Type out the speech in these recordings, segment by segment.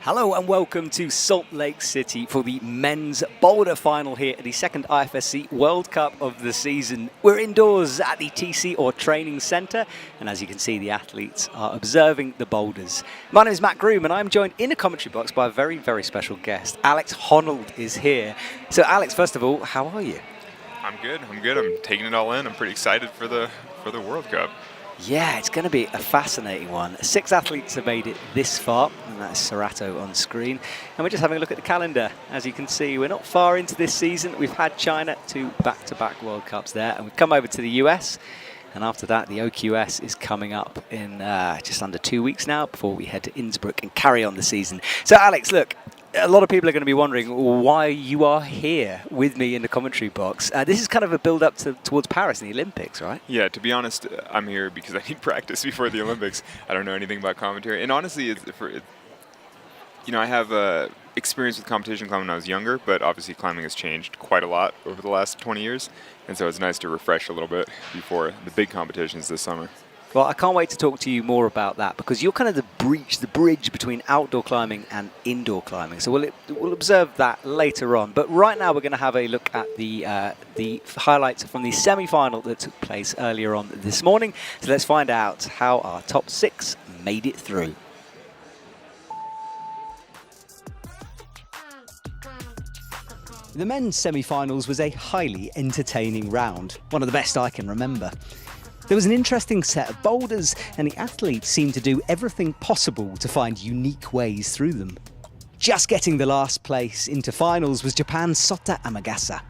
Hello and welcome to Salt Lake City for the men's boulder final here at the second IFSC World Cup of the season. We're indoors at the TC or Training Centre, and as you can see, the athletes are observing the boulders. My name is Matt Groom and I'm joined in a commentary box by a very, very special guest. Alex Honnold is here. So Alex, first of all, how are you? I'm good. I'm taking it all in. I'm pretty excited for the World Cup. Yeah, it's going to be a fascinating one. 6 athletes have made it this far, and that's Serato on screen. And we're just having a look at the calendar. As you can see, we're not far into this season. We've had China 2 back-to-back World Cups there, and we've come over to the US. And after that, the OQS is coming up in just under 2 weeks now before we head to Innsbruck and carry on the season. So, Alex, look, a lot of people are going to be wondering why you are here with me in the commentary box. This is kind of a build-up towards Paris and the Olympics, right? Yeah, to be honest, I'm here because I need practice before the Olympics. I don't know anything about commentary. And honestly, I have experience with competition climbing when I was younger, but obviously climbing has changed quite a lot over the last 20 years. And so it's nice to refresh a little bit before the big competitions this summer. Well, I can't wait to talk to you more about that because you're kind of the bridge between outdoor climbing and indoor climbing. So we'll observe that later on. But right now we're going to have a look at the highlights from the semi-final that took place earlier on this morning. So let's find out how our top 6 made it through. The men's semi-finals was a highly entertaining round, one of the best I can remember. There was an interesting set of boulders, and the athletes seemed to do everything possible to find unique ways through them. Just getting the last place into finals was Japan's Sota Amagasa.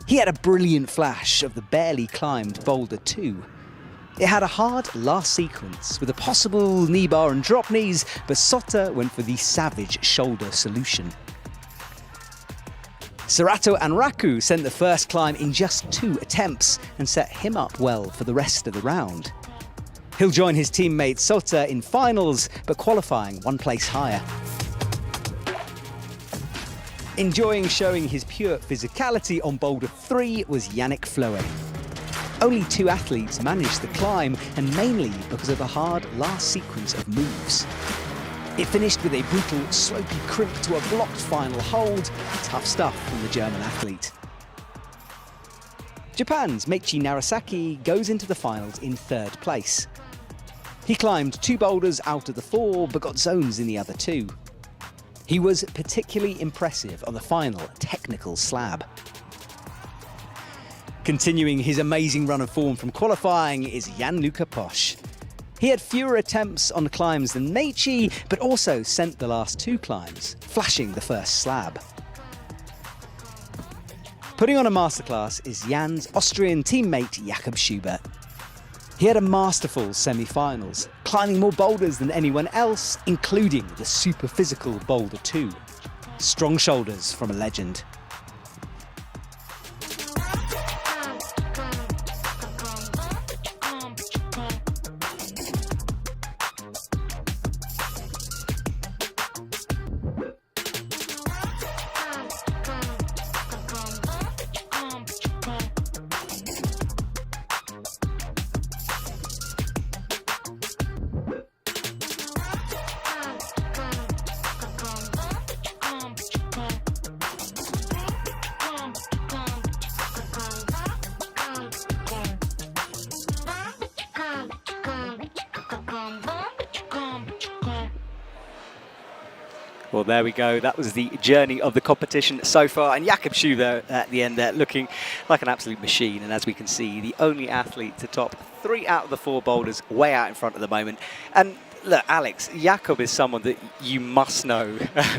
He had a brilliant flash of the barely climbed boulder 2. It had a hard last sequence with a possible knee bar and drop knees, but Sota went for the savage shoulder solution. Serato and Raku sent the first climb in just 2 attempts and set him up well for the rest of the round. He'll join his teammate Sota in finals, but qualifying 1 place higher. Enjoying showing his pure physicality on boulder 3 was Yannick Floe. Only 2 athletes managed the climb, and mainly because of a hard last sequence of moves. It finished with a brutal, slopey crimp to a blocked final hold. Tough stuff from the German athlete. Japan's Meiichi Narasaki goes into the finals in 3rd place. He climbed 2 boulders out of the 4, but got zones in the other 2. He was particularly impressive on the final technical slab. Continuing his amazing run of form from qualifying is Jan-Luca Posch. He had fewer attempts on climbs than Meiichi, but also sent the last 2 climbs, flashing the first slab. Putting on a masterclass is Jan's Austrian teammate Jakob Schubert. He had a masterful semi-finals, climbing more boulders than anyone else, including the super physical boulder 2. Strong shoulders from a legend. Well, there we go. That was the journey of the competition so far. And Jakob Schubert at the end there looking like an absolute machine. And as we can see, the only athlete to top 3 out of the 4 boulders way out in front at the moment. And look, Alex, Jakob is someone that you must know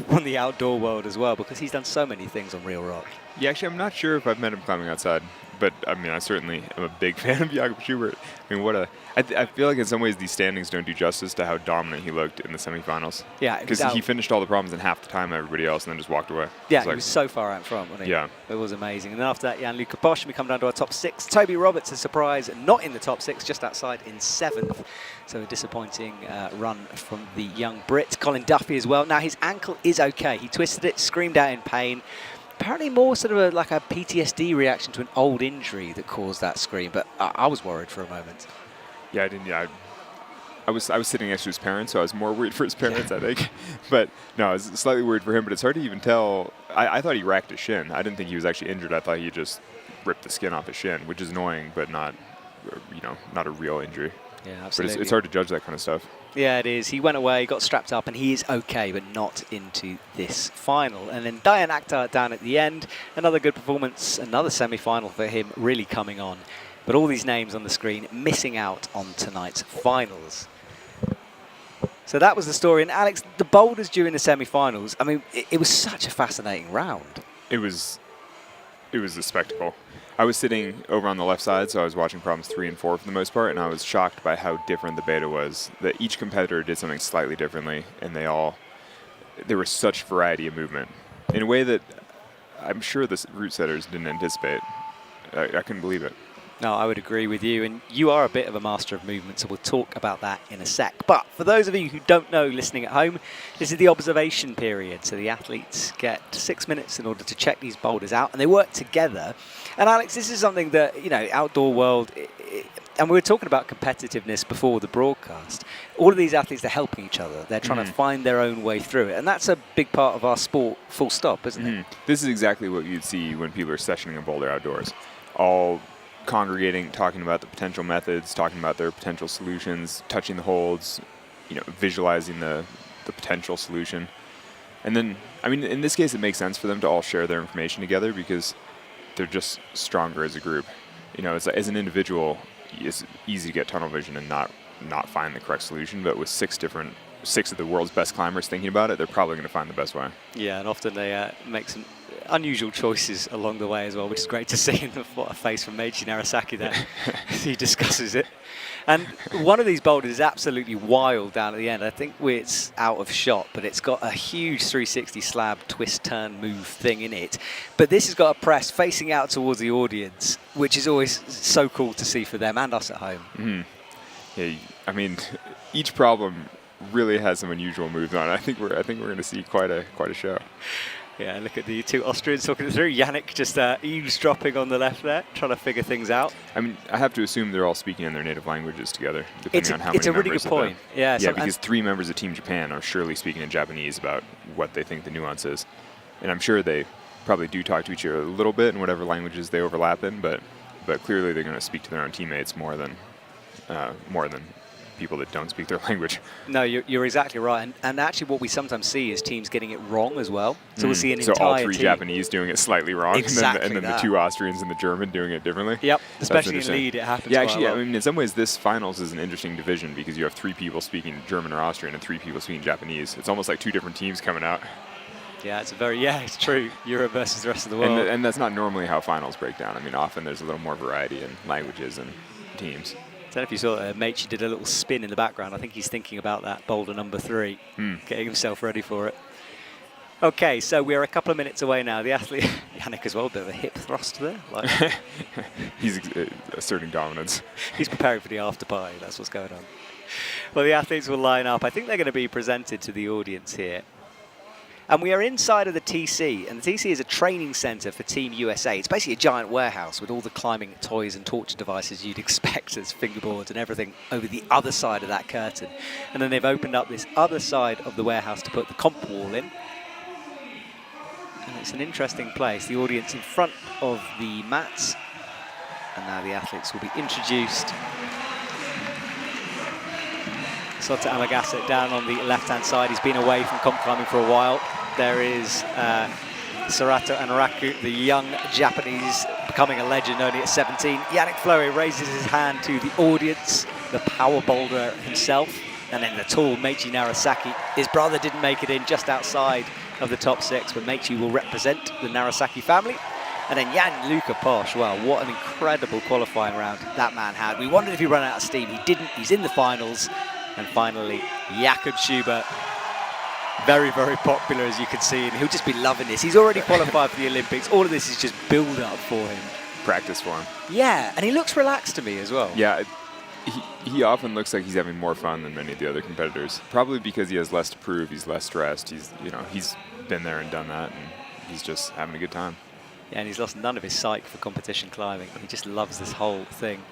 from the outdoor world as well, because he's done so many things on real rock. Yeah, actually, I'm not sure if I've met him climbing outside. But, I mean, I certainly am a big fan of Jakob Schubert. I mean, I feel like in some ways these standings don't do justice to how dominant he looked in the semifinals. Yeah. Because he finished all the problems in half the time of everybody else and then just walked away. Yeah, he was so far out in front, wasn't he? Yeah. It was amazing. And then after that, Jan-Luca Posch, we come down to our top 6. Toby Roberts, a surprise, not in the top 6, just outside in 7th. So a disappointing run from the young Brit. Colin Duffy as well. Now, his ankle is okay. He twisted it, screamed out in pain. Apparently more sort of like a PTSD reaction to an old injury that caused that scream, but I was worried for a moment. Yeah, I didn't. Yeah, I was sitting next to his parents, so I was more worried for his parents, I think. But no, I was slightly worried for him. But it's hard to even tell. I thought he racked his shin. I didn't think he was actually injured. I thought he just ripped the skin off his shin, which is annoying, but not a real injury. Yeah, absolutely. But it's hard to judge that kind of stuff. Yeah, it is. He went away, got strapped up, and he is okay, but not into this final. And then Dayan Akhtar down at the end. Another good performance, another semi-final for him, really coming on. But all these names on the screen missing out on tonight's finals. So that was the story. And Alex, the boulders during the semi-finals, I mean, it was such a fascinating round. It was a spectacle. I was sitting over on the left side, so I was watching problems 3 and 4 for the most part, and I was shocked by how different the beta was. That each competitor did something slightly differently, and there was such variety of movement in a way that I'm sure the route setters didn't anticipate. I couldn't believe it. No, I would agree with you, and you are a bit of a master of movement, so we'll talk about that in a sec. But for those of you who don't know, listening at home, this is the observation period. So the athletes get 6 minutes in order to check these boulders out, and they work together. And Alex, this is something that, outdoor world, and we were talking about competitiveness before the broadcast. All of these athletes are helping each other. They're trying to find their own way through it, and that's a big part of our sport, full stop, isn't it? This is exactly what you'd see when people are sessioning a boulder outdoors. All congregating, talking about the potential methods, talking about their potential solutions, touching the holds, visualizing the potential solution. And then, I mean, in this case, it makes sense for them to all share their information together because they're just stronger as a group. As an individual, it's easy to get tunnel vision and not find the correct solution. But with six of the world's best climbers thinking about it, they're probably going to find the best way. Yeah, and often they make some unusual choices along the way as well, which is great to see in the face from Meiji Narasaki there as he discusses it. And one of these boulders is absolutely wild down at the end. I think it's out of shot, but it's got a huge 360 slab twist turn move thing in it. But this has got a press facing out towards the audience, which is always so cool to see for them and us at home. Yeah, I mean, each problem really has some unusual moves on it. I think we're going to see quite a show. Yeah, look at the two Austrians talking it through. Yannick just eavesdropping on the left there, trying to figure things out. I mean, I have to assume they're all speaking in their native languages together, depending on how many members. It's a really good point. Yeah, because 3 members of Team Japan are surely speaking in Japanese about what they think the nuance is. And I'm sure they probably do talk to each other a little bit in whatever languages they overlap in, but clearly they're going to speak to their own teammates more than people that don't speak their language. No, you're exactly right. And actually what we sometimes see is teams getting it wrong as well. So we'll see an so entire all 3 team. Japanese doing it slightly wrong, Exactly and then the 2 Austrians and the German doing it differently. Yep, especially in lead, it happens. Yeah, actually, I mean, in some ways, this finals is an interesting division because you have 3 people speaking German or Austrian and 3 people speaking Japanese. It's almost like 2 different teams coming out. Yeah, it's true. Europe versus the rest of the world. And that's not normally how finals break down. I mean, often there's a little more variety in languages and teams. I don't know if you saw Meiji did a little spin in the background. I think he's thinking about that boulder number 3, getting himself ready for it. Okay, so we're a couple of minutes away now. The athlete, Yannick as well, a bit of a hip thrust there. He's asserting dominance. He's preparing for the after party. That's what's going on. Well, the athletes will line up. I think they're going to be presented to the audience here. And we are inside of the TC, and the TC is a training center for Team USA. It's basically a giant warehouse with all the climbing toys and torture devices you'd expect as fingerboards and everything over the other side of that curtain. And then they've opened up this other side of the warehouse to put the comp wall in. And it's an interesting place. The audience in front of the mats. And now the athletes will be introduced. Sota Amagasa down on the left-hand side. He's been away from comp climbing for a while. There is Sarato Anaraku, the young Japanese, becoming a legend only at 17. Yannick Fleury raises his hand to the audience, the power boulder himself. And then the tall Meiji Narasaki. His brother didn't make it in, just outside of the top 6, but Meiji will represent the Narasaki family. And then Jan-Luca Posch, well, what an incredible qualifying round that man had. We wondered if he ran out of steam. He didn't. He's in the finals. And finally, Jakob Schubert, very, very popular, as you can see, and he'll just be loving this. He's already qualified for the Olympics. All of this is just build-up for him. Practice for him. Yeah, and he looks relaxed to me as well. Yeah, he often looks like he's having more fun than many of the other competitors. Probably because he has less to prove. He's less stressed. He's been there and done that, and he's just having a good time. Yeah, and he's lost none of his psyche for competition climbing. He just loves this whole thing.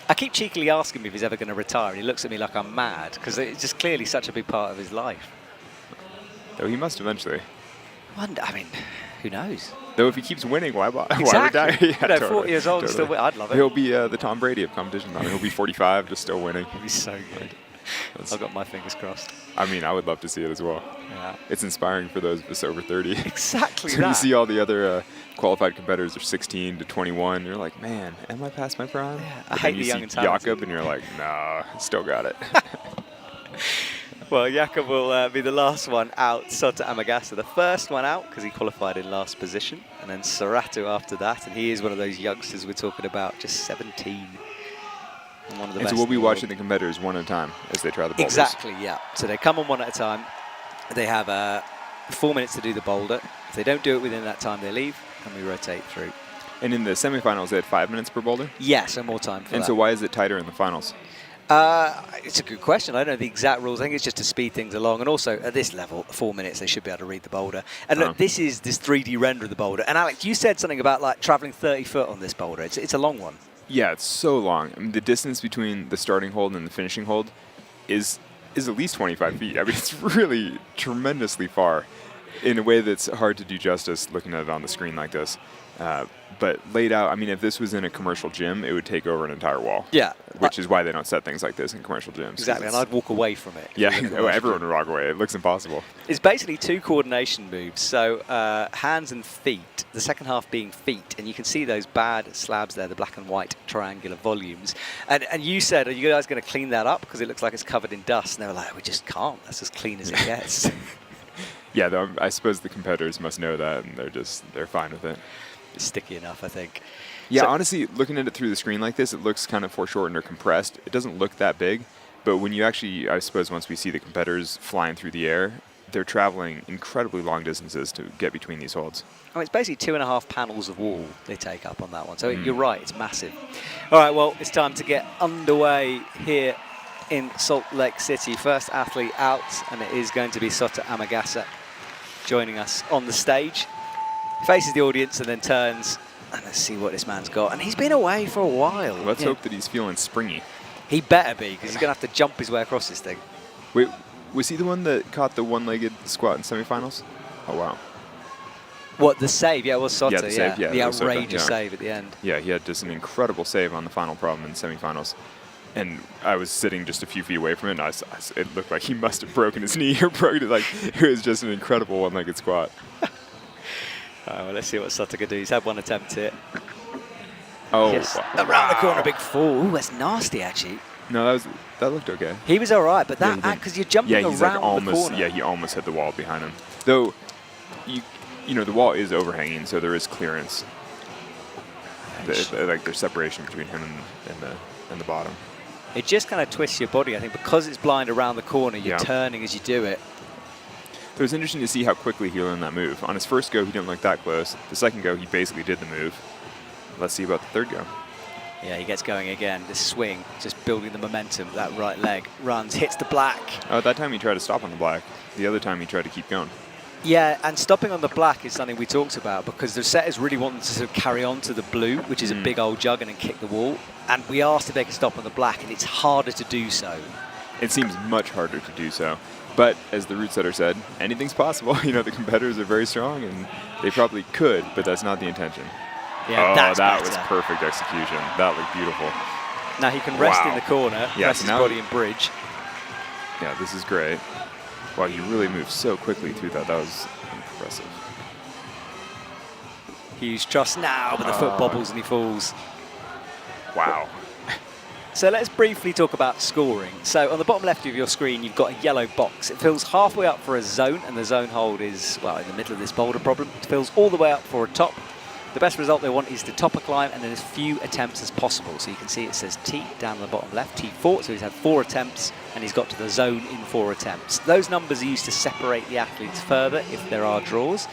I keep cheekily asking him if he's ever going to retire, and he looks at me like I'm mad, because it's just clearly such a big part of his life. Though he must eventually. I mean, who knows? Though if he keeps winning, why Exactly. retire? Yeah, totally, 40 years old, still win. I'd love it. He'll be the Tom Brady of competition. He'll be 45, just still winning. He'll be so good. I've got my fingers crossed. I mean, I would love to see it as well. Yeah. It's inspiring for those of us over 30. Exactly So that. you see all the other qualified competitors are 16 to 21. You're like, man, am I past my prime? Yeah, But I then hate you the young see and talented. Jakob, and you're like, nah, still got it. Well, Jakob will be the last one out, Sota Amagasa the first one out because he qualified in last position, and then Saratu after that, and he is one of those youngsters we're talking about, just 17. And one of the And best so we'll in be the watching world. the competitors one at a time as they try the boulders. Exactly, yeah. So they come on one at a time. They have 4 minutes to do the boulder. If they don't do it within that time, they leave, and we rotate through. And in the semifinals, they had 5 minutes per boulder? Yeah, so more time for And that. so why is it tighter in the finals? It's a good question. I don't know the exact rules. I think it's just to speed things along. And also, at this level, 4 minutes, they should be able to read the boulder. And look, this is this 3D render of the boulder. And Alex, you said something about like traveling 30 foot on this boulder. It's a long one. Yeah, it's so long. I mean, the distance between the starting hold and the finishing hold is at least 25 feet. I mean, it's really tremendously far in a way that's hard to do justice looking at it on the screen like this. But laid out, I mean, if this was in a commercial gym, it would take over an entire wall. Yeah. Which is why they don't set things like this in commercial gyms. Exactly, and I'd walk away from it. Yeah, everyone would walk away. It looks impossible. It's basically 2 coordination moves. So hands and feet, the second half being feet. And you can see those bad slabs there, the black and white triangular volumes. And you said, are you guys going to clean that up? Because it looks like it's covered in dust. And they were like, we just can't. That's as clean as it gets. Yeah, though, I suppose the competitors must know that, and they're fine with it. It's sticky enough, I think. Yeah, So- honestly, looking at it through the screen like this, it looks kind of foreshortened or compressed. It doesn't look that big, but when you actually, I suppose once we see the competitors flying through the air, they're traveling incredibly long distances to get between these holds. Oh, it's basically 2.5 panels of wall they take up on that one. So you're right, it's massive. All right, well, it's time to get underway here in Salt Lake City. First athlete out, and it is going to be Sota Amagasa joining us on the stage. Faces the audience and then turns, and let's see what this man's got. And he's been away for a while. Let's hope that he's feeling springy. He better be, because he's going to have to jump his way across this thing. Wait, was he the one that caught the one-legged squat in semifinals? Oh, wow. What, the save? Yeah, it was Sota, Yeah, the save, yeah, The it was Sota, outrageous yeah. save at the end. Yeah, he had just an incredible save on the final problem in semifinals. And I was sitting just a few feet away from it, and it looked like he must have broken his knee or broken it. Like, it was just an incredible one-legged squat. Well, let's see what Sota can do. He's had one attempt here. Oh, Yes. wow. Around the corner, big fall. Ooh, that's nasty, actually. No, that looked okay. He was all right, but Yeah, that he did. because you're jumping Yeah, he's around like almost. the corner. Yeah, he almost hit the wall behind him. Though, you know, the wall is overhanging, so there is clearance. Like there's separation between him and the bottom. It just kind of twists your body, I think, because it's blind around the corner. You're Yeah. turning as you do it. So it was interesting to see how quickly he learned that move. On his first go, he didn't look that close. The second go, he basically did the move. Let's see about the third go. Yeah, he gets going again. This swing, just building the momentum. That right leg runs, hits the black. Oh, at that time, he tried to stop on the black. The other time, he tried to keep going. Yeah, and stopping on the black is something we talked about because the setters really wanted to sort of carry on to the blue, which is a big old jug, and then kick the wall. And we asked if they could stop on the black, and it's harder to do so. It seems much harder to do so. But as the route setter said, anything's possible. You know, the competitors are very strong, and they probably could, but that's not the intention. Yeah, Oh, that's that better. was perfect execution. That looked beautiful. Now he can rest Wow. in the corner, Yeah, press so his now- body and bridge. Yeah, this is great. Wow, you really moved so quickly through that. That was impressive. Huge trust now, but the foot bobbles and he falls. Wow. So let's briefly talk about scoring. So on the bottom left of your screen, you've got a yellow box. It fills halfway up for a zone, and the zone hold is, well, in the middle of this boulder problem. It fills all the way up for a top. The best result they want is to top a climb and then as few attempts as possible. So you can see it says T down the bottom left, T4. So he's had 4 attempts, and he's got to the zone in 4 attempts. Those numbers are used to separate the athletes further if there are draws.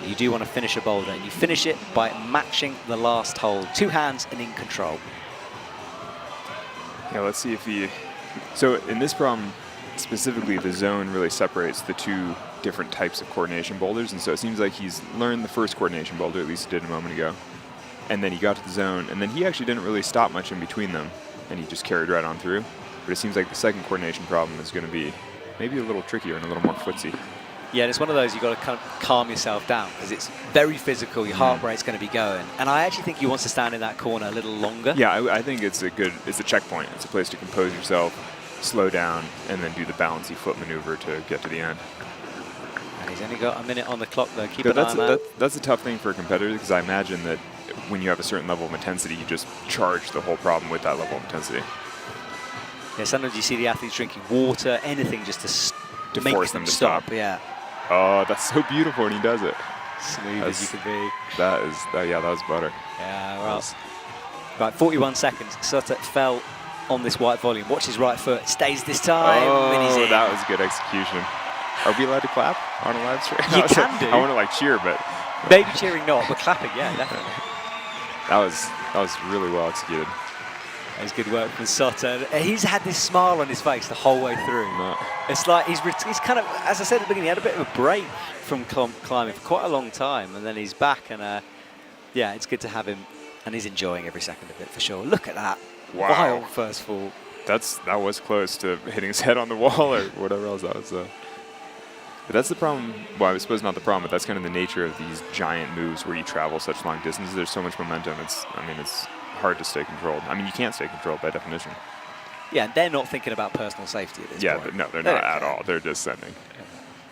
You do want to finish a boulder, and you finish it by matching the last hold. 2 hands and in control. Yeah, let's see if he... So in this problem, specifically, the zone really separates the 2 different types of coordination boulders, and so it seems like he's learned the first coordination boulder, at least he did a moment ago, and then he got to the zone, and then he actually didn't really stop much in between them. and he just carried right on through. But it seems like the second coordination problem is going to be maybe a little trickier and a little more footsy. Yeah, and it's one of those you've got to kind of calm yourself down because it's very physical. Your heart rate's going to be going. And I actually think he wants to stand in that corner a little longer. Yeah, I think it's a checkpoint. It's a place to compose yourself, slow down, and then do the bouncy foot maneuver to get to the end. And he's only got a minute on the clock, though. Keep an eye on that. That's a tough thing for a competitor because I imagine that when you have a certain level of intensity, you just charge the whole problem with that level of intensity. Yeah, sometimes you see the athletes drinking water, anything just to make force them to stop. stop. Yeah. Oh, that's so beautiful when he does it. Smooth as you can be. That was butter. Yeah, well. Right, 41 seconds. Sutter fell on this white volume. Watch his right foot. Stays this time. And he's in. That was good execution. Are we allowed to clap on a live stream? You can do. I want to like cheer, but maybe cheering not, but clapping, yeah, definitely. That was really well executed. That was good work from Sutter. He's had this smile on his face the whole way through. No. It's like he's kind of, as I said at the beginning, he had a bit of a break from climbing for quite a long time, and then he's back, and yeah, it's good to have him, and he's enjoying every second of it for sure. Look at that. Wow. Wild first fall. That was close to hitting his head on the wall or whatever else that was. But that's the problem. Well, I suppose not the problem, but that's kind of the nature of these giant moves where you travel such long distances. There's so much momentum. It's hard to stay controlled. I mean, you can't stay controlled by definition. Yeah, and they're not thinking about personal safety at this point. Yeah, no, they're not at all. They're just sending.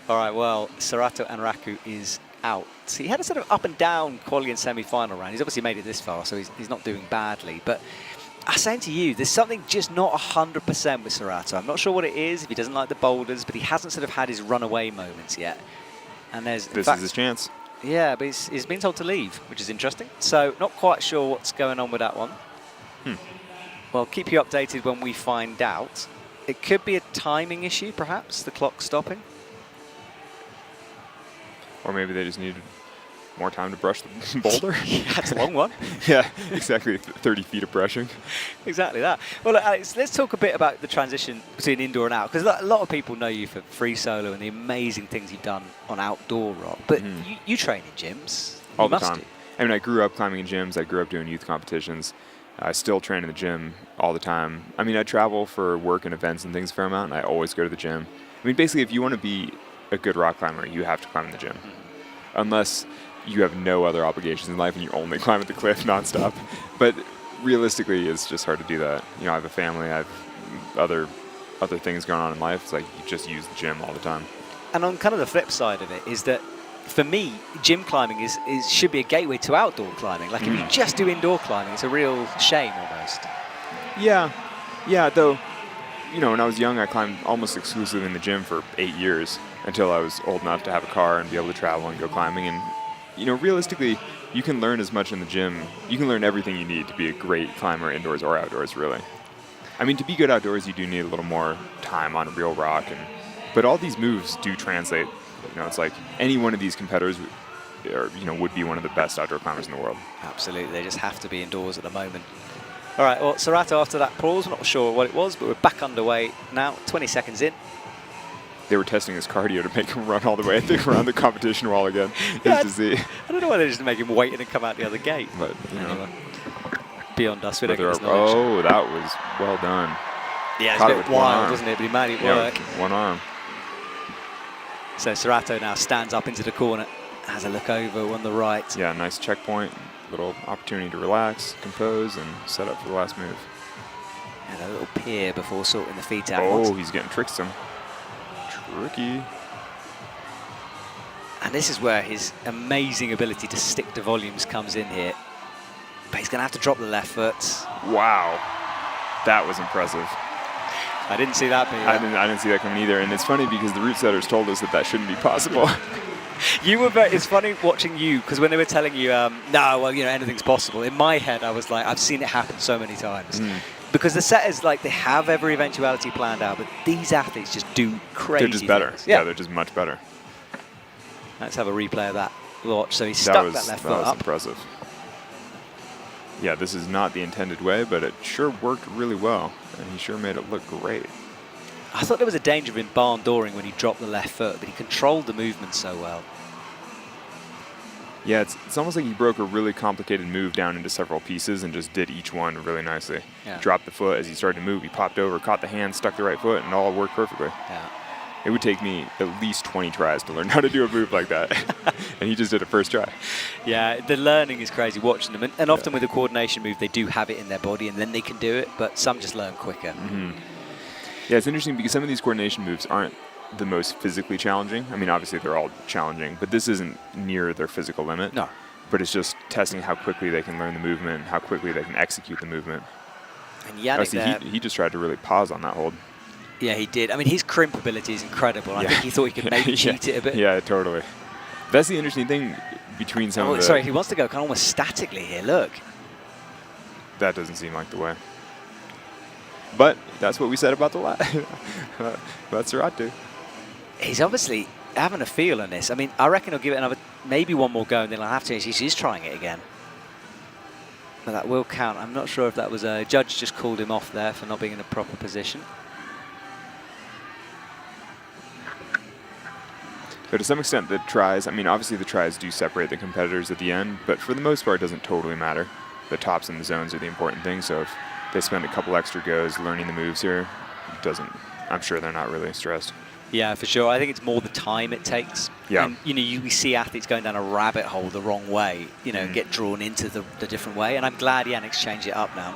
All right, well, Serato Anraku is out. He had a sort of up and down quali and semi-final round. He's obviously made it this far, so he's not doing badly. But I'm saying to you, there's something just not 100% with Serato. I'm not sure what it is, if he doesn't like the boulders, but he hasn't sort of had his runaway moments yet. And this is his chance. Yeah, but he's been told to leave, which is interesting. So not quite sure what's going on with that one. Well, keep you updated when we find out. It could be a timing issue, perhaps, the clock stopping. Or maybe they just needed more time to brush the boulder. Yeah, that's a long one. Yeah, exactly. 30 feet of brushing. Exactly that. Well, look, Alex, let's talk a bit about the transition between indoor and out, because a lot of people know you for free solo and the amazing things you've done on outdoor rock. But you train in gyms. All the time. I mean, I grew up climbing in gyms. I grew up doing youth competitions. I still train in the gym all the time. I mean, I travel for work and events and things a fair amount, and I always go to the gym. I mean, basically, if you want to be a good rock climber, you have to climb in the gym. Unless you have no other obligations in life and you only climb at the cliff nonstop. But realistically, it's just hard to do that. You know, I have a family, I have other things going on in life. It's like you just use the gym all the time. And on kind of the flip side of it is that, for me, gym climbing should be a gateway to outdoor climbing. Like, if you just do indoor climbing, it's a real shame almost. Yeah, though, you know, when I was young, I climbed almost exclusively in the gym for 8 years until I was old enough to have a car and be able to travel and go climbing. And, you know, realistically, you can learn as much in the gym. You can learn everything you need to be a great climber indoors or outdoors, really. I mean, to be good outdoors, you do need a little more time on real rock. But all these moves do translate. You know, it's like any one of these competitors would be one of the best outdoor climbers in the world. Absolutely. They just have to be indoors at the moment. All right, well, Serato, after that pause, I'm not sure what it was, but we're back underway now, 20 seconds in. They were testing his cardio to make him run all the way around the competition wall again. Yeah, to see. I don't know why they just make him wait and then come out the other gate. But, you know. Beyond us, we don't get this knowledge. Oh, that was well done. Yeah, it's a bit wild, wasn't it? But he made it work. One arm. So Serato now stands up into the corner, has a look over on the right. Yeah, nice checkpoint. Little opportunity to relax, compose, and set up for the last move. And a little pier before sorting the feet out. Oh, he's getting tricksome. Tricky. And this is where his amazing ability to stick to volumes comes in here. But he's going to have to drop the left foot. Wow. That was impressive. I didn't see that being. I didn't see that coming either. And it's funny because the route setters told us that shouldn't be possible. It's funny watching you, because when they were telling you, anything's possible, in my head I was like, I've seen it happen so many times. Because the setters, like, they have every eventuality planned out, but these athletes just do crazy They're just better. things. Yeah, they're just much better. Let's have a replay of that watch. So he stuck that left foot up. That was impressive. Yeah, this is not the intended way, but it sure worked really well, and he sure made it look great. I thought there was a danger of him barn dooring when he dropped the left foot, but he controlled the movement so well. Yeah, it's almost like he broke a really complicated move down into several pieces and just did each one really nicely. Yeah. He dropped the foot as he started to move. He popped over, caught the hand, stuck the right foot, and it all worked perfectly. Yeah. It would take me at least 20 tries to learn how to do a move like that. And he just did it first try. Yeah, the learning is crazy watching them. And often with a coordination move, they do have it in their body and then they can do it, but some just learn quicker. Mm-hmm. Yeah, it's interesting because some of these coordination moves aren't the most physically challenging. I mean, obviously they're all challenging, but this isn't near their physical limit. No. But it's just testing how quickly they can learn the movement, how quickly they can execute the movement. And Yannick he just tried to really pause on that hold. Yeah, he did. I mean, his crimp ability is incredible. I think he thought he could maybe cheat it a bit. Yeah, totally. That's the interesting thing between some of the... Sorry, he wants to go kind of almost statically here, look. That doesn't seem like the way. But that's what we said about the that's Serrato. He's obviously having a feel on this. I mean, I reckon he'll give it maybe one more go and then I'll have to. He's trying it again. But that will count. I'm not sure if that was a judge just called him off there for not being in a proper position. So to some extent, the tries, I mean, obviously the tries do separate the competitors at the end, but for the most part, it doesn't totally matter. The tops and the zones are the important thing, so if they spend a couple extra goes learning the moves here, I'm sure they're not really stressed. Yeah, for sure. I think it's more the time it takes. Yeah. And, we see athletes going down a rabbit hole the wrong way, and get drawn into the different way, and I'm glad Yannick's changed it up now.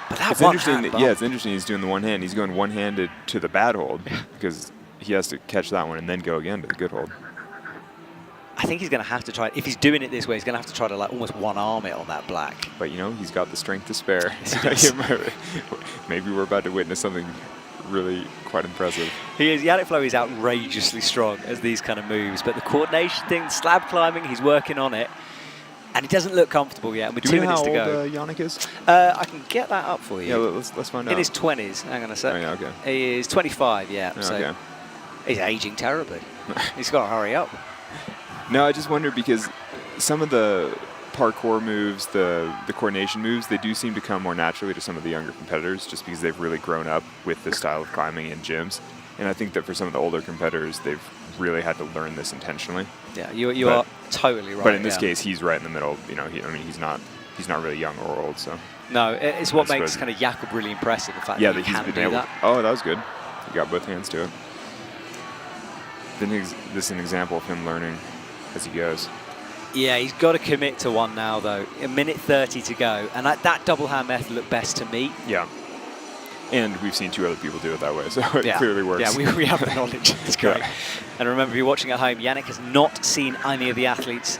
But it's interesting. It's interesting he's doing the one hand. He's going one-handed to the bad hold because he has to catch that one and then go again to the good hold. I think he's going to have to try. If he's doing it this way, he's going to have to try to almost one-arm it on that black. But he's got the strength to spare. Yes, Maybe we're about to witness something really quite impressive. Yannick Flo is outrageously strong as these kind of moves, but the coordination thing, slab climbing, he's working on it. And he doesn't look comfortable yet. With 2 minutes to go. Do you know how old Yannick is? I can get that up for you. Yeah, let's find out. In his 20s. Hang on a sec. Oh, yeah, okay. He is 25, yeah. Oh, so okay. He's aging terribly. He's got to hurry up. No, I just wonder because some of the parkour moves, the coordination moves, they do seem to come more naturally to some of the younger competitors just because they've really grown up with this style of climbing in gyms. And I think that for some of the older competitors, they've really had to learn this intentionally. Yeah, you are totally right. But in this case, he's right in the middle. He's not really young or old. So no, it's what makes kind of Jakob really impressive. The fact that he can do that. Oh, that was good. He got both hands to it. Then this is an example of him learning as he goes. Yeah, he's got to commit to one now, though. 1:30 to go, and that double hand method looked best to me. Yeah. And we've seen 2 other people do it that way, so it clearly works. Yeah, we have the knowledge. It's great. Yeah. And remember, if you're watching at home, Yannick has not seen any of the athletes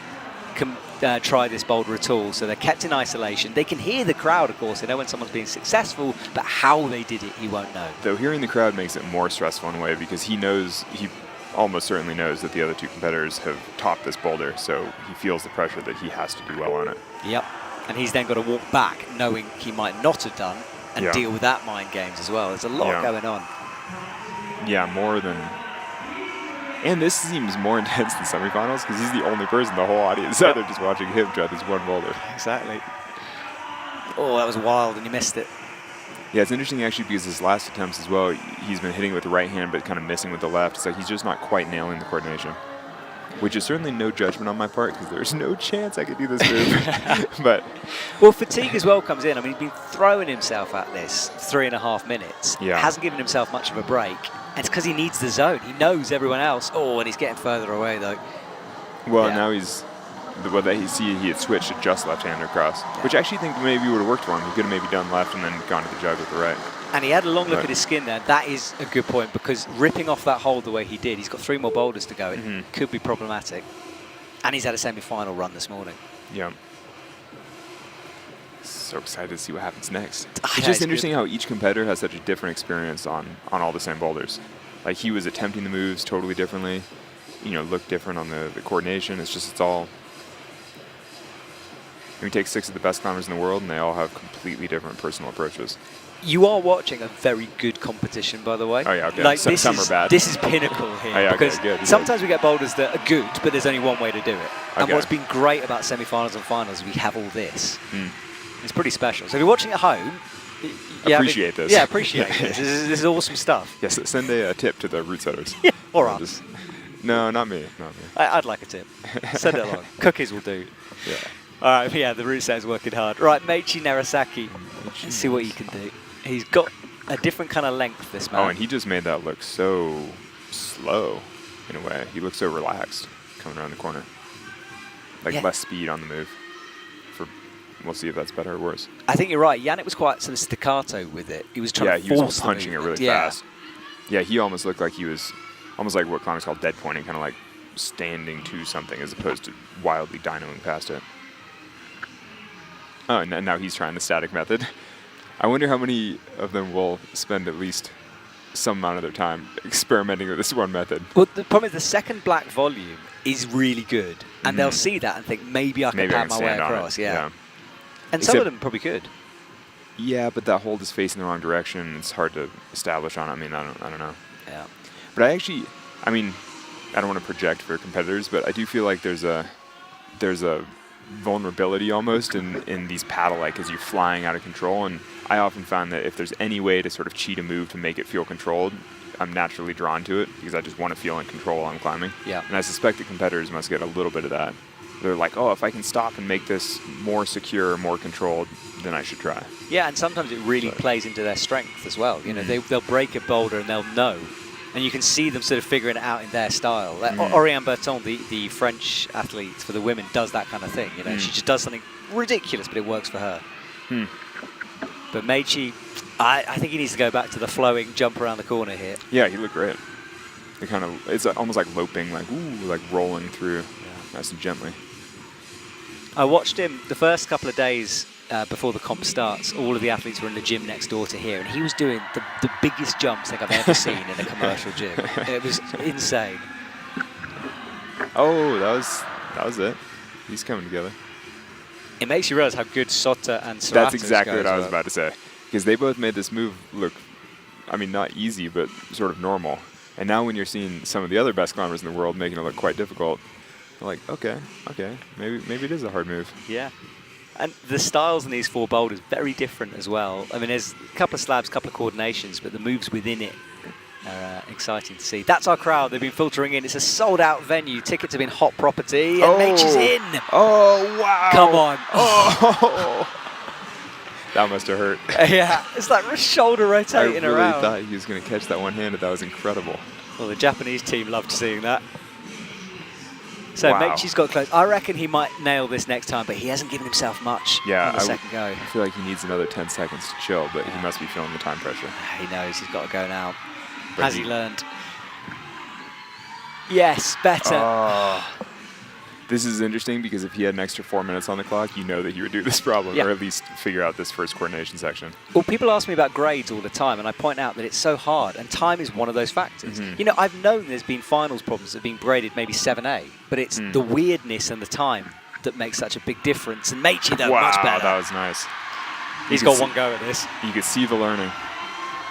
try this boulder at all, so they're kept in isolation. They can hear the crowd, of course. They know when someone's being successful, but how they did it, he won't know. Though hearing the crowd makes it more stressful in a way because he almost certainly knows that the other 2 competitors have topped this boulder, so he feels the pressure that he has to do well on it. Yep. And he's then got to walk back knowing he might not have done and deal with that mind games as well. There's a lot going on. Yeah, more than... And this seems more intense than semifinals because he's the only person in the whole audience out there just watching him try this one boulder. Exactly. Oh, that was wild and he missed it. Yeah, it's interesting actually because his last attempts as well, he's been hitting with the right hand but kind of missing with the left. It's like he's just not quite nailing the coordination. Which is certainly no judgment on my part because there's no chance I could do this move. But well, fatigue as well comes in. I mean, he's been throwing himself at this 3.5 minutes. Yeah. Hasn't given himself much of a break. And it's because he needs the zone. He knows everyone else. Oh, and he's getting further away, though. Well, now he had switched to just left-hander across, which I actually think maybe would have worked for him. He could have maybe done left and then gone to the jug with the right. And he had a long look at his skin there. That is a good point because ripping off that hold the way he did, he's got 3 more boulders to go. It could be problematic. And he's had a semi-final run this morning. Yeah. So excited to see what happens next. It's just interesting how each competitor has such a different experience on all the same boulders. Like he was attempting the moves totally differently, looked different on the coordination. It's all... We take 6 of the best climbers in the world and they all have completely different personal approaches. You are watching a very good competition, by the way. Oh, yeah, okay. Some are bad. This is pinnacle here. Oh, yeah, because good. Sometimes we get boulders that are good, but there's only one way to do it. And what's been great about semi-finals and finals, we have all this. It's pretty special. So if you're watching at home... Appreciate this. Yeah, appreciate this. This is awesome stuff. Yes, send a tip to the root setters. Or us. No, not me. Not me. I'd like a tip. Send it along. Cookies will do. Yeah. All right, yeah, the route set's working hard. Right, Meiichi Narasaki. Let's see what he can do. He's got a different kind of length, this man. Oh, and he just made that look so slow, in a way. He looks so relaxed coming around the corner. Like less speed on the move. We'll see if that's better or worse. I think you're right. Yannick was quite sort of staccato with it. He was trying to force he was punching it really fast. Yeah, he almost looked like he was almost like what climbers call dead pointing, kind of like standing to something as opposed to wildly dynoing past it. Oh, and now he's trying the static method. I wonder how many of them will spend at least some amount of their time experimenting with this one method. Well, the problem is the second black volume is really good, and they'll see that and think, maybe I can pad my way across. Yeah. And some of them probably could. Yeah, but that hold is facing the wrong direction. It's hard to establish on it. I mean, I don't know. Yeah. But I mean, I don't want to project for competitors, but I do feel like there's a vulnerability almost in these paddle like as you're flying out of control. And I often found that if there's any way to sort of cheat a move to make it feel controlled, I'm naturally drawn to it because I just want to feel in control while I'm climbing. Yeah. And I suspect that competitors must get a little bit of that. They're like, oh, if I can stop and make this more secure, more controlled, then I should try. Yeah, and sometimes it really plays into their strength as well. You know, they'll break a boulder and they'll know. And you can see them sort of figuring it out in their style. Like Oriane Berton, the French athlete for the women, does that kind of thing. You know, she just does something ridiculous, but it works for her. But Meiichi, I think he needs to go back to the flowing jump around the corner here. Yeah, he looked great. It's almost like loping, like like rolling through nice and gently. I watched him the first couple of days before the comp starts. All of the athletes were in the gym next door to here, and he was doing the biggest jumps I've ever seen in a commercial gym. It was insane. Oh, that was it. He's coming together. It makes you realize how good Sota and Serratos That's exactly go what I was about to say. Because they both made this move look, I mean, not easy, but sort of normal. And now when you're seeing some of the other best climbers in the world making it look quite difficult, you're like, okay, maybe it is a hard move. Yeah. And the styles in these four boulders very different as well. I mean, there's a couple of slabs, a couple of coordinations, but the moves within it are exciting to see. That's our crowd. They've been filtering in. It's a sold-out venue. Tickets have been hot property, and Meiichi's in. Oh, wow. Come on. Oh. That must have hurt. Yeah, it's like shoulder rotating around. I really thought he was going to catch that one-handed. That was incredible. Well, the Japanese team loved seeing that. So wow. Meiichi's got close. I reckon he might nail this next time, but he hasn't given himself much on the second go. I feel like he needs another 10 seconds to chill, but he must be feeling the time pressure. He knows he's got to go now. Has he learned? Yes, better. This is interesting because if he had an extra 4 minutes on the clock, you know that he would do this problem, or at least figure out this first coordination section. Well, people ask me about grades all the time, and I point out that it's so hard, and time is one of those factors. You know, I've known there's been finals problems that have been graded maybe 7A, but it's the weirdness and the time that makes such a big difference. And Meiichi, though, much better. That was nice. He's got one go at this. You could see the learning.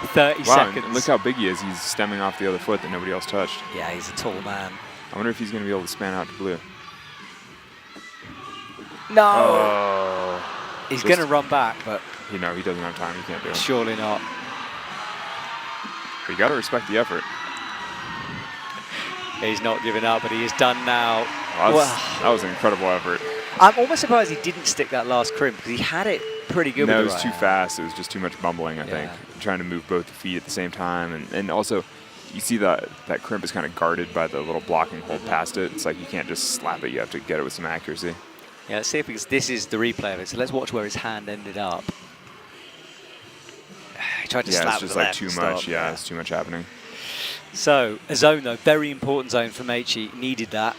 30 seconds. And look how big he is. He's stemming off the other foot that nobody else touched. Yeah, he's a tall man. I wonder if he's going to be able to span out to blue. No! Oh. He's going to run back, but... He doesn't have time. He can't do it. Surely not. But you got to respect the effort. He's not giving up, but he is done now. Well, that was an incredible effort. I'm almost surprised he didn't stick that last crimp, because he had it pretty good. No, it was too fast. It was just too much bumbling, I think. Trying to move both the feet at the same time. And also, you see that crimp is kind of guarded by the little blocking hold past it. It's like you can't just slap it. You have to get it with some accuracy. Yeah, let's see if this is the replay of it. So let's watch where his hand ended up. He tried to slap it's just like too much. Yeah, it's too much happening. So, a zone, though. Very important zone for Meiichi. Needed that.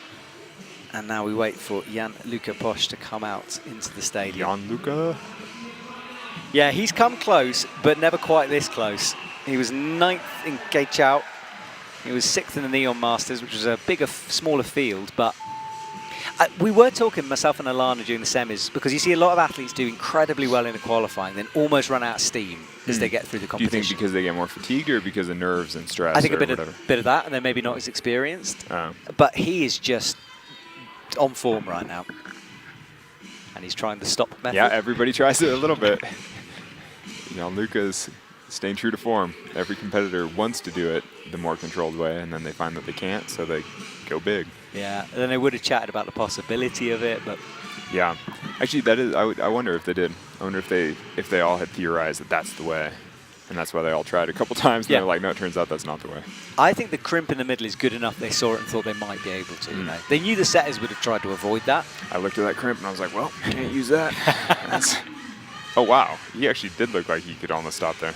And now we wait for Jan-Luca Posch to come out into the stadium. Jan-Luca? Yeah, he's come close, but never quite this close. He was 9th in Geichow. He was 6th in the Neon Masters, which was a smaller field, but we were talking, myself and Alana, during the semis, because you see a lot of athletes do incredibly well in the qualifying, then almost run out of steam as they get through the competition. Do you think because they get more fatigued or because of nerves and stress? I think a bit of that, and they're maybe not as experienced. But he is just on form right now. And he's trying the stop method. Yeah, everybody tries it a little bit. Jan-Luca's staying true to form. Every competitor wants to do it the more controlled way, and then they find that they can't, so they go big. Yeah, and then they would have chatted about the possibility of it, but yeah, actually, that is. I wonder if they did. I wonder if they all had theorized that that's the way, and that's why they all tried a couple times. And they're like, no, it turns out that's not the way. I think the crimp in the middle is good enough. They saw it and thought they might be able to. You know, they knew the setters would have tried to avoid that. I looked at that crimp and I was like, well, can't use that. Oh wow, he actually did look like he could almost stop there.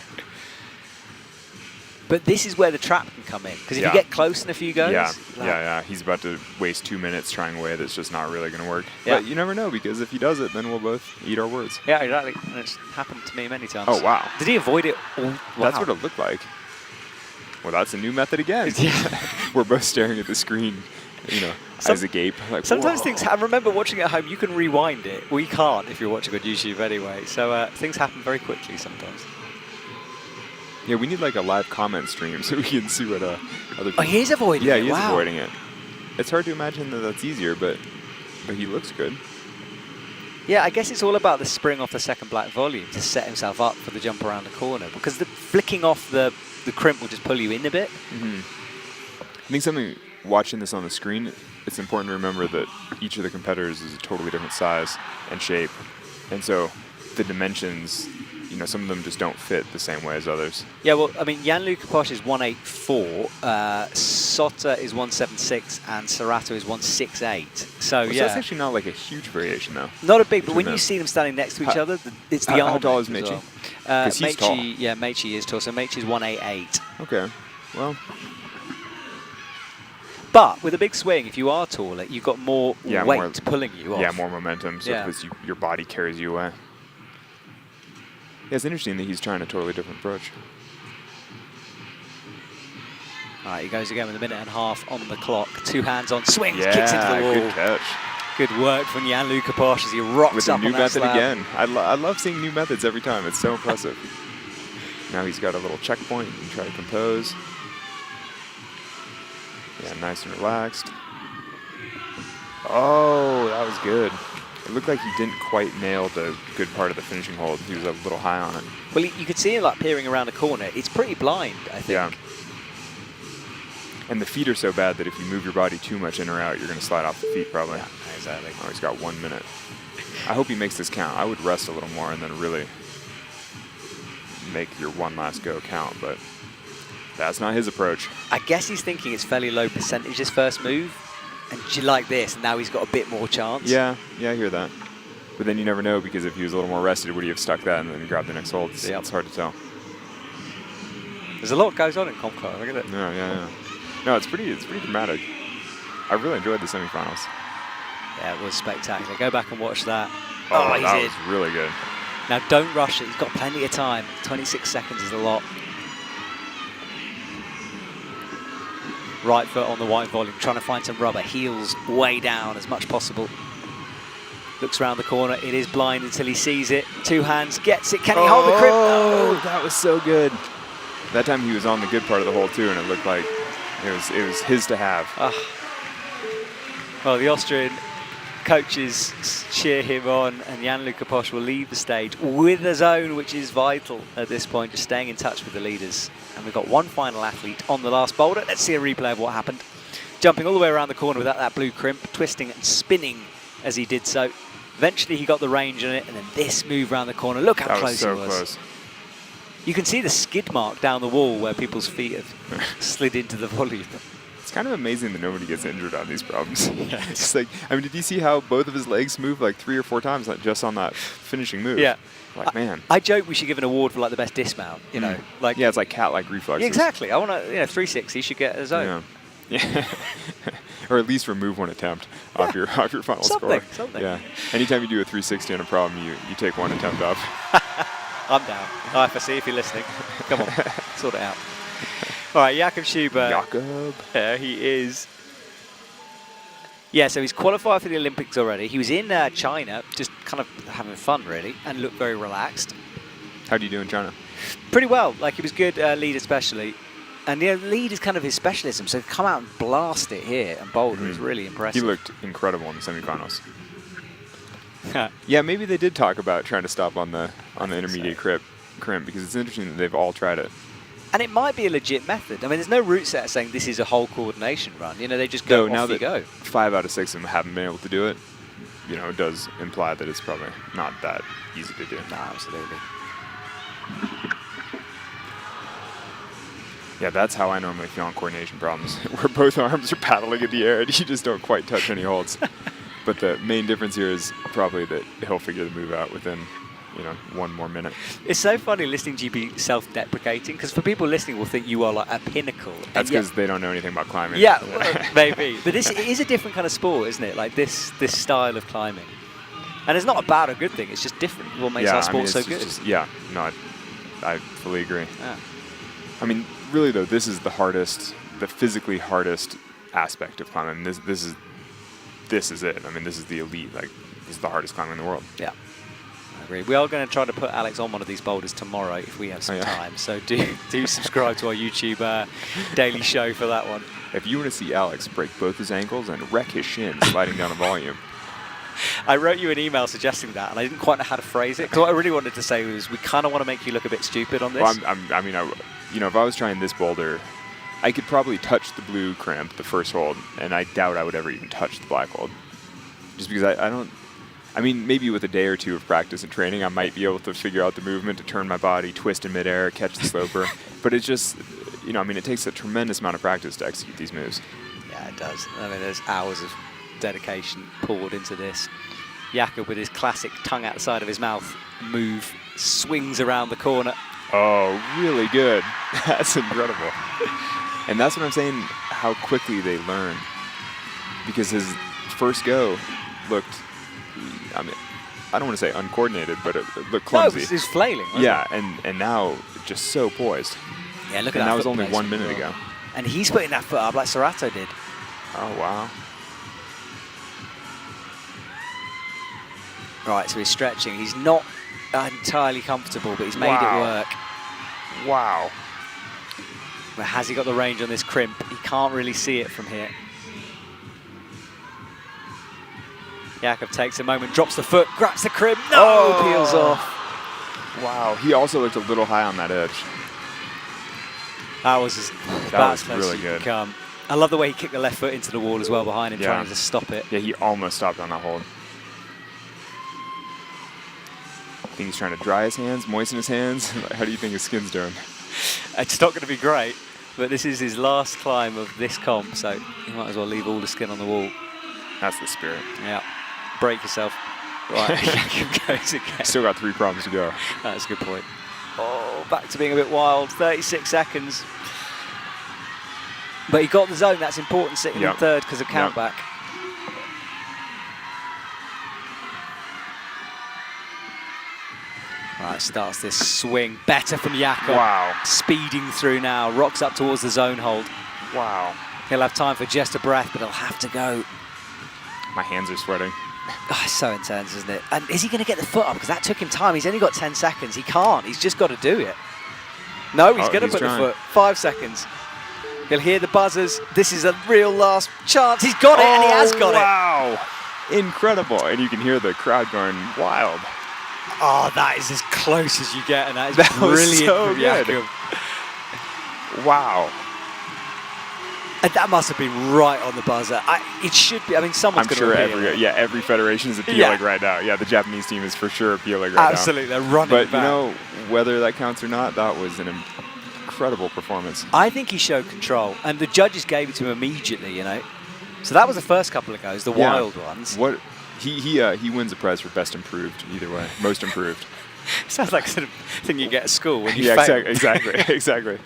But this is where the trap can come in, because if you get close in a few goes... Yeah, he's about to waste 2 minutes trying a way that's just not really going to work. Yeah. But you never know, because if he does it, then we'll both eat our words. Yeah, exactly. And it's happened to me many times. Oh, wow. Did he avoid it all? Wow. That's what it looked like. Well, that's a new method again. We're both staring at the screen, you know, eyes agape. Like, sometimes things I remember watching at home, you can rewind it. Well, you can't if you're watching on YouTube anyway. So things happen very quickly sometimes. Yeah, we need like a live comment stream so we can see what other people... Oh, he is avoiding it. Yeah, he is avoiding it. It's hard to imagine that that's easier, but he looks good. Yeah, I guess it's all about the spring off the second black volume to set himself up for the jump around the corner, because the flicking off the crimp will just pull you in a bit. I think watching this on the screen, it's important to remember that each of the competitors is a totally different size and shape. And so the dimensions... You know, some of them just don't fit the same way as others. Yeah, well, I mean, Gianluca Posch is 184, Sotta is 176, and Serato is 168. So, So that's actually not like a huge variation, though. Not a big, but when you see them standing next to each other, it's the arm. How tall is Meichi? Because he's tall. Yeah, Meichi is tall, so Meichi is 188. Okay, well... But with a big swing, if you are taller, you've got more weight pulling you off. Yeah, more momentum, so because your body carries you away. Yeah, it's interesting that he's trying a totally different approach. All right, he goes again with a minute and a half on the clock. 2 hands on, swings, kicks into the wall. Good catch. Good work from Gianluca Posch as he rocks up on that With a new method slab. again. I love seeing new methods every time. It's so impressive. Now he's got a little checkpoint and try to compose. Yeah, nice and relaxed. Oh, that was good. It looked like he didn't quite nail the good part of the finishing hold. He was a little high on it. Well, you could see him like peering around the corner. It's pretty blind, I think. Yeah. And the feet are so bad that if you move your body too much in or out, you're going to slide off the feet probably. Yeah, exactly. Oh, he's got 1 minute. I hope he makes this count. I would rest a little more and then really make your one last go count, but that's not his approach. I guess he's thinking it's fairly low percentage his first move. And like this, now he's got a bit more chance. Yeah, I hear that. But then you never know, because if he was a little more rested, would he have stuck that and then grabbed the next hold? It's hard to tell. There's a lot goes on in Comp Club, look at it. Yeah. No, it's pretty dramatic. I really enjoyed the semifinals. Yeah, it was spectacular. Go back and watch that. Oh, that was really good. Now don't rush it, he's got plenty of time. 26 seconds is a lot. Right foot on the white volume, trying to find some rubber. Heels way down as much possible. Looks around the corner. It is blind until he sees it. 2 hands, gets it. Can he hold the crimp? Oh, that was so good. That time he was on the good part of the hole too, and it looked like it was his to have. Well, the Austrian coaches cheer him on, and Gianluca Posch will leave the stage with a zone, which is vital at this point, just staying in touch with the leaders. And we've got one final athlete on the last boulder. Let's see a replay of what happened. Jumping all the way around the corner without that blue crimp, twisting and spinning as he did so. Eventually he got the range on it, and then this move around the corner. Look how close he was. Close. You can see the skid mark down the wall where people's feet have slid into the volume. It's kind of amazing that nobody gets injured on these problems. It's just like, I mean, did you see how both of his legs moved like 3 or 4 times just on that finishing move? Yeah. Like, man. I joke we should give an award for like the best dismount, you know. Like, yeah, it's like cat-like reflexes. Yeah, exactly. I want to, 360 should get a zone. Yeah. Or at least remove one attempt off your final score. Something. Yeah. Anytime you do a 360 on a problem, you take 1 attempt off. I'm down. IFSC, if you're listening, come on, sort it out. All right, Jakob Schubert. Jakob. Yeah, he is. Yeah, so he's qualified for the Olympics already. He was in China, just kind of having fun, really, and looked very relaxed. How do you do in China? Pretty well. Like, he was good, lead especially. And lead is kind of his specialism, so to come out and blast it here and Boulder is really impressive. He looked incredible in the semifinals. Yeah, maybe they did talk about trying to stop on the intermediate crimp crimp, because it's interesting that they've all tried it. And it might be a legit method. I mean, there's no route set saying this is a whole coordination run. You know, they just go now off you that go. 5 out of 6 of them haven't been able to do it, you know, it does imply that it's probably not that easy to do. No, absolutely. Yeah, that's how I normally feel on coordination problems, where both arms are paddling in the air and you just don't quite touch any holds. But the main difference here is probably that he'll figure the move out within, you know, 1 more minute. It's so funny listening to you be self-deprecating, because for people listening will think you are like a pinnacle. That's because they don't know anything about climbing. Yeah, well, maybe. But it is a different kind of sport, isn't it? Like this style of climbing. And it's not a bad or good thing. It's just different. What makes our sport so good. I fully agree. Yeah. I mean, really though, this is the hardest, the physically hardest aspect of climbing. This is it. I mean, this is the elite. Like, this is the hardest climbing in the world. Yeah. I agree. We are going to try to put Alex on one of these boulders tomorrow if we have some time. So do subscribe to our YouTube daily show for that one. If you want to see Alex break both his ankles and wreck his shin sliding down a volume. I wrote you an email suggesting that, and I didn't quite know how to phrase it. Because what I really wanted to say was, we kind of want to make you look a bit stupid on this. Well, you know, if I was trying this boulder, I could probably touch the blue crimp, the first hold, and I doubt I would ever even touch the black hold. Just because I don't. I mean, maybe with a day or two of practice and training, I might be able to figure out the movement to turn my body, twist in midair, catch the sloper. But it's just, you know, I mean, it takes a tremendous amount of practice to execute these moves. Yeah, it does. I mean, there's hours of dedication poured into this. Jakob, with his classic tongue out the side of his mouth move, swings around the corner. Oh, really good. That's incredible. And that's what I'm saying, how quickly they learn. Because his first go looked, I mean, I don't want to say uncoordinated, but it looked clumsy. No, it was flailing, wasn't it? And now just so poised. Yeah, look at that. And that was only 1 minute ago. And he's putting that foot up like Serato did. Oh, wow. Right, so he's stretching. He's not entirely comfortable, but he's made it work. Wow. But has he got the range on this crimp? He can't really see it from here. Jakob takes a moment, drops the foot, grabs the crimp. No, peels off. Wow, he also looked a little high on that edge. That was really good. Come. I love the way he kicked the left foot into the wall as well behind him, trying to stop it. Yeah, he almost stopped on that hold. I think he's trying to dry his hands, moisten his hands. How do you think his skin's doing? It's not going to be great, but this is his last climb of this comp, so he might as well leave all the skin on the wall. That's the spirit. Yeah. Break yourself. Right, Jakob goes again. Still got 3 problems to go. That's a good point. Oh, back to being a bit wild. 36 seconds. But he got the zone. That's important, sitting in third because of countback. Right, starts this swing. Better from Jakob. Wow. Speeding through now. Rocks up towards the zone hold. Wow. He'll have time for just a breath, but he'll have to go. My hands are sweating. Oh, it's so intense, isn't it? And is he going to get the foot up? Because that took him time. He's only got 10 seconds. He can't. He's just got to do it. No, he's going to put the foot. 5 seconds. He'll hear the buzzers. This is a real last chance. He's got it, and he has got it. Wow. Incredible. And you can hear the crowd going wild. Oh, that is as close as you get, and that is that brilliant was so from good. Jakob. Wow. And that must have been right on the buzzer. It should be. I mean, someone's going to appeal. Every federation is appealing right now. Yeah, the Japanese team is for sure appealing right now. Absolutely, they're running But back. you know, whether that counts or not, that was an incredible performance. I think he showed control, and the judges gave it to him immediately, you know. So that was the first couple of goes, the wild ones. What he wins a prize for best improved either way, most improved. Sounds like sort of thing you get at school when you fail. Exactly.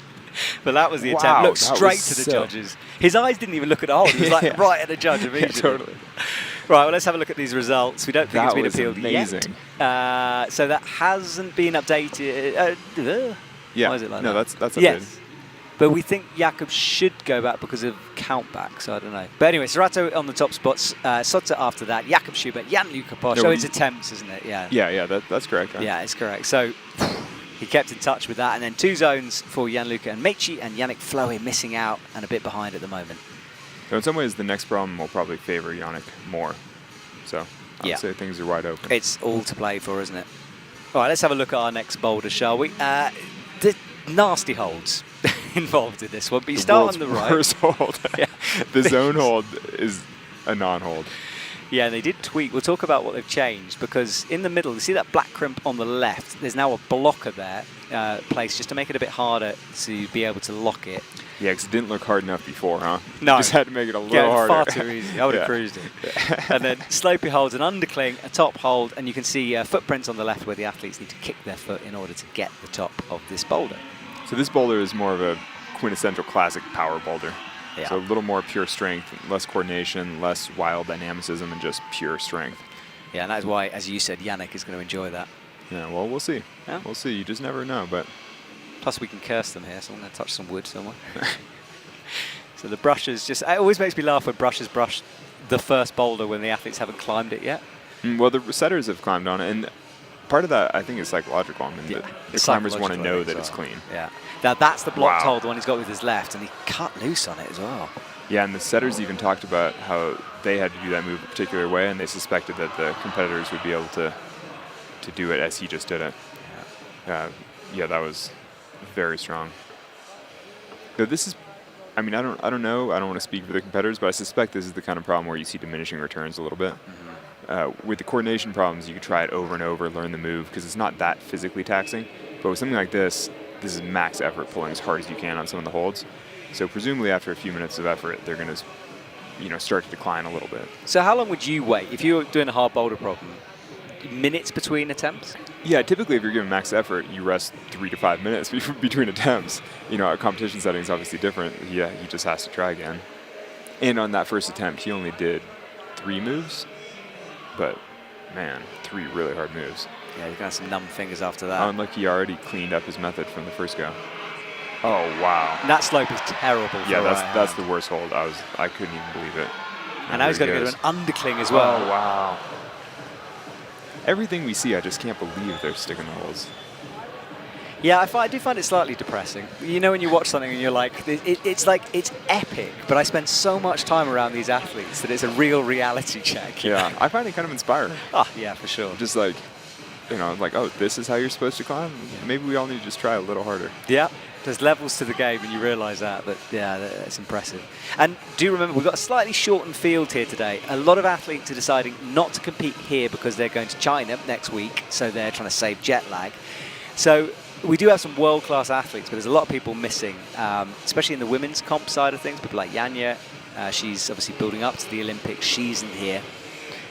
But that was the attempt. Look straight to the judges. His eyes didn't even look at the hole. He was like right at the judge immediately. Totally. Right, well, let's have a look at these results. We don't think it's been appealed amazing. yet. So that hasn't been updated. Yeah. Why is it like that? That's updated. Yes. But we think Jakob should go back because of countback, so I don't know. But anyway, Serato on the top spots, Sotta after that, Jakob Schubert, Jan-Luca Posch. Oh, it's attempts, isn't it? Yeah. Yeah, that's correct. Right? Yeah, it's correct. So he kept in touch with that. And then 2 zones for Jan-Luca and Meichi, and Yannick Flohe missing out and a bit behind at the moment. So in some ways, the next problem will probably favor Yannick more. So I would say things are wide open. It's all to play for, isn't it? All right, let's have a look at our next boulder, shall we? The nasty holds involved in this one, but you start on the right. Worst hold. Yeah. The zone hold is a non-hold. Yeah, and they did tweak. We'll talk about what they've changed, because in the middle, you see that black crimp on the left? There's now a blocker there placed just to make it a bit harder to be able to lock it. Yeah, because it didn't look hard enough before, huh? No. You just had to make it a little harder. Far too easy. I would have cruised it. And then slopey holds, an undercling, a top hold, and you can see footprints on the left where the athletes need to kick their foot in order to get the top of this boulder. So this boulder is more of a quintessential classic power boulder. Yeah. So a little more pure strength, less coordination, less wild dynamicism, and just pure strength. Yeah, and that's why, as you said, Yannick is going to enjoy that. Yeah, well, we'll see. Yeah. We'll see. You just never know, but... Plus, we can curse them here, so I'm going to touch some wood somewhere. So the brushes just... It always makes me laugh when brushes brush the first boulder when the athletes haven't climbed it yet. Well, the setters have climbed on it, and part of that, I think, is psychological. I mean, the climbers want to know that it's clean. Yeah. Now, that's the blocked hold, the one he's got with his left, and he cut loose on it as well. Yeah, and the setters even talked about how they had to do that move a particular way, and they suspected that the competitors would be able to do it as he just did it. Yeah, that was very strong. Though this is, I mean, I don't know. I don't want to speak for the competitors, but I suspect this is the kind of problem where you see diminishing returns a little bit. With the coordination problems, you can try it over and over, learn the move, because it's not that physically taxing. But with something like this is max effort, pulling as hard as you can on some of the holds. So presumably after a few minutes of effort, they're going to, start to decline a little bit. So how long would you wait if you were doing a hard boulder problem? Minutes between attempts? Yeah, typically if you're giving max effort, you rest 3 to 5 minutes between attempts. A competition setting is obviously different. Yeah, he just has to try again. And on that first attempt, he only did 3 moves. But, man, 3 really hard moves. Yeah, he's got some numb fingers after that. Unlucky he already cleaned up his method from the first go. Oh, wow. That slope is terrible. Yeah, that's the worst hold. I couldn't even believe it. And now he's got to go to an undercling as well. Oh, wow. Everything we see, I just can't believe they're sticking the holes. Yeah, I do find it slightly depressing. When you watch something and you're like, it's epic, but I spend so much time around these athletes that it's a real reality check. Yeah, I find it kind of inspiring. Oh, yeah, for sure. Just like, oh, this is how you're supposed to climb? Maybe we all need to just try a little harder. Yeah, there's levels to the game and you realize that, but yeah, that's impressive. And do remember, we've got a slightly shortened field here today. A lot of athletes are deciding not to compete here because they're going to China next week, so they're trying to save jet lag. So we do have some world-class athletes, but there's a lot of people missing, especially in the women's comp side of things. People like Yanya, she's obviously building up to the Olympics. She's in here.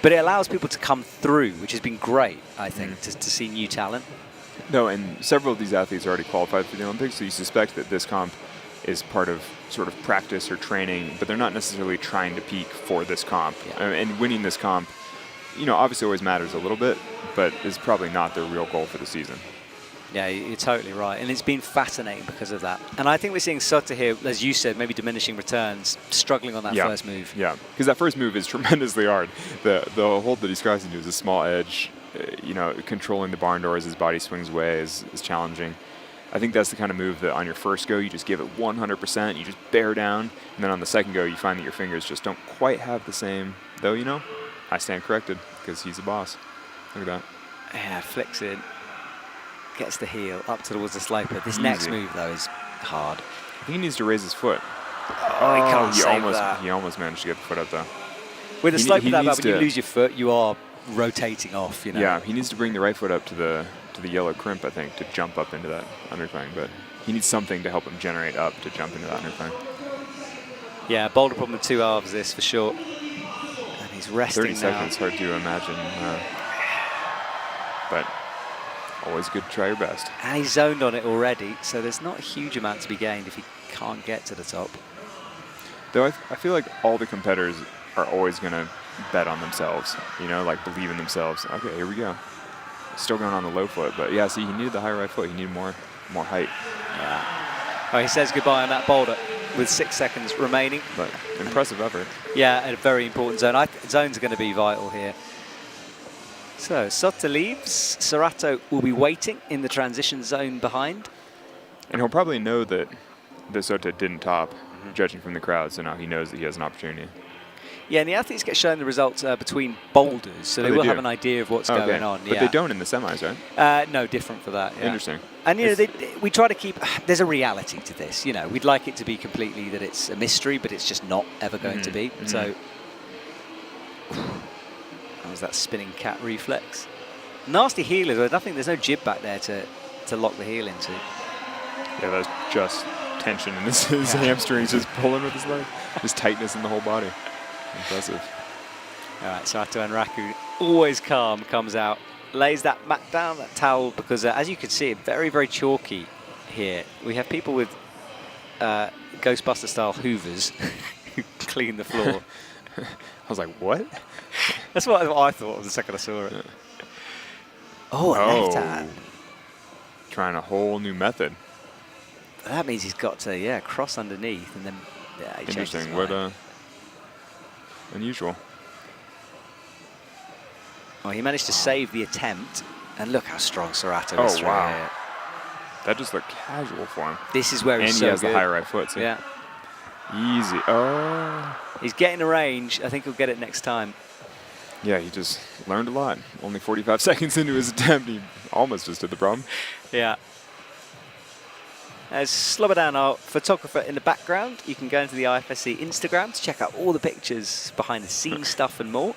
But it allows people to come through, which has been great, I think, to see new talent. No, and several of these athletes are already qualified for the Olympics, so you suspect that this comp is part of sort of practice or training, but they're not necessarily trying to peak for this comp. Yeah. And winning this comp, obviously always matters a little bit, but is probably not their real goal for the season. Yeah, you're totally right. And it's been fascinating because of that. And I think we're seeing Sutter here, as you said, maybe diminishing returns, struggling on that first move. Yeah, because that first move is tremendously hard. The hold that he's crossing to is a small edge. Controlling the barn door as his body swings away is challenging. I think that's the kind of move that on your first go, you just give it 100%, you just bear down, and then on the second go, you find that your fingers just don't quite have the same, though, I stand corrected, because he's a boss. Look at that. Yeah, flicks in, gets the heel up towards the sloper. This next move, though, is hard. I think he needs to raise his foot. Oh, he can't save that. He almost managed to get the foot up, though. With a slope that bad, when you lose your foot, you are rotating off, Yeah, he needs to bring the right foot up to the yellow crimp, I think, to jump up into that undercling, but he needs something to help him generate up to jump into that undercling. Yeah, boulder problem with 2 halves this for sure. And he's resting 30 now. seconds, hard to imagine, but always good to try your best. And he's zoned on it already, so there's not a huge amount to be gained if he can't get to the top. Though I feel like all the competitors are always going to bet on themselves, believe in themselves. Okay, here we go. Still going on the low foot, but yeah, see, he needed the high right foot. He needed more height. Yeah. Oh, he says goodbye on that boulder with 6 seconds remaining. But impressive effort. Yeah, a very important zone. Zones are going to be vital here. So Sutter leaves. Serato will be waiting in the transition zone behind. And he'll probably know that Soto didn't top, judging from the crowd, so now he knows that he has an opportunity. Yeah, and the athletes get shown the results between boulders, so they will have an idea of what's going on. But they don't in the semis, right? No, different for that. Yeah. Interesting. And you know, we try to keep. There's a reality to this. You know, we'd like it to be completely that it's a mystery, but it's just not ever going to be. So, that was that spinning cat reflex. Nasty heel as well. Nothing. There's no jib back there to lock the heel into. Yeah, that's just tension in his hamstrings, just pulling with his leg. Just tightness in the whole body. Impressive. All right, Sato and Raku, always calm, comes out, lays that mat down, that towel, because as you can see, very, very chalky here. We have people with Ghostbuster-style hoovers who clean the floor. I was like, what? That's what I thought the second I saw it. Oh, left hand. Trying a whole new method. That means he's got to, cross underneath, and then, he changes his mind. What unusual. Well, he managed to save the attempt, and look how strong Sorato is through here. That just looked casual for him. This is where he's so good. And he has the high right foot, so yeah. Easy. Oh. He's getting a range. I think he'll get it next time. Yeah, he just learned a lot. Only 45 seconds into his attempt, he almost just did the problem. Yeah. As Slobodan, our photographer in the background, you can go into the IFSC Instagram to check out all the pictures, behind the scenes stuff and more.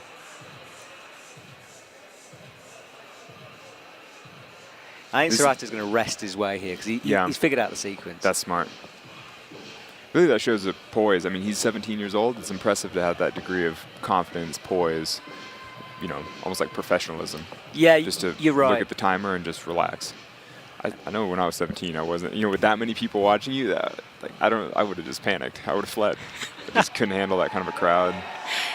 I think Sorato's going to rest his way here because he's figured out the sequence. That's smart. Really, that shows the poise. I mean, he's 17 years old. It's impressive to have that degree of confidence, poise, you know, almost like professionalism. Yeah, just to you're right. Look at the timer and just relax. I know when I was 17, I wasn't, you know, with that many people watching you, I would have just panicked. I would have fled. I just couldn't handle that kind of a crowd,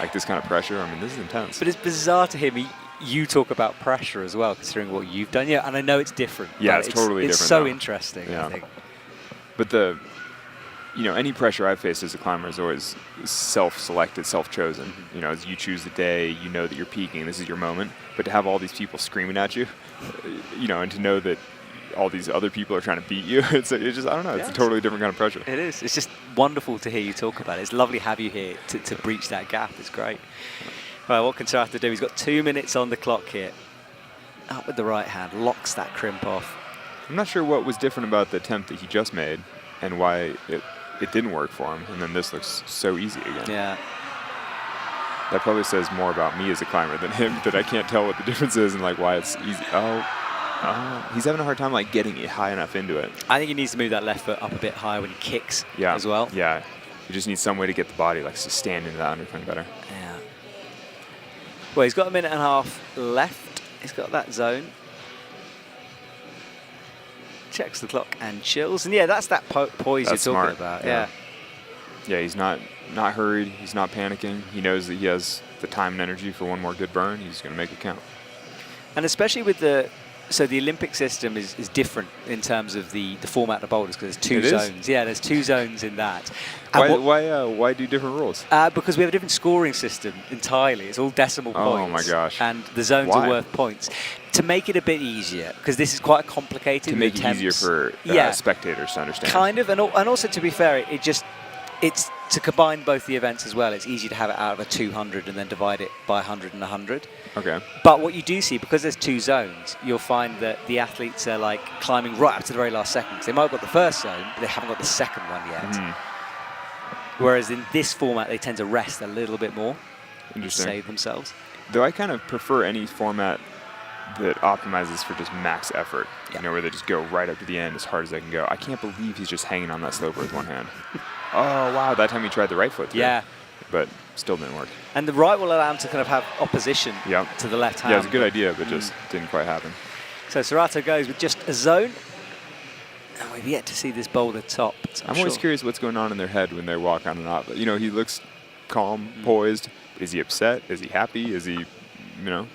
like this kind of pressure. I mean, this is intense. But it's bizarre to hear you talk about pressure as well, considering what you've done. Yeah, and I know it's different. Yeah, it's totally different. It's so interesting, I think. But any pressure I've faced as a climber is always self-selected, self-chosen. You know, as you choose the day, you know that you're peaking, this is your moment. But to have all these people screaming at you, you know, and to know that all these other people are trying to beat you, it's just, I don't know, it's a totally different kind of pressure. It is. It's just wonderful to hear you talk about it. It's lovely to have you here to breach that gap. It's great. All right, what can Sorato do? He's got 2 minutes on the clock here. Up with the right hand, locks that crimp off. I'm not sure what was different about the attempt that he just made and why it didn't work for him, and then this looks so easy again. Yeah. That probably says more about me as a climber than him, that I can't tell what the difference is and like why it's easy. He's having a hard time like getting it high enough into it. I think he needs to move that left foot up a bit higher when he kicks as well. Yeah, he just needs some way to get the body like to stand into that undercurrent better. Yeah. Well, he's got a minute and a half left. He's got that zone. Checks the clock and chills. And yeah, that's that poise you're talking about. Yeah. Yeah, he's not hurried. He's not panicking. He knows that he has the time and energy for one more good burn. He's going to make it count. And especially with the Olympic system is different in terms of the format of boulders because there's two zones. Yeah, there's 2 zones in that. Why do different rules? Because we have a different scoring system entirely. It's all decimal points. Oh my gosh! And the zones are worth points. To make it a bit easier, because this is quite complicated. To make it easier for spectators to understand. Kind of, and also to be fair, it's to combine both the events as well. It's easy to have it out of a 200 and then divide it by 100 and 100. Okay. But what you do see, because there's 2 zones, you'll find that the athletes are like climbing right up to the very last second. They might have got the first zone, but they haven't got the second one yet. Whereas in this format, they tend to rest a little bit more. Interesting. Save themselves. Though I kind of prefer any format that optimizes for just max effort. Yeah. You know, where they just go right up to the end as hard as they can go. I can't believe he's just hanging on that slope with one hand. Oh, wow. That time he tried the right foot through. Yeah. But still didn't work. And the right will allow him to kind of have opposition to the left hand. Yeah, it was a good idea, but just didn't quite happen. So Sorato goes with just a zone. And we've yet to see this boulder topped. I'm always curious what's going on in their head when they walk on and off. You know, he looks calm, poised. Is he upset? Is he happy? Is he, you know?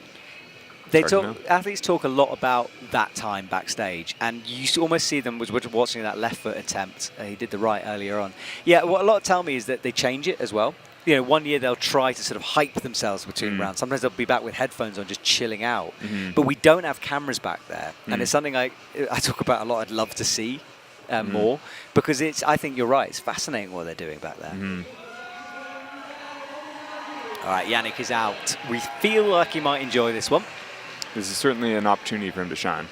Athletes talk a lot about that time backstage, and you almost see them watching that left foot attempt. He did the right earlier on. Yeah, what a lot tell me is that they change it as well. You know, one year they'll try to sort of hype themselves between rounds. Sometimes they'll be back with headphones on, just chilling out. But we don't have cameras back there, and it's something I talk about a lot. I'd love to see more, because I think you're right. It's fascinating what they're doing back there. All right, Yannick is out. We feel like he might enjoy this one. This is certainly an opportunity for him to shine.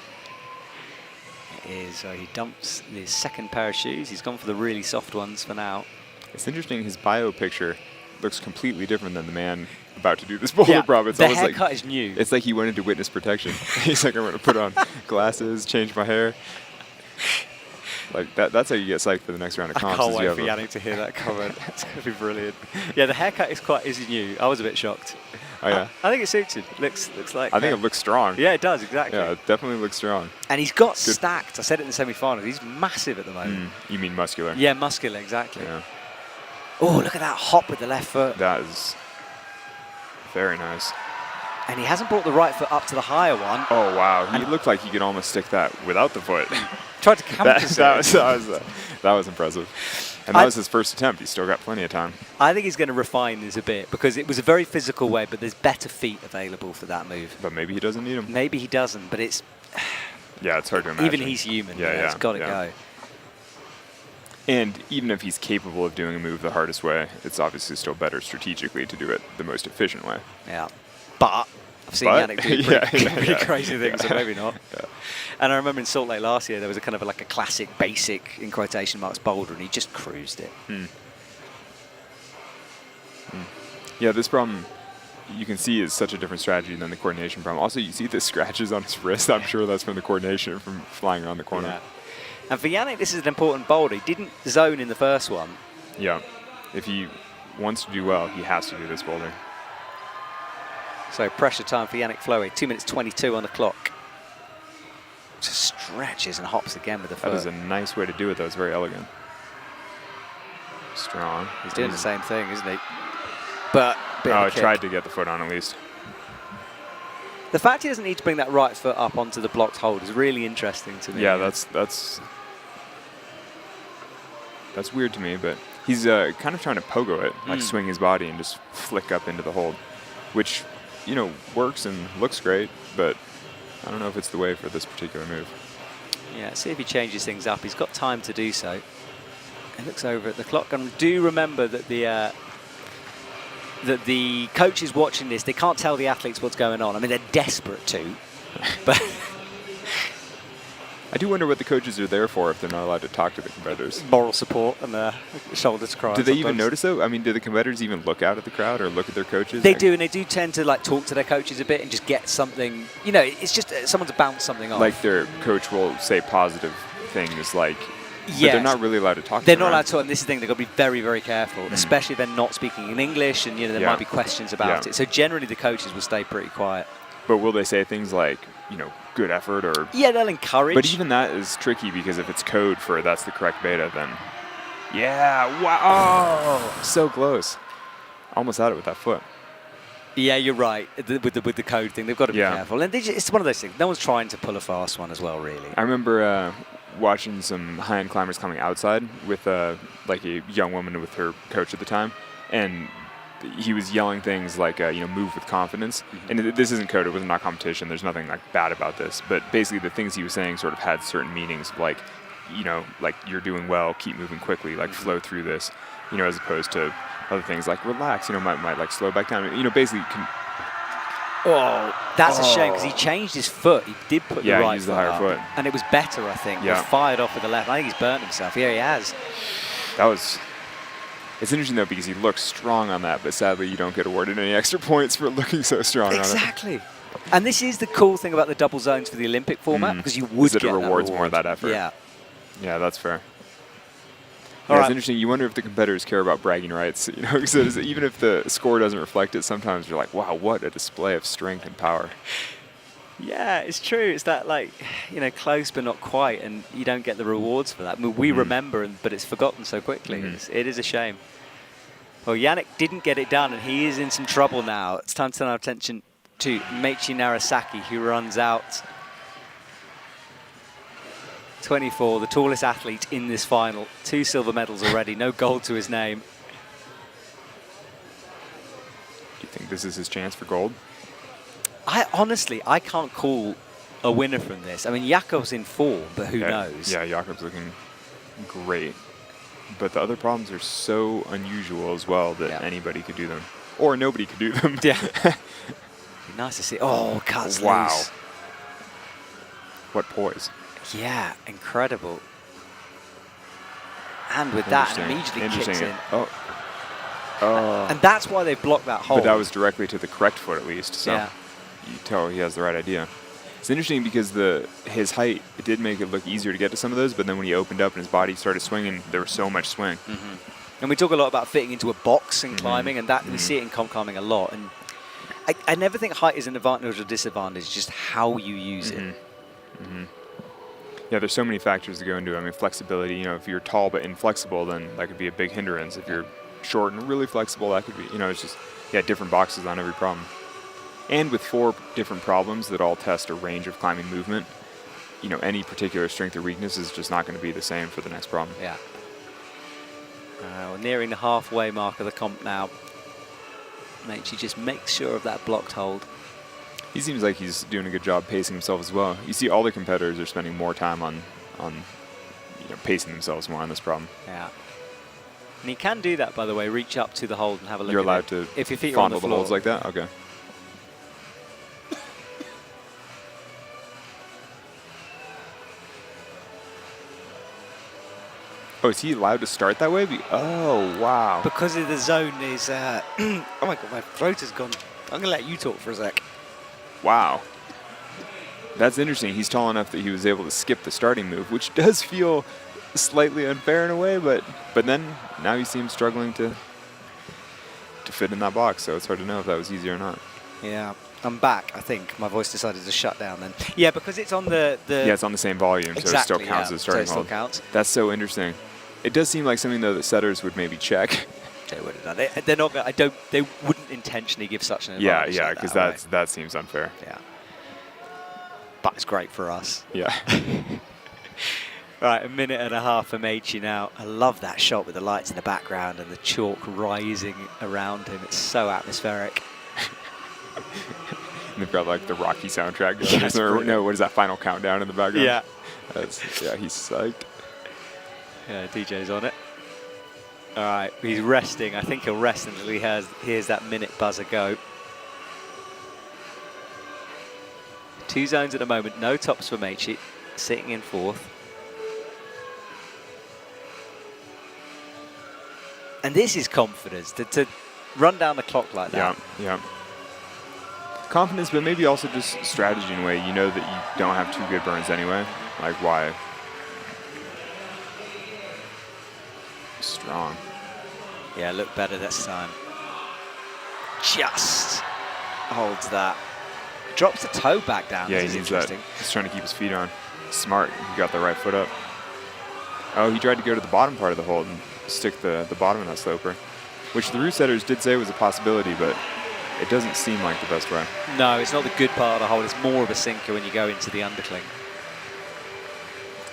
It is. He dumps his second pair of shoes. He's gone for the really soft ones for now. It's interesting, his bio picture looks completely different than the man about to do this boulder prop. It's the almost haircut like, is new. It's like he went into witness protection. He's like, I'm going to put on glasses, change my hair. Like that's how you get psyched for the next round of comps. I can't wait for Yannick to hear that comment. It's going to be brilliant. Yeah, the haircut is new. I was a bit shocked. Oh yeah. I think it suits him. Looks like. I think it looks strong. Yeah, it does exactly. Yeah, it definitely looks strong. And he's got stacked. I said it in the semi-finals. He's massive at the moment. You mean muscular? Yeah, muscular, exactly. Yeah. Oh, look at that hop with the left foot. That is very nice. And he hasn't brought the right foot up to the higher one. Oh wow, he looked like he could almost stick that without the foot. Tried to counter that was impressive. And that was his first attempt. He's still got plenty of time. I think he's going to refine this a bit because it was a very physical way, but there's better feet available for that move. But maybe he doesn't need them. Maybe he doesn't, but it's... Yeah, it's hard to imagine. Even he's human. Yeah, it's got to go. And even if he's capable of doing a move the hardest way, it's obviously still better strategically to do it the most efficient way. Yeah. But I've seen Yannick do pretty crazy things, so maybe not. Yeah. And I remember in Salt Lake last year, there was a kind of like a classic, basic, in quotation marks, boulder, and he just cruised it. Yeah, this problem, you can see, is such a different strategy than the coordination problem. Also, you see the scratches on his wrist. I'm sure that's from the coordination from flying around the corner. Yeah. And for Yannick, this is an important boulder. He didn't zone in the first one. Yeah. If he wants to do well, he has to do this boulder. So pressure time for Yannick Floe, 2 minutes 22 on the clock. Just stretches and hops again with the foot. That is a nice way to do it, though. It's very elegant. Strong. He's doing the same thing, isn't he? But I tried to get the foot on at least. The fact he doesn't need to bring that right foot up onto the blocked hold is really interesting to me. Yeah, that's weird to me, but he's kind of trying to pogo it, like swing his body and just flick up into the hold, which, you know, works and looks great, but I don't know if it's the way for this particular move. Yeah, see if he changes things up. He's got time to do so. He looks over at the clock, and do remember that the coaches watching this, they can't tell the athletes what's going on. I mean, they're desperate to, but I do wonder what the coaches are there for if they're not allowed to talk to the competitors. Moral support and the shoulders cry. Do they even notice though? I mean, do the competitors even look out at the crowd or look at their coaches? They do, and they do tend to like talk to their coaches a bit and just get something. You know, it's just someone to bounce something off. Like their coach will say positive things, like. Yes. But they're not really allowed to talk to them. They're not allowed to talk, and this is the thing, they've got to be very, very careful, especially if they're not speaking in English, and you know there might be questions about it. So generally the coaches will stay pretty quiet. But will they say things like, you know, good effort or... Yeah, they'll encourage. But even that is tricky because if it's code for that's the correct beta, then... Yeah, wow! Oh, so close. Almost had it with that foot. Yeah, you're right. With the code thing, they've got to be careful. And it's one of those things. No one's trying to pull a fast one as well, really. I remember watching some high-end climbers coming outside with like a young woman with her coach at the time, and he was yelling things like, you know, move with confidence. And this isn't code. It was not competition. There's nothing like bad about this. But basically the things he was saying sort of had certain meanings, like, you know, like you're doing well, keep moving quickly, like flow through this, you know, as opposed to other things like relax, you know, might like slow back down. You know, basically... That's a shame because he changed his foot. He did put the right used the higher foot. And it was better, I think. Yeah. He fired off with the left. I think he's burnt himself. Yeah, he has. That was... It's interesting, though, because he looks strong on that, but sadly you don't get awarded any extra points for looking so strong on it. Exactly. And this is the cool thing about the double zones for the Olympic format, because you would get it rewards that more of that effort. Yeah. Yeah, that's fair. Yeah, it's interesting. You wonder if the competitors care about bragging rights. You know, because even if the score doesn't reflect it, sometimes you're like, wow, what a display of strength and power. Yeah, it's true. It's that, like, you know, close but not quite, and you don't get the rewards for that. I mean, we remember, but it's forgotten so quickly. It is a shame. Well, Yannick didn't get it done, and he is in some trouble now. It's time to turn our attention to Meiichi Narasaki, who runs out 24, the tallest athlete in this final. 2 silver medals already, no gold to his name. Do you think this is his chance for gold? Honestly, I can't call a winner from this. I mean, Jakob's in form, but who knows? Yeah, Jakob's looking great. But the other problems are so unusual as well that anybody could do them. or nobody could do them. Yeah. Nice to see. Oh, cuts Wow. loose. What poise. Yeah, incredible. And with that, it Interesting. immediately kicks in. Oh. Oh. And that's why they've blocked that hole. But that was directly to the correct foot, at least. So Yeah. you tell he has the right idea. It's interesting because his height, it did make it look easier to get to some of those, but then when he opened up and his body started swinging, there was so much swing. And we talk a lot about fitting into a box and climbing, and that we see it in comp climbing a lot. And I never think height is an advantage or disadvantage, just how you use it. Yeah, there's so many factors to go into it. I mean, flexibility, you know, if you're tall but inflexible, then that could be a big hindrance. If you're short and really flexible, that could be, you know, it's just, different boxes on every problem. And with 4 different problems that all test a range of climbing movement, you know, any particular strength or weakness is just not going to be the same for the next problem. Yeah. We're nearing the halfway mark of the comp now. Mate, just makes sure of that blocked hold. He seems like he's doing a good job pacing himself as well. You see all the competitors are spending more time on pacing themselves more on this problem. Yeah. And he can do that, by the way, reach up to the hold and have a look You're at allowed it. to if your feet are on the fondle the floor. holds like that? Okay. Oh, is he allowed to start that way? Oh, wow. Because of the zone is... oh my God, my throat has gone. I'm going to let you talk for a sec. Wow. That's interesting. He's tall enough that he was able to skip the starting move, which does feel slightly unfair in a way, but then now you see him struggling to fit in that box, so it's hard to know if that was easy or not. Yeah. I'm back, I think. My voice decided to shut down then. Yeah, because it's on the... Yeah, it's on the same volume, exactly, so it still counts as starting so it hold. still counts. That's so interesting. It does seem like something, though, that setters would maybe check. They would have done. They're not. They wouldn't intentionally give such an advantage. Yeah, like because that, that seems unfair. Yeah. But it's great for us. Yeah. Right, 1.5 minutes for Meiji now. I love that shot with the lights in the background and the chalk rising around him. It's so atmospheric. And they've got like the Rocky soundtrack going. Yeah, no, what is that final countdown in the background? Yeah. He's psyched. Yeah, DJ's on it. All right, he's resting. I think he'll rest until he hears that minute buzzer go. 2 zones at the moment, no tops for Meiji, sitting in 4th. And this is confidence, to run down the clock like that. Yeah. Confidence, but maybe also just strategy in a way. You know that you don't have 2 good burns anyway. Like, why? Strong. Yeah, look better this time. Just holds that. Drops the toe back down. Yeah, this he is needs that. interesting. He's trying to keep his feet on. Smart. He got the right foot up. Oh, he tried to go to the bottom part of the hold and stick the bottom of that sloper, which the route setters did say was a possibility, but it doesn't seem like the best way. No, it's not the good part of the hold. It's more of a sinker when you go into the undercling.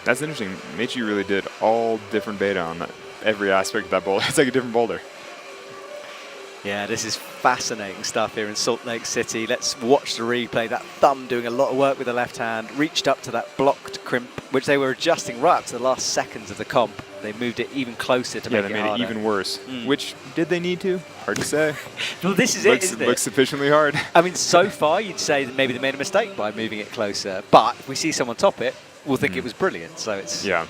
That's interesting. Meiji really did all different beta on that. Every aspect of that boulder. It's like a different boulder. Yeah, this is fascinating stuff here in Salt Lake City. Let's watch the replay. That thumb doing a lot of work with the left hand, reached up to that blocked crimp, which they were adjusting right up to the last seconds of the comp. They moved it even closer to make it harder. Yeah, they made it even worse. Which, did they need to? Hard to say. Well, this is it, isn't it? Looks sufficiently hard. I mean, so far, you'd say that maybe they made a mistake by moving it closer. But if we see someone top it, we'll think it was brilliant. So it's... Yeah.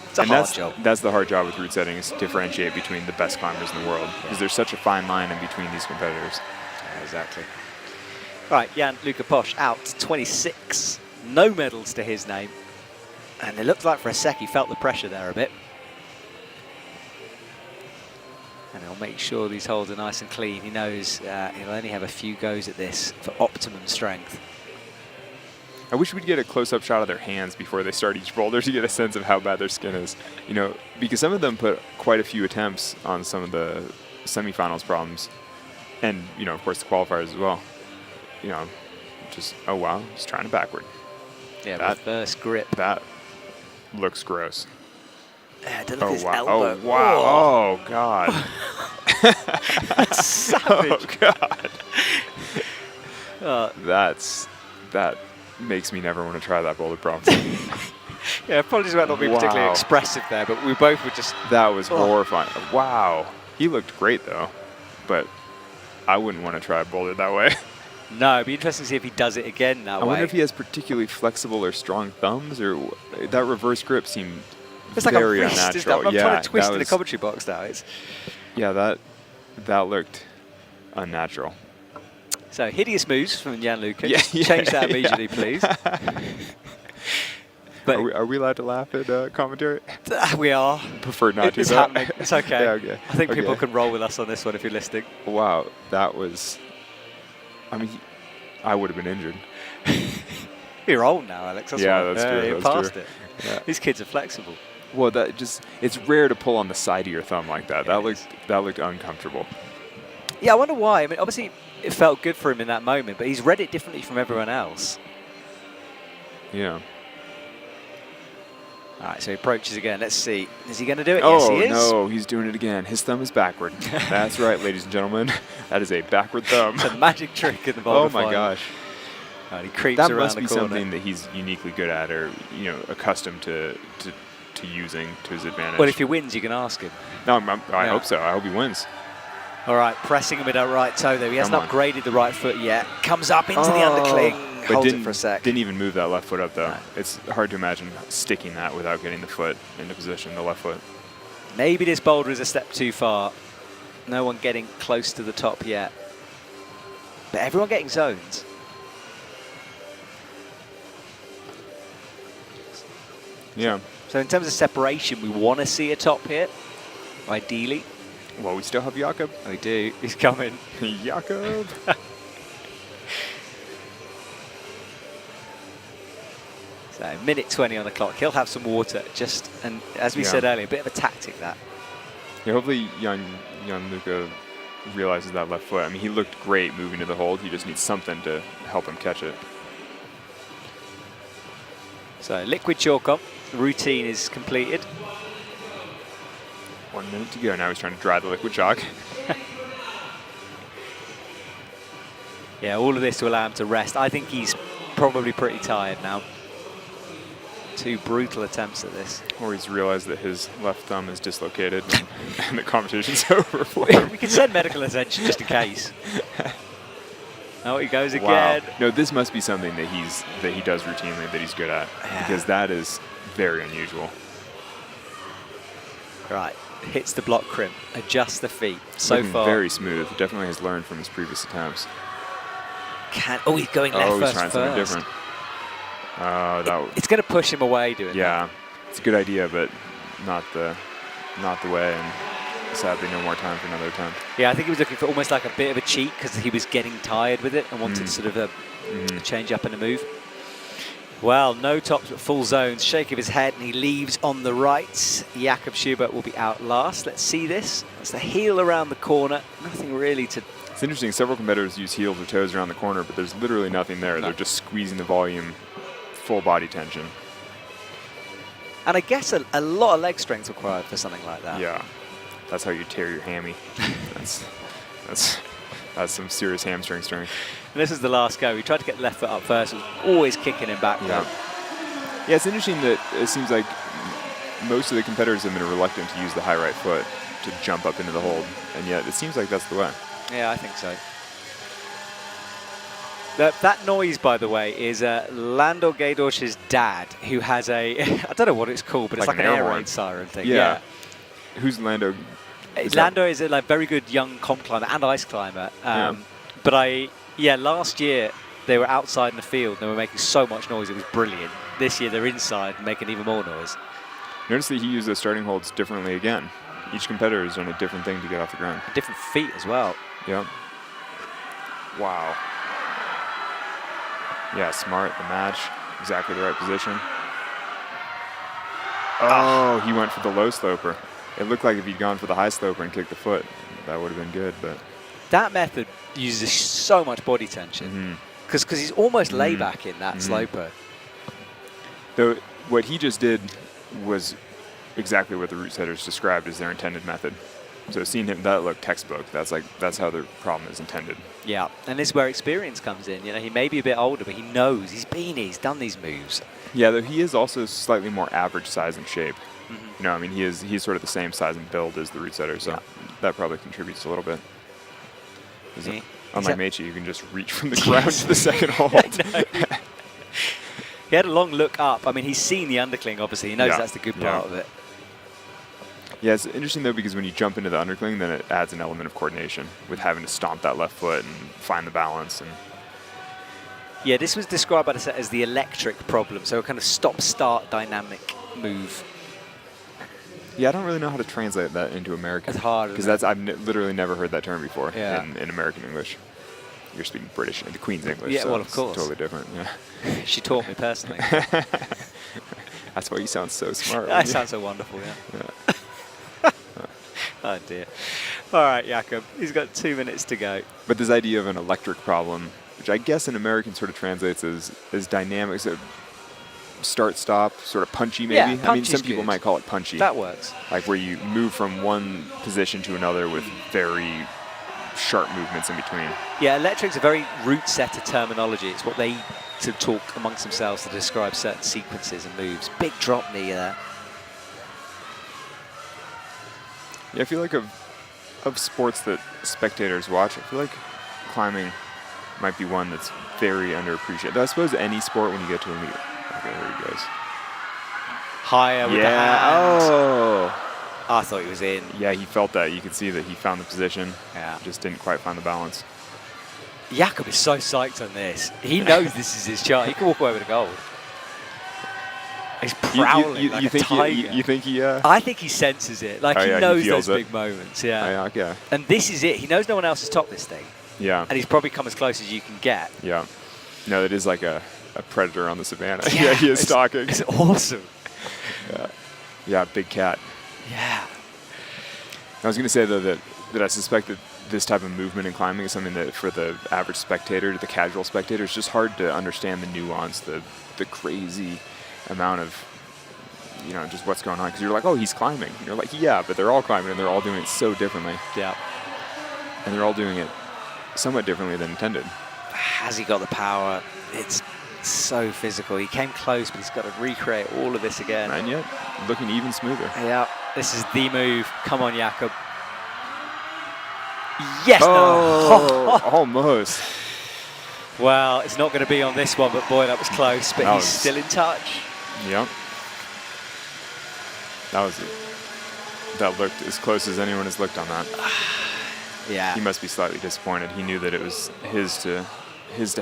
It's a hard job. That's the hard job with route setting, is to differentiate between the best climbers in the world. Because there's such a fine line in between these competitors. Yeah, exactly. Right, Jan-Luca Posch out 26. No medals to his name. And it looked like for a sec he felt the pressure there a bit. And he'll make sure these holds are nice and clean. He knows he'll only have a few goes at this for optimum strength. I wish we'd get a close-up shot of their hands before they start each boulder to get a sense of how bad their skin is. You know, because some of them put quite a few attempts on some of the semifinals problems. And, you know, of course, the qualifiers as well. You know, just, oh, wow, just trying to backward. Yeah, that first grip. That looks gross. Look at his wow. elbow. Oh, wow. Oh, God. That's savage. Oh, God. That makes me never want to try that boulder problem. Yeah, apologies about not being particularly expressive there, but we both were just... That was horrifying. Wow. He looked great, though. But I wouldn't want to try a boulder that way. No, it'd be interesting to see if he does it again that way. I wonder if he has particularly flexible or strong thumbs, or that reverse grip seemed it's like very a wrist, unnatural. I'm trying to twist in the commentary box now. Yeah, that looked unnatural. So, hideous moves from Gianluca. Yeah, Change that immediately, please. But are we allowed to laugh at commentary? We are. Prefer not to. It's happening. It's okay. Yeah, okay. I think people can roll with us on this one if you're listening. Wow, that was... I mean, I would have been injured. You're old now, Alex. That's yeah, why. that's true. You're that's past true. it. Yeah. These kids are flexible. Well, it's rare to pull on the side of your thumb like that. Yeah, that looked uncomfortable. Yeah, I wonder why. I mean, obviously, it felt good for him in that moment, but he's read it differently from everyone else. Yeah. All right, so he approaches again. Let's see. Is he going to do it? Oh, yes, he is. no, he's doing it again. His thumb is backward. That's right, ladies and gentlemen. That is a backward thumb. It's a magic trick in the Boulder Oh, my final. gosh. Right, he creeps That around must the be corner. something that he's uniquely good at, or accustomed to using to his advantage. Well, if he wins, you can ask him. No, I hope so. I hope he wins. All right, pressing him with that right toe there. He hasn't Come on. upgraded the right foot yet. Comes up into the undercling. But Holds it for a sec. Didn't even move that left foot up, though. No. It's hard to imagine sticking that without getting the foot into position, the left foot. Maybe this boulder is a step too far. No one getting close to the top yet. But everyone getting zones. Yeah. So in terms of separation, we want to see a top hit, ideally. Well, we still have Jakob. We do. He's coming. Jakob. So minute 20 on the clock. He'll have some water. And as we said earlier, a bit of a tactic that. Yeah, hopefully Gianluca realizes that left foot. I mean, he looked great moving to the hold. He just needs something to help him catch it. So liquid chalk on. The routine is completed. 1 minute to go. Now he's trying to dry the liquid chalk. Yeah, all of this to allow him to rest. I think he's probably pretty tired now. 2 brutal attempts at this. Or he's realized that his left thumb is dislocated and the competition's over for him. We can send medical attention just in case. Oh, he goes again. Wow. No, this must be something that he does routinely, that he's good at, because that is very unusual. Right, hits the block crimp, adjusts the feet. So Looking far, very smooth. Definitely has learned from his previous attempts. He's going left He's first. trying something different. It's going to push him away doing that. Yeah, it's a good idea, but not the way. And sadly, no more time for another attempt. Yeah, I think he was looking for almost like a bit of a cheat because he was getting tired with it and wanted sort of a change up in the move. Well, no tops but full zones. Shake of his head and he leaves on the right. Jakob Schubert will be out last. Let's see this. That's the heel around the corner. Nothing really to... It's interesting. Several competitors use heels or toes around the corner, but there's literally nothing there. No. They're just squeezing the volume, full body tension. And I guess a lot of leg strength required for something like that. Yeah. That's how you tear your hammy. that's some serious hamstring strength. And this is the last go. He tried to get the left foot up first. It was always kicking him back. Yeah. Yeah, it's interesting that it seems like most of the competitors have been reluctant to use the high right foot to jump up into the hold, and yet it seems like that's the way. Yeah, I think so. That noise, by the way, is Landor Gaydorsch's dad, who has a, I don't know what it's called, but it's like an air raid siren thing. Yeah. Who's Lando? Landor is a very good young comp climber and ice climber. But last year they were outside in the field and they were making so much noise, it was brilliant. This year they're inside and making even more noise. Notice that he used those starting holds differently again. Each competitor is doing a different thing to get off the ground. Different feet as well. Yep. Wow. Yeah, smart, the match, exactly the right position. Oh, he went for the low sloper. It looked like if he'd gone for the high sloper and kicked the foot, that would have been good, but... That method uses so much body tension. Because he's almost layback in that sloper. Though what he just did was exactly what the route setters described as their intended method. So seeing him, that looked textbook. That's how the problem is intended. Yeah, and this is where experience comes in. You know, he may be a bit older, but he knows. He's been here. He's done these moves. Yeah, though he is also slightly more average size and shape. You know, I mean, he's sort of the same size and build as the route setter, so that probably contributes a little bit. Unlike Meiji, you can just reach from the ground to the second hold. He had a long look up. I mean, he's seen the undercling, obviously. He knows that's the good part of it. Yeah, it's interesting, though, because when you jump into the undercling, then it adds an element of coordination with having to stomp that left foot and find the balance. And yeah, this was described by the set as the electric problem, so a kind of stop-start dynamic move. Yeah, I don't really know how to translate that into American. It's hard, because I've literally never heard that term before in American English. You're speaking British, the Queen's English. Yeah, so well, of course. It's totally different. Yeah. She taught me personally. That's why you sound so smart. I sound so wonderful, yeah. Oh, dear. All right, Jakob. He's got 2 minutes to go. But this idea of an electric problem, which I guess in American sort of translates as dynamic, so start-stop, sort of punchy maybe. Yeah, I mean, some people might call it punchy. That works. Like where you move from one position to another with very sharp movements in between. Yeah, electric's a very root-setter terminology. It's what they to talk amongst themselves to describe certain sequences and moves. Big drop knee there. Yeah, I feel like of sports that spectators watch, I feel like climbing might be one that's very underappreciated. Though I suppose any sport when you get to elite. Okay, here he goes. Higher with the hand. Oh. I thought he was in. Yeah, he felt that. You could see that he found the position. Yeah. Just didn't quite find the balance. Jakob is so psyched on this. He knows this is his chance. He can walk away with a gold. He's prowling like a tiger. You think he... I think he senses it. Like, he knows those big moments. Yeah. Yeah. And this is it. He knows no one else has topped this thing. Yeah. And he's probably come as close as you can get. Yeah. No, it is like a predator on the savannah. Yeah, he is stalking. It's awesome. Yeah, big cat. Yeah. I was going to say, though, that I suspect that this type of movement in climbing is something that for the average spectator, the casual spectator, it's just hard to understand the nuance, the crazy amount of, just what's going on. Because you're like, oh, he's climbing. And you're like, yeah, but they're all climbing, and they're all doing it so differently. Yeah. And they're all doing it somewhat differently than intended. Has he got the power? It's so physical. He came close, but he's got to recreate all of this again. And yet, looking even smoother. Yeah, this is the move. Come on, Jakob. Yes! Oh, almost. Well, it's not going to be on this one, but boy, that was close. But he's still in touch. Yep. That looked as close as anyone has looked on that. Yeah. He must be slightly disappointed. He knew that it was his to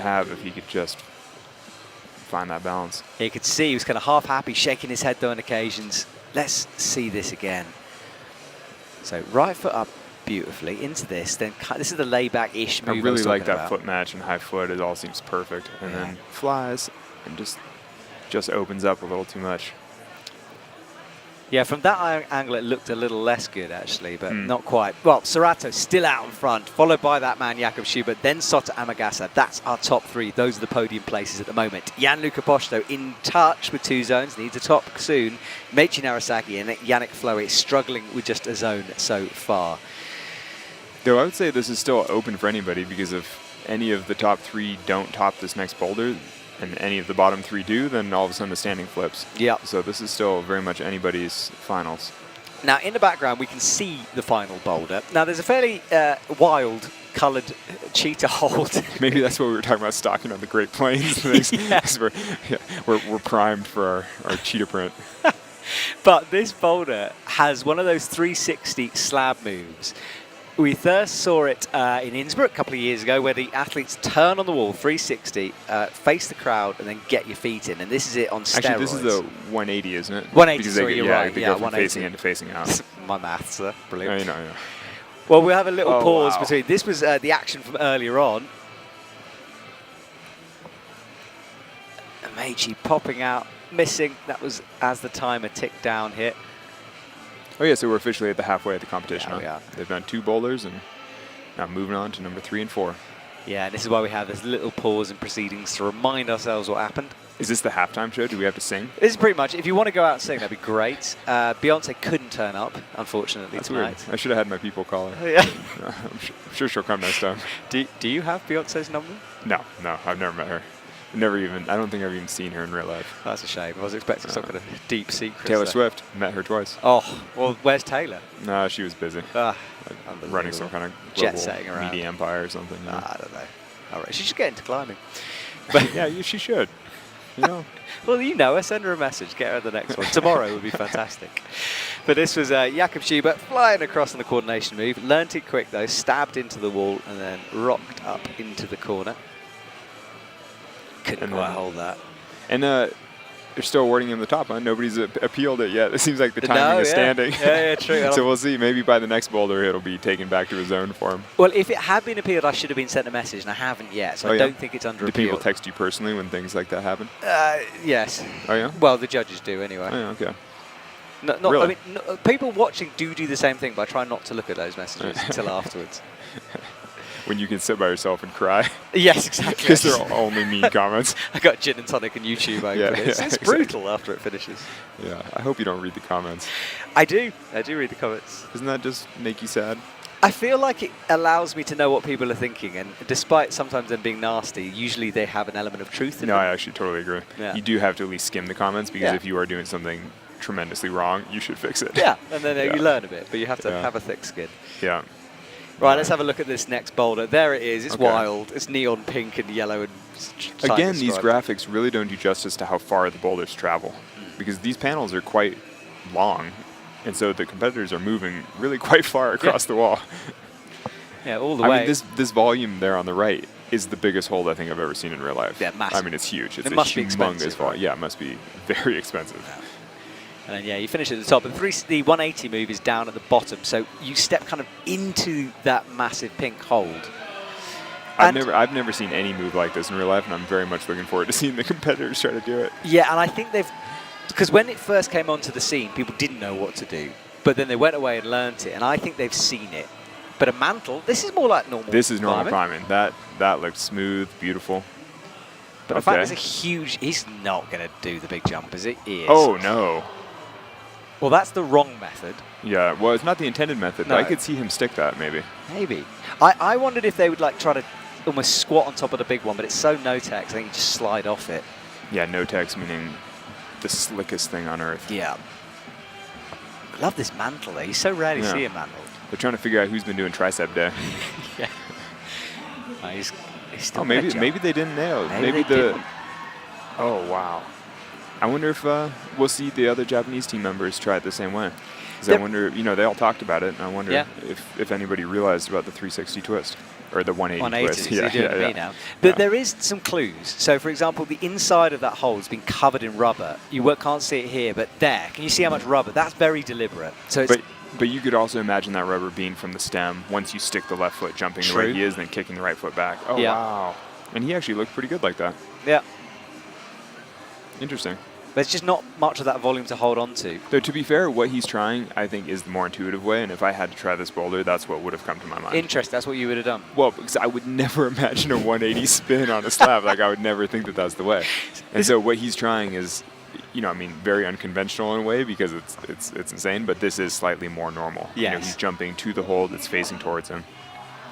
have if he could just find that balance. You could see he was kind of half happy, shaking his head though on occasions. Let's see this again. So right foot up beautifully into this. Then this is the layback-ish move. I really like that foot match and high foot. It all seems perfect. And then flies and just opens up a little too much. Yeah, from that angle, it looked a little less good, actually, but not quite. Well, Sorato still out in front, followed by that man, Jakob Schubert, then Sota Amagasa. That's our top three. Those are the podium places at the moment. Gianluca Posto in touch with 2 zones, needs a top soon. Meiichi Narasaki and Yannick Floe struggling with just a zone so far. Though I would say this is still open for anybody, because if any of the top 3 don't top this next boulder, and any of the bottom 3 do, then all of a sudden the standing flips. Yeah. So this is still very much anybody's finals. Now, in the background, we can see the final boulder. Now, there's a fairly wild coloured cheetah hold. Maybe that's what we were talking about, stocking on the Great Plains. We're primed for our cheetah print. But this boulder has one of those 360 slab moves. We first saw it in Innsbruck a couple of years ago, where the athletes turn on the wall, 360, face the crowd, and then get your feet in. And this is it on steroids. Actually, this is the 180, isn't it? 180, sorry, you're right. They go from facing in to facing out. My maths, brilliant. Yeah. Well, we'll have a little pause between. This was the action from earlier on. Meiji popping out, missing. That was as the timer ticked down here. Oh, yeah, so we're officially at the halfway of the competition. Yeah, we are. They've done 2 boulders, and now moving on to number 3 and 4. Yeah, this is why we have this little pause in proceedings to remind ourselves what happened. Is this the halftime show? Do we have to sing? This is pretty much. If you want to go out and sing, that'd be great. Beyonce couldn't turn up, unfortunately, That's tonight. weird. I should have had my people call her. Yeah. I'm sure she'll come next time. Do you have Beyonce's number? No, I've never met her. I don't think I've even seen her in real life. That's a shame. I was expecting some kind of deep secret. Taylor Swift, met her twice. Oh, well, where's Taylor? No, she was busy. Running some kind of jet setting around. media empire or something. I don't know. All right, she should get into climbing. But yeah, she should. You know. Well, you know her. Send her a message. Get her the next one. Tomorrow would be fantastic. But this was Jakob Schubert flying across on the coordination move. Learned it quick, though. Stabbed into the wall and then rocked up into the corner. Couldn't quite hold that. And they're still awarding him the top, huh? Nobody's appealed it yet. It seems like the timing is standing. Yeah, true. So we'll see. Maybe by the next boulder, it'll be taken back to his own form. Well, if it had been appealed, I should have been sent a message, and I haven't yet, so I don't think it's under appeal. Do people text you personally when things like that happen? Yes. Oh, yeah? Well, the judges do, anyway. Oh, yeah, okay. Really? I mean, people watching do the same thing, but I try not to look at those messages until afterwards. When you can sit by yourself and cry. Yes, exactly. Because they're only mean comments. I got gin and tonic and YouTube open. It's brutal after it finishes. Yeah, I hope you don't read the comments. I do read the comments. Doesn't that just make you sad? I feel like it allows me to know what people are thinking, and despite sometimes them being nasty, usually they have an element of truth in them. No, I actually totally agree. Yeah. You do have to at least skim the comments, because if you are doing something tremendously wrong, you should fix it. Yeah, and then you learn a bit, but you have to have a thick skin. Yeah. Right, let's have a look at this next boulder. There it is. It's wild. It's neon pink and yellow. And again, these graphics really don't do justice to how far the boulders travel, because these panels are quite long, and so the competitors are moving really quite far across the wall. Yeah, all the way. I mean, this volume there on the right is the biggest hold I think I've ever seen in real life. Yeah, massive. I mean, it's huge. It's it a must be humongous expensive, volume. Yeah, it must be very expensive. Yeah. And then, you finish at the top. And the 180 move is down at the bottom, so you step kind of into that massive pink hold. I've never seen any move like this in real life, and I'm very much looking forward to seeing the competitors try to do it. Yeah, and I think because when it first came onto the scene, people didn't know what to do, but then they went away and learnt it, and I think they've seen it. But a mantle, this is more like normal. This is normal climbing. That looked smooth, beautiful. But I find there's a huge. He's not going to do the big jump, is it? He is. Oh no. Well, that's the wrong method. Yeah, well, it's not the intended method, but I could see him stick that, maybe. Maybe. I wondered if they would try to almost squat on top of the big one, but it's so no-tex, I think you just slide off it. Yeah, no-tex meaning the slickest thing on earth. Yeah. I love this mantle, though. You so rarely see a mantle. They're trying to figure out who's been doing tricep day. Yeah. He's still maybe they didn't nail it. Maybe the... Oh, wow. I wonder if we'll see the other Japanese team members try it the same way. Because I wonder, they all talked about it, and I wonder if anybody realized about the 360 twist. Or the 180 twist. Yeah, you're doing it now. But there is some clues. So, for example, the inside of that hole has been covered in rubber. You can't see it here, but there. Can you see how much rubber? That's very deliberate. So it's but you could also imagine that rubber being from the stem once you stick the left foot jumping the way he is, then kicking the right foot back. Oh, wow. And he actually looked pretty good like that. Yeah. Interesting. There's just not much of that volume to hold on to. Though, to be fair, what he's trying, I think, is the more intuitive way, and if I had to try this boulder, that's what would have come to my mind. Interesting. That's what you would have done. Well, because I would never imagine a 180 spin on a slab. I would never think that that's the way. And so what he's trying is, very unconventional in a way, because it's insane, but this is slightly more normal. Yes. He's jumping to the hole that's facing towards him.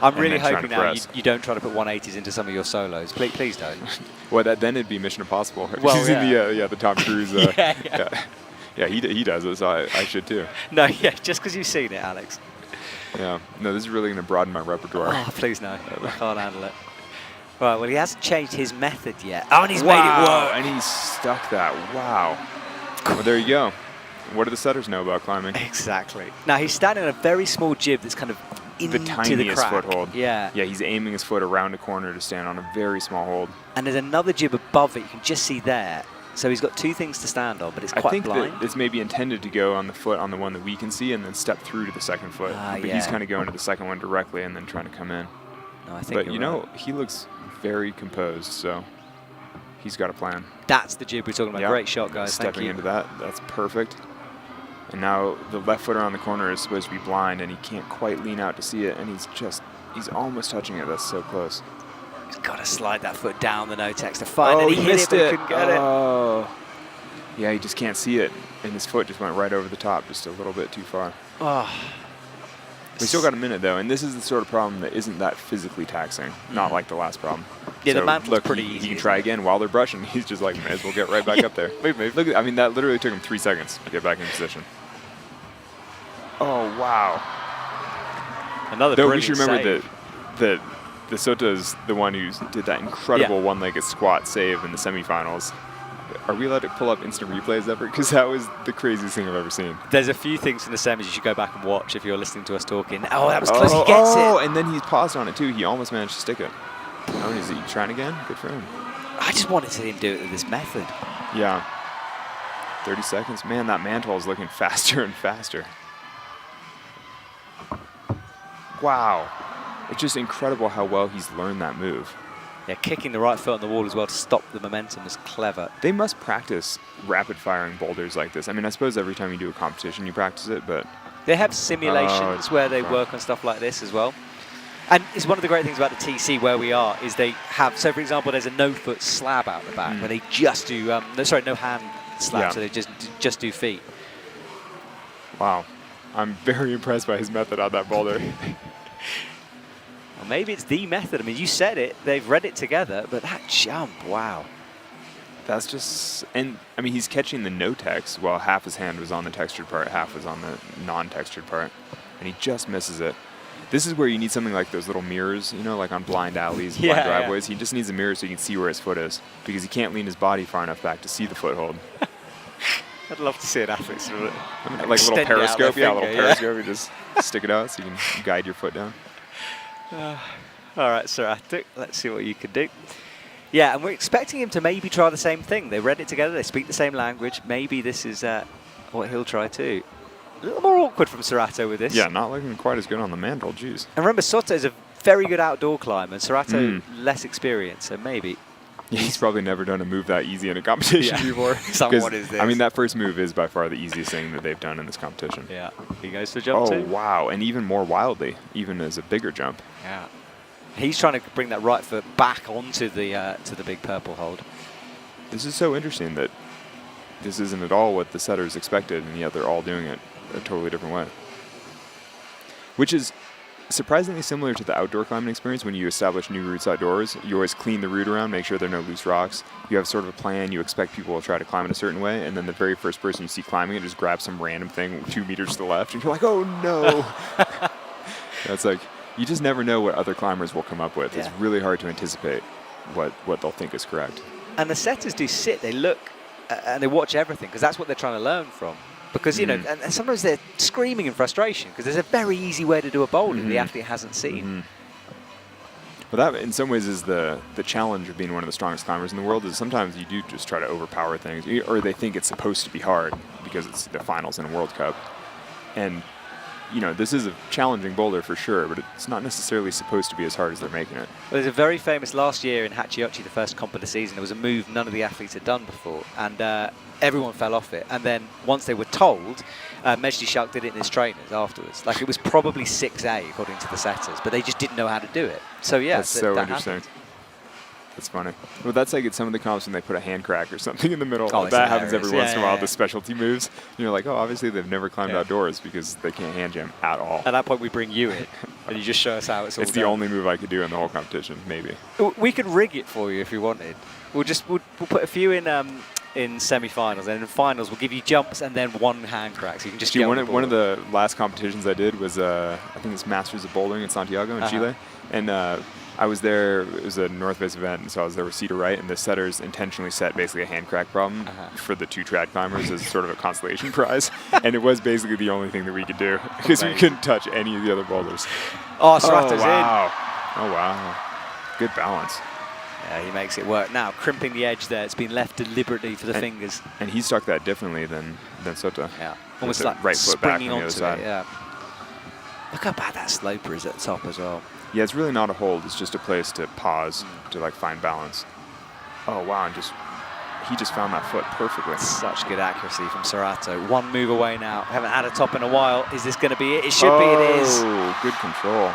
I'm really hoping now you don't try to put 180s into some of your solos. Please don't. Well, then it'd be Mission Impossible. Well, he's in the Tom Cruise. Yeah, he does it, so I should too. No, just because you've seen it, Alex. Yeah. No, this is really going to broaden my repertoire. Oh, please no. I can't handle it. Right, well, he hasn't changed his method yet. Oh, and he's made it work. And he's stuck that. Wow. Well, there you go. What do the setters know about climbing? Exactly. Now, he's standing on a very small jib that's kind of into the tiniest crack. foothold. Yeah. Yeah, he's aiming his foot around a corner to stand on a very small hold. And there's another jib above it. You can just see there. So he's got two things to stand on, but it's quite blind. I think that it's maybe intended to go on the foot on the one that we can see and then step through to the second foot. But he's kind of going to the second one directly and then trying to come in. No, I think But, he looks very composed, so he's got a plan. That's the jib we're talking about. Yep. Great shot, guys. Stepping into that. That's perfect. And now the left foot around the corner is supposed to be blind, and he can't quite lean out to see it, and he's almost touching it. That's so close. He's got to slide that foot down the no-tex to find it. He hit it, but he couldn't get it. Yeah, he just can't see it, and his foot just went right over the top, just a little bit too far. Oh. We still got a minute, though, and this is the sort of problem that isn't that physically taxing, not like the last problem. Yeah, so the mantle's look, pretty he easy. can try again while they're brushing. He's just like, may as well get right back up there. Move. Look, I mean, that literally took him 3 seconds to get back in position. Oh, wow. Another Though we brilliant should remember save. that the Sota's the one who did that incredible one-legged squat save in the semifinals. Are we allowed to pull up instant replays ever? Because that was the craziest thing I've ever seen. There's a few things from the semis you should go back and watch if you're listening to us talking. Oh, that was close. He gets it. And then he's paused on it too. He almost managed to stick it. Oh, and is he trying again? Good for him. I just wanted to see him do it with this method. Yeah. 30 seconds. Man, that mantle is looking faster and faster. Wow. It's just incredible how well he's learned that move. Yeah, kicking the right foot on the wall as well to stop the momentum was clever. They must practice rapid firing boulders like this. I mean, I suppose every time you do a competition, you practice it, but... They have simulations where they work on stuff like this as well. And it's one of the great things about the TC where we are is they have, so for example, there's a no-foot slab out the back where they just do, no hand slab, so they just do feet. Wow. I'm very impressed by his method on that boulder. Well, maybe it's the method. I mean, you said it, they've read it together, but that jump, wow. That's just, and I mean, he's catching the no text while half his hand was on the textured part, half was on the non-textured part, and he just misses it. This is where you need something like those little mirrors, you know, like on blind alleys, blind driveways. He just needs a mirror so he can see where his foot is, because he can't lean his body far enough back to see the foothold. I'd love to see an athlete sort of like a little periscope, finger, a little periscope. You just stick it out so you can guide your foot down. All right, Serato, let's see what you can do. Yeah, and we're expecting him to maybe try the same thing. They read it together, they speak the same language. Maybe this is what he'll try too. A little more awkward from Serato with this. Yeah, not looking quite as good on the mantle, geez. And remember, Soto is a very good outdoor climber, and Serato less experienced, so maybe. Yeah, he's probably never done a move that easy in a competition before. What is this? I mean, that first move is by far the easiest thing that they've done in this competition. Yeah, he goes for jump too. Oh, wow, and even more wildly, even as a bigger jump. Yeah. He's trying to bring that right foot back onto the to the big purple hold. This is so interesting that this isn't at all what the setters expected, and yet they're all doing it a totally different way. Which is surprisingly similar to the outdoor climbing experience. When you establish new routes outdoors, you always clean the route around, make sure there are no loose rocks. You have sort of a plan. You expect people will try to climb it a certain way, and then the very first person you see climbing it just grabs some random thing 2 meters to the left, and you're like, oh no. That's like, you just never know what other climbers will come up with. Yeah. It's really hard to anticipate what they'll think is correct. And the setters do sit, they look, and they watch everything, because that's what they're trying to learn from. Because, you know, and sometimes they're screaming in frustration, because there's a very easy way to do a boulder the athlete hasn't seen. Well, that in some ways is the challenge of being one of the strongest climbers in the world, is sometimes you do just try to overpower things, or they think it's supposed to be hard because it's the finals in a World Cup. And, you know, this is a challenging boulder for sure, but it's not necessarily supposed to be as hard as they're making it. Well, there's a very famous last year in Hachiyochi, the first comp of the season, there was a move none of the athletes had done before, and everyone fell off it. And then once they were told, Mejdi Schalk did it in his trainers afterwards. Like, it was probably 6A according to the setters, but they just didn't know how to do it. So yeah, that's so that interesting. happened. That's funny. Well, that's like at some of the comps when they put a hand crack or something in the middle. Oh, that happens every hilarious. once in a while, the specialty moves. And you're like, oh, obviously they've never climbed outdoors because they can't hand jam at all. At that point, we bring you in, and you just show us how it's all It's the only move I could do in the whole competition, maybe. We could rig it for you if you wanted. We'll put a few in semi-finals, and in finals we'll give you jumps and then one hand crack, so you can just get one of the last competitions I did was I think it's Masters of Bouldering in Santiago in Chile, and I was there. It was a North Face event, and so I was there with Cedar Wright, and the setters intentionally set basically a hand crack problem for the 2 trad climbers as sort of a consolation prize, and it was basically the only thing that we could do because we couldn't touch any of the other boulders. Oh, Serato's in. Oh wow, good balance. Yeah, he makes it work. Now, crimping the edge there, it's been left deliberately for the fingers. And he stuck that differently than Sota. Yeah, almost like right foot back springing on the other onto side. it, yeah. Look how bad that sloper is at the top as well. Yeah, it's really not a hold. It's just a place to pause, to like find balance. Oh, wow, and he just found that foot perfectly. Such good accuracy from Serato. 1 move away now. Haven't had a top in a while. Is this going to be it? It should be, it is. Oh, good control.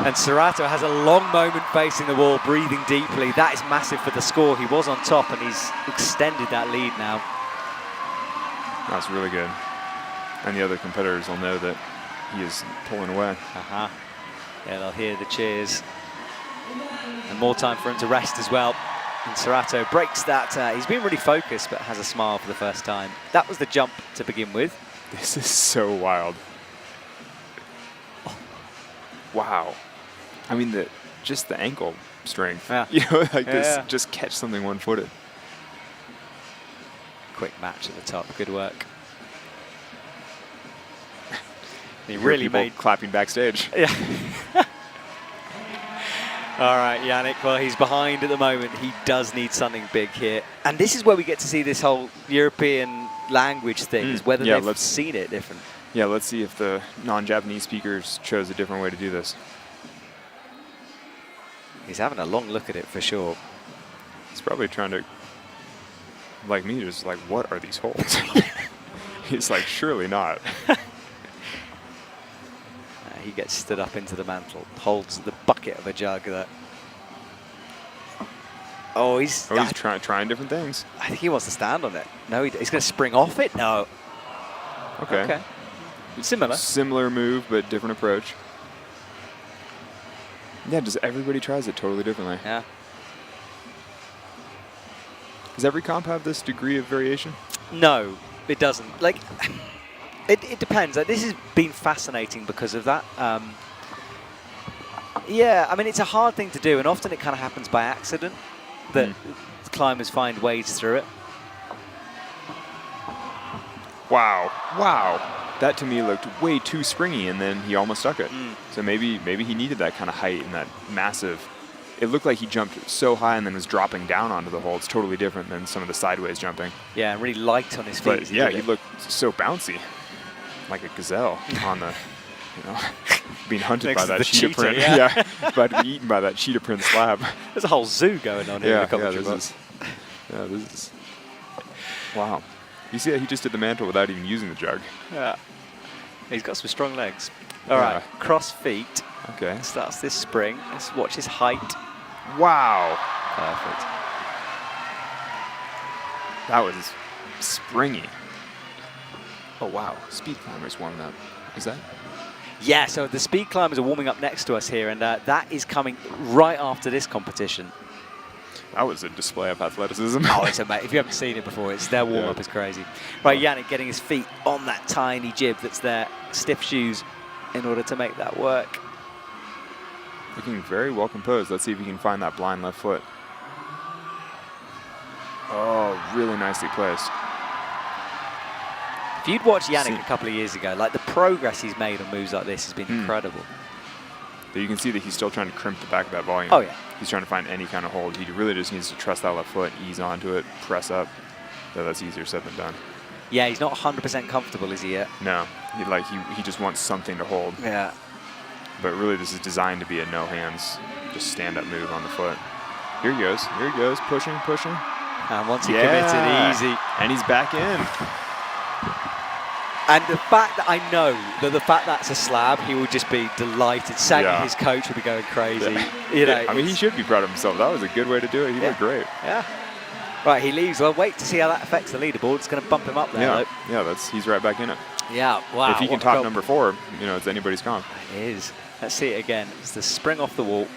And Serato has a long moment facing the wall, breathing deeply. That is massive for the score. He was on top, and he's extended that lead now. That's really good. And the other competitors will know that he is pulling away. Yeah, they'll hear the cheers. And more time for him to rest as well. And Serrato breaks that. He's been really focused, but has a smile for the first time. That was the jump to begin with. This is so wild. Wow. I mean, just the ankle strength. Yeah. You know, like this, just catch something one-footed. Quick match at the top. Good work. He Hear really people made clapping backstage. Yeah. All right, Yannick. Well, he's behind at the moment. He does need something big here. And this is where we get to see this whole European language thing, is whether they've seen it different. Yeah, let's see if the non-Japanese speakers chose a different way to do this. He's having a long look at it for sure. He's probably trying to, like me, just like, what are these holds? He's like, surely not. He gets stood up into the mantle, holds the bucket of a jug. Oh, he's trying different things. I think he wants to stand on it. No, he's going to spring off it. No. Okay. Similar move, but different approach. Yeah, just everybody tries it totally differently. Yeah. Does every comp have this degree of variation? No, it doesn't. Like, it depends. Like, this has been fascinating because of that. Yeah, I mean, it's a hard thing to do, and often it kind of happens by accident that climbers find ways through it. Wow. Wow. That to me looked way too springy, and then he almost stuck it. So maybe he needed that kind of height and that massive. It looked like he jumped so high and then was dropping down onto the hole. It's totally different than some of the sideways jumping. Yeah, and really light on his feet. But yeah, he looked so bouncy, like a gazelle on the, being hunted by that cheetah print. Yeah, about to be eaten by that cheetah print slab. There's a whole zoo going on here. This is wow. You see that he just did the mantle without even using the jug. Yeah. He's got some strong legs. All right, cross feet. Okay. Starts this spring. Let's watch his height. Wow. Perfect. That was springy. Oh, wow. Speed climber's warming up. Is that? Yeah, so the speed climbers are warming up next to us here, and that is coming right after this competition. That was a display of athleticism. Oh, it's amazing. If you haven't seen it before, their warm-up is crazy. Right, Yannick getting his feet on that tiny jib that's there, stiff shoes, in order to make that work. Looking very well composed. Let's see if he can find that blind left foot. Oh, really nicely placed. If you'd watched Yannick a couple of years ago, like the progress he's made on moves like this has been incredible. But you can see that he's still trying to crimp the back of that volume. Oh, yeah. He's trying to find any kind of hold. He really just needs to trust that left foot, ease onto it, press up. So that's easier said than done. Yeah, he's not 100% comfortable, is he yet? No, he just wants something to hold. Yeah. But really, this is designed to be a no hands, just stand up move on the foot. Here he goes, pushing. And once he committed, easy. And he's back in. And the fact that I know that the fact that's a slab, he will just be delighted. Saggy, his coach, will be going crazy. I mean, he should be proud of himself. That was a good way to do it. He looked great. Yeah. Right, he leaves. Well, wait to see how that affects the leaderboard. It's going to bump him up there. Yeah, he's right back in it. Yeah, wow. If he can top number 4, it's anybody's comp. It is. Let's see it again. It's the spring off the wall.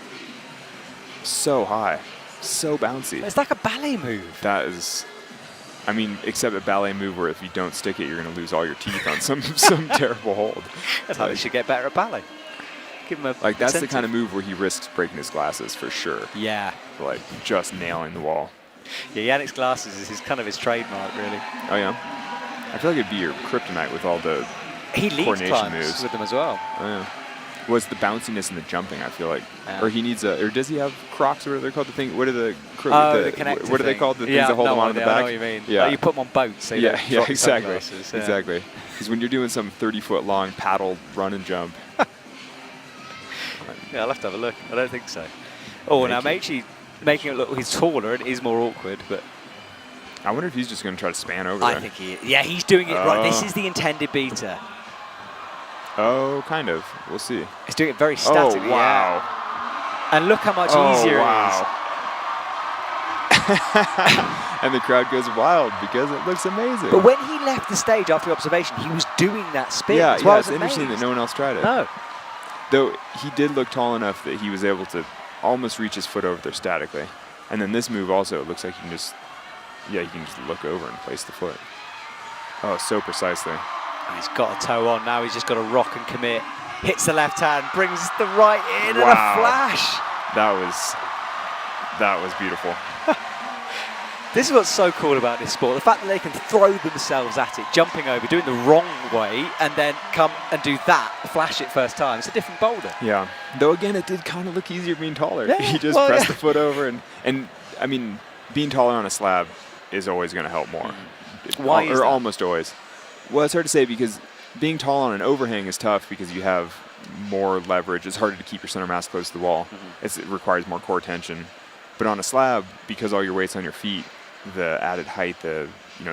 So high, so bouncy. It's like a ballet move. That is. I mean, except a ballet move where if you don't stick it, you're going to lose all your teeth on some terrible hold. That's how he should get better at ballet. Give him a that's incentive. The kind of move where he risks breaking his glasses for sure. Yeah. Like just nailing the wall. Yeah, Yannick's glasses is kind of his trademark, really. Oh yeah. I feel like it'd be your kryptonite with all the coordination moves with them as well. Oh yeah. Was the bounciness and the jumping? I feel like, or he needs or does he have Crocs? Or what are they called? The thing? What are the connector what are they called? The things that hold them on the back. I know what you mean. Yeah, you put them on boats. So Exactly. Exactly. Because when you're doing some 30-foot long paddle run and jump. Yeah, I'll have to have a look. I don't think so. Oh, now making it look he's taller, it is more awkward, but. I wonder if he's just going to try to span over there. I think he is. Yeah, he's doing it right. This is the intended beater. Oh, kind of. We'll see. He's doing it very statically. Oh, wow. Yeah. And look how much easier it is. And the crowd goes wild because it looks amazing. But when he left the stage after the observation, he was doing that spin. Yeah, it's interesting that no one else tried it. No. Though he did look tall enough that he was able to almost reach his foot over there statically. And then this move also, it looks like you can just look over and place the foot. Oh, so precisely. And he's got a toe on now. He's just got to rock and commit. Hits the left hand, brings the right in, and a flash. That was beautiful. This is what's so cool about this sport. The fact that they can throw themselves at it, jumping over, doing the wrong way, and then come and do that, flash it first time. It's a different boulder. Yeah. Though, again, it did kind of look easier being taller. Yeah, You just press the foot over. And, I mean, being taller on a slab is always going to help more. Why is that? Almost always. Well, it's hard to say because being tall on an overhang is tough because you have more leverage. It's harder to keep your center mass close to the wall. It requires more core tension. But on a slab, because all your weight's on your feet, the added height, the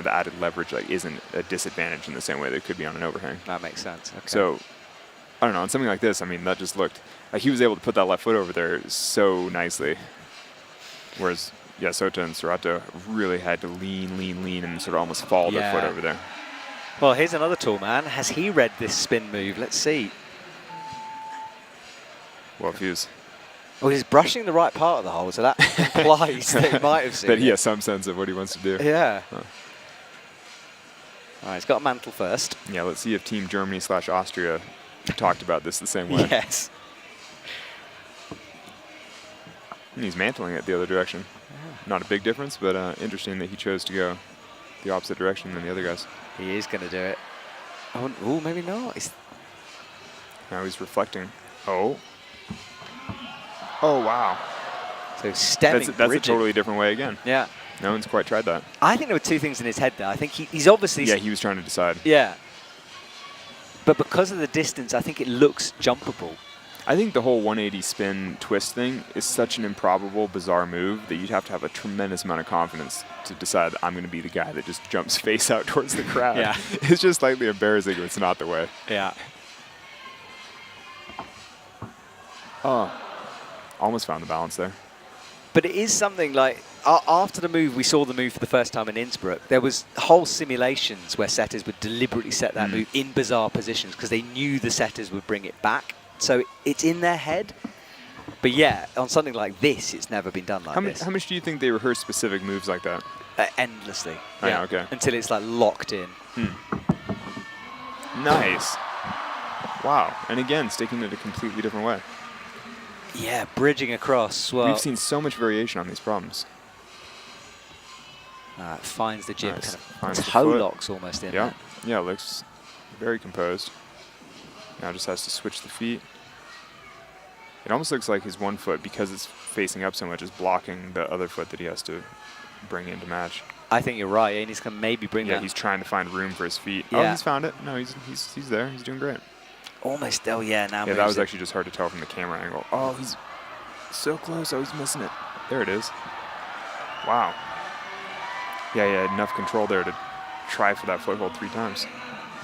added leverage isn't a disadvantage in the same way that it could be on an overhang. That makes sense. Okay. So, I don't know, on something like this, I mean, that just looked like he was able to put that left foot over there so nicely. Whereas, Sota and Serrato really had to lean, and sort of almost fall their foot over there. Well, here's another tall man. Has he read this spin move? Let's see. Well, if he was... Well, he's brushing the right part of the hole, so that implies that he might have seen that he has some sense of what he wants to do. Yeah. Huh. All right, he's got a mantle first. Yeah, let's see if Team Germany/Austria talked about this the same way. Yes. And he's mantling it the other direction. Yeah. Not a big difference, but interesting that he chose to go the opposite direction than the other guys. He is going to do it. Oh, maybe not. Now he's reflecting. Oh, wow. So stemming, that's a totally different way again. Yeah. No one's quite tried that. I think there were two things in his head there. I think he's obviously... Yeah, he was trying to decide. Yeah. But because of the distance, I think it looks jumpable. I think the whole 180 spin twist thing is such an improbable, bizarre move that you'd have to have a tremendous amount of confidence to decide I'm going to be the guy that just jumps face out towards the crowd. Yeah. It's just slightly embarrassing if it's not the way. Yeah. Oh, almost found the balance there. But it is something like, after the move, we saw the move for the first time in Innsbruck, there was whole simulations where setters would deliberately set that move in bizarre positions because they knew the setters would bring it back. So it's in their head. But yeah, on something like this, it's never been done like this. How much do you think they rehearse specific moves like that? Endlessly. Oh, yeah, okay. Until it's like locked in. Nice. Wow. And again, sticking it a completely different way. Yeah, bridging across. Well, we've seen so much variation on these problems. Finds the jib, Nice. kind of toe locks almost in. Yeah, yeah, looks very composed. Now just has to switch the feet. It almost looks like his one foot, because it's facing up so much, is blocking the other foot that he has to bring in to match. I think you're right, and he's going to maybe bring that. Yeah, he's trying to find room for his feet. Yeah. Oh, he's found it. No, he's there. He's doing great. Almost, oh yeah, now Yeah, that was actually just hard to tell from the camera angle. Oh, he's so close. Oh, he's missing it. There it is. Wow. Yeah, he had enough control there to try for that foothold 3 times.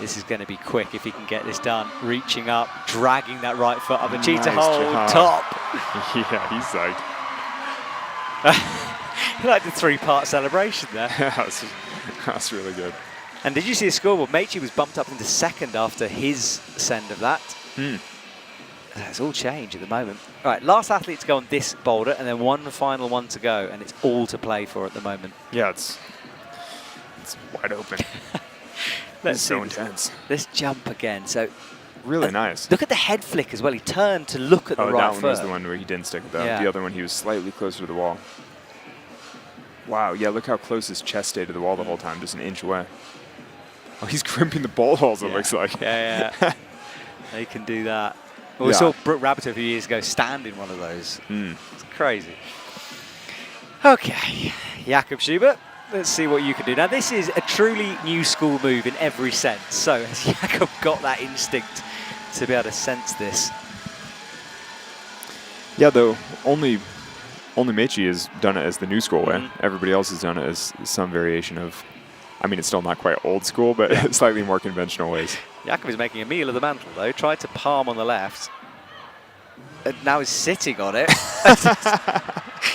This is going to be quick if he can get this done. Reaching up, dragging that right foot up, a cheetah Nice hold, job. top. Yeah, he's psyched. He like the 3-part celebration there. That's really good. And did you see the scoreboard? Meiji was bumped up into second after his send of that. It's all change at the moment. All right, last athlete to go on this boulder, and then one final one to go, and it's all to play for at the moment. Yeah, it's wide open. Let's it's see so intense. Let's jump again. So really nice. Look at the head flick as well. He turned to look at the right that foot. one was the one where he didn't stick it though. Yeah. The other one, he was slightly closer to the wall. Wow, yeah, look how close his chest stayed to the wall the whole time, just an inch away. Oh, he's crimping the ball holes, it looks like. Yeah. They can do that. Well, we saw Brooke Rabbit a few years ago stand in one of those. It's crazy. Okay, Jakob Schubert, let's see what you can do. Now, this is a truly new school move in every sense. So has Jakob got that instinct to be able to sense this? Yeah, though, only Meiji has done it as the new school way. Everybody else has done it as some variation of, I mean, it's still not quite old school, but slightly more conventional ways. Jakob is making a meal of the mantle, though. Tried to palm on the left. And now he's sitting on it.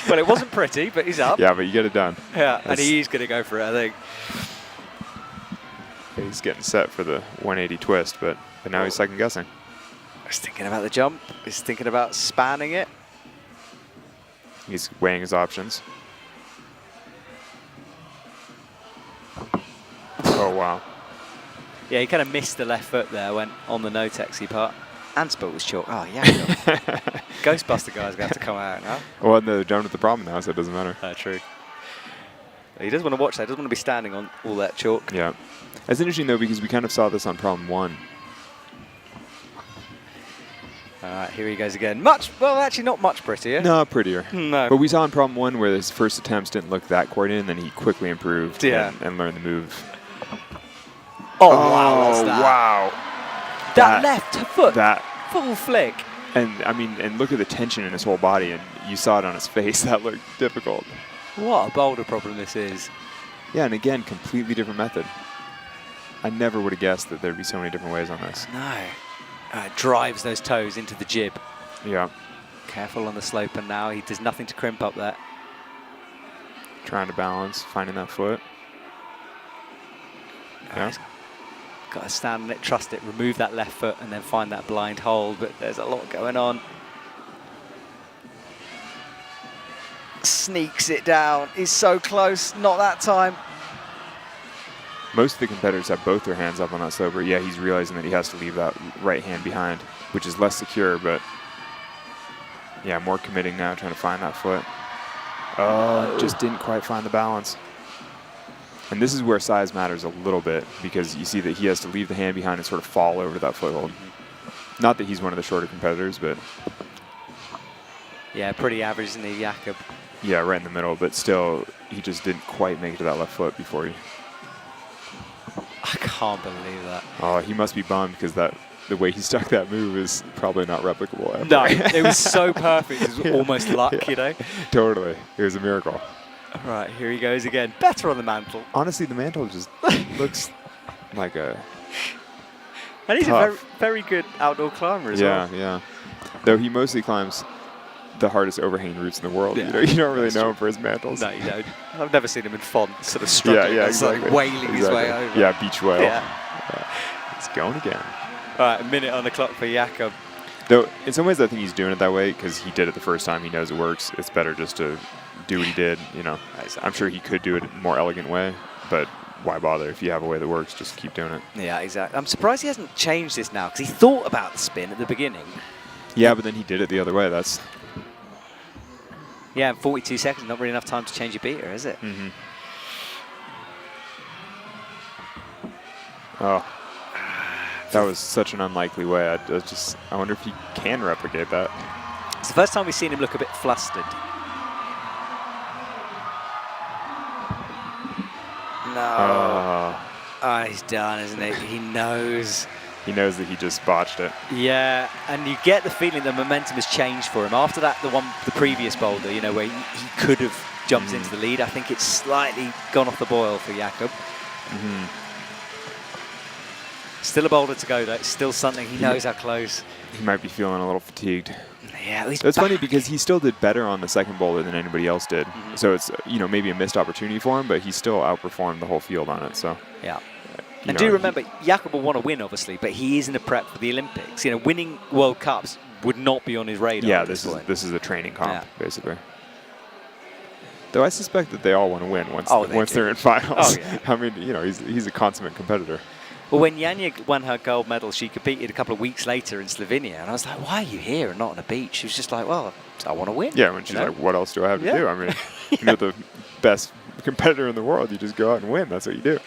Well, it wasn't pretty, but he's up. Yeah, but you get it done. Yeah, and he's going to go for it, I think. He's getting set for the 180 twist, but now he's second guessing. He's thinking about the jump. He's thinking about spanning it. He's weighing his options. Oh, wow. Yeah, he kind of missed the left foot there, went on the no-texy part. Anspelt was chalk. Oh, yeah. Ghostbuster guy's going to have to come out now. Well, they're done with the problem now, so it doesn't matter. True. He does want to watch that. He doesn't want to be standing on all that chalk. Yeah. It's interesting, though, because we kind of saw this on problem 1. All right, here he goes again. Well, actually not much prettier. No, prettier. No. But we saw in problem 1 where his first attempts didn't look that coordinated, and then he quickly improved and learned the move. Oh, wow, what's that? Wow. That left foot, that full flick. And, I mean, and look at the tension in his whole body, and you saw it on his face. That looked difficult. What a boulder problem this is. Yeah, and again, completely different method. I never would have guessed that there'd be so many different ways on this. No. Drives those toes into the jib. Yeah. Careful on the sloper now. He does nothing to crimp up there. Trying to balance, finding that foot. Yeah. Got to stand on it, trust it, remove that left foot, and then find that blind hold. But there's a lot going on. Sneaks it down. He's so close. Not that time. Most of the competitors have both their hands up on that sloper. Yeah, he's realizing that he has to leave that right hand behind, which is less secure, but yeah, more committing now, trying to find that foot. Oh, just didn't quite find the balance. And this is where size matters a little bit, because you see that he has to leave the hand behind and sort of fall over that foothold. Not that he's one of the shorter competitors, but yeah, pretty average, isn't he, Jakob? yeah, right in the middle, but still, he just didn't quite make it to that left foot before he... I can't believe that. Oh, he must be bummed, because the way he stuck that move is probably not replicable ever. No, it was so perfect. It was almost luck, you know? Totally. It was a miracle. All right, here he goes again. Better on the mantle. Honestly, the mantle just looks like a And he's tough. a very, very good outdoor climber as well. Yeah, yeah. Though he mostly climbs the hardest overhanging routes in the world. Yeah, You know, you don't really that's know true. him for his mantles. No, you don't. I've never seen him in font, sort of struggling. Yeah, It's like exactly. wailing his way over. Yeah, beach whale. Yeah. It's going again. All right, a minute on the clock for Jakob. Though, in some ways, I think he's doing it that way because he did it the first time. He knows it works. It's better just to do what he did, you know. Exactly. I'm sure he could do it in a more elegant way, but why bother? If you have a way that works, just keep doing it. Yeah, exactly. I'm surprised he hasn't changed this now, because he thought about the spin at the beginning. Yeah, but then he did it the other way. That's... Yeah, 42 seconds, not really enough time to change your beater, is it? Mm-hmm. Oh. That was such an unlikely way. I wonder if he can replicate that. It's the first time we've seen him look a bit flustered. No. Oh, he's done, isn't he? He knows. He knows that he just botched it. Yeah, and you get the feeling the momentum has changed for him. After that, the previous boulder, you know, where he could have jumped into the lead, I think it's slightly gone off the boil for Jakob. Mm-hmm. Still a boulder to go, though. It's still something. He knows how close. He might be feeling a little fatigued. Yeah, he's That's back. funny because he still did better on the second boulder than anybody else did. Mm-hmm. So it's, you know, maybe a missed opportunity for him, but he still outperformed the whole field on it. So yeah. You And know, do remember, Jakob will want to win, obviously, but he is in a prep for the Olympics. You know, winning World Cups would not be on his radar. Yeah, at this point. this is a training comp, basically. Though I suspect that they all want to win once they're in finals. Oh, yeah. I mean, you know, he's a consummate competitor. Well, when Janja won her gold medal, she competed a couple of weeks later in Slovenia, and I was like, why are you here and not on a beach? She was just like, well, I want to win. Yeah, when she's like, what else do I have to do? I mean, you're the best competitor in the world. You just go out and win. That's what you do.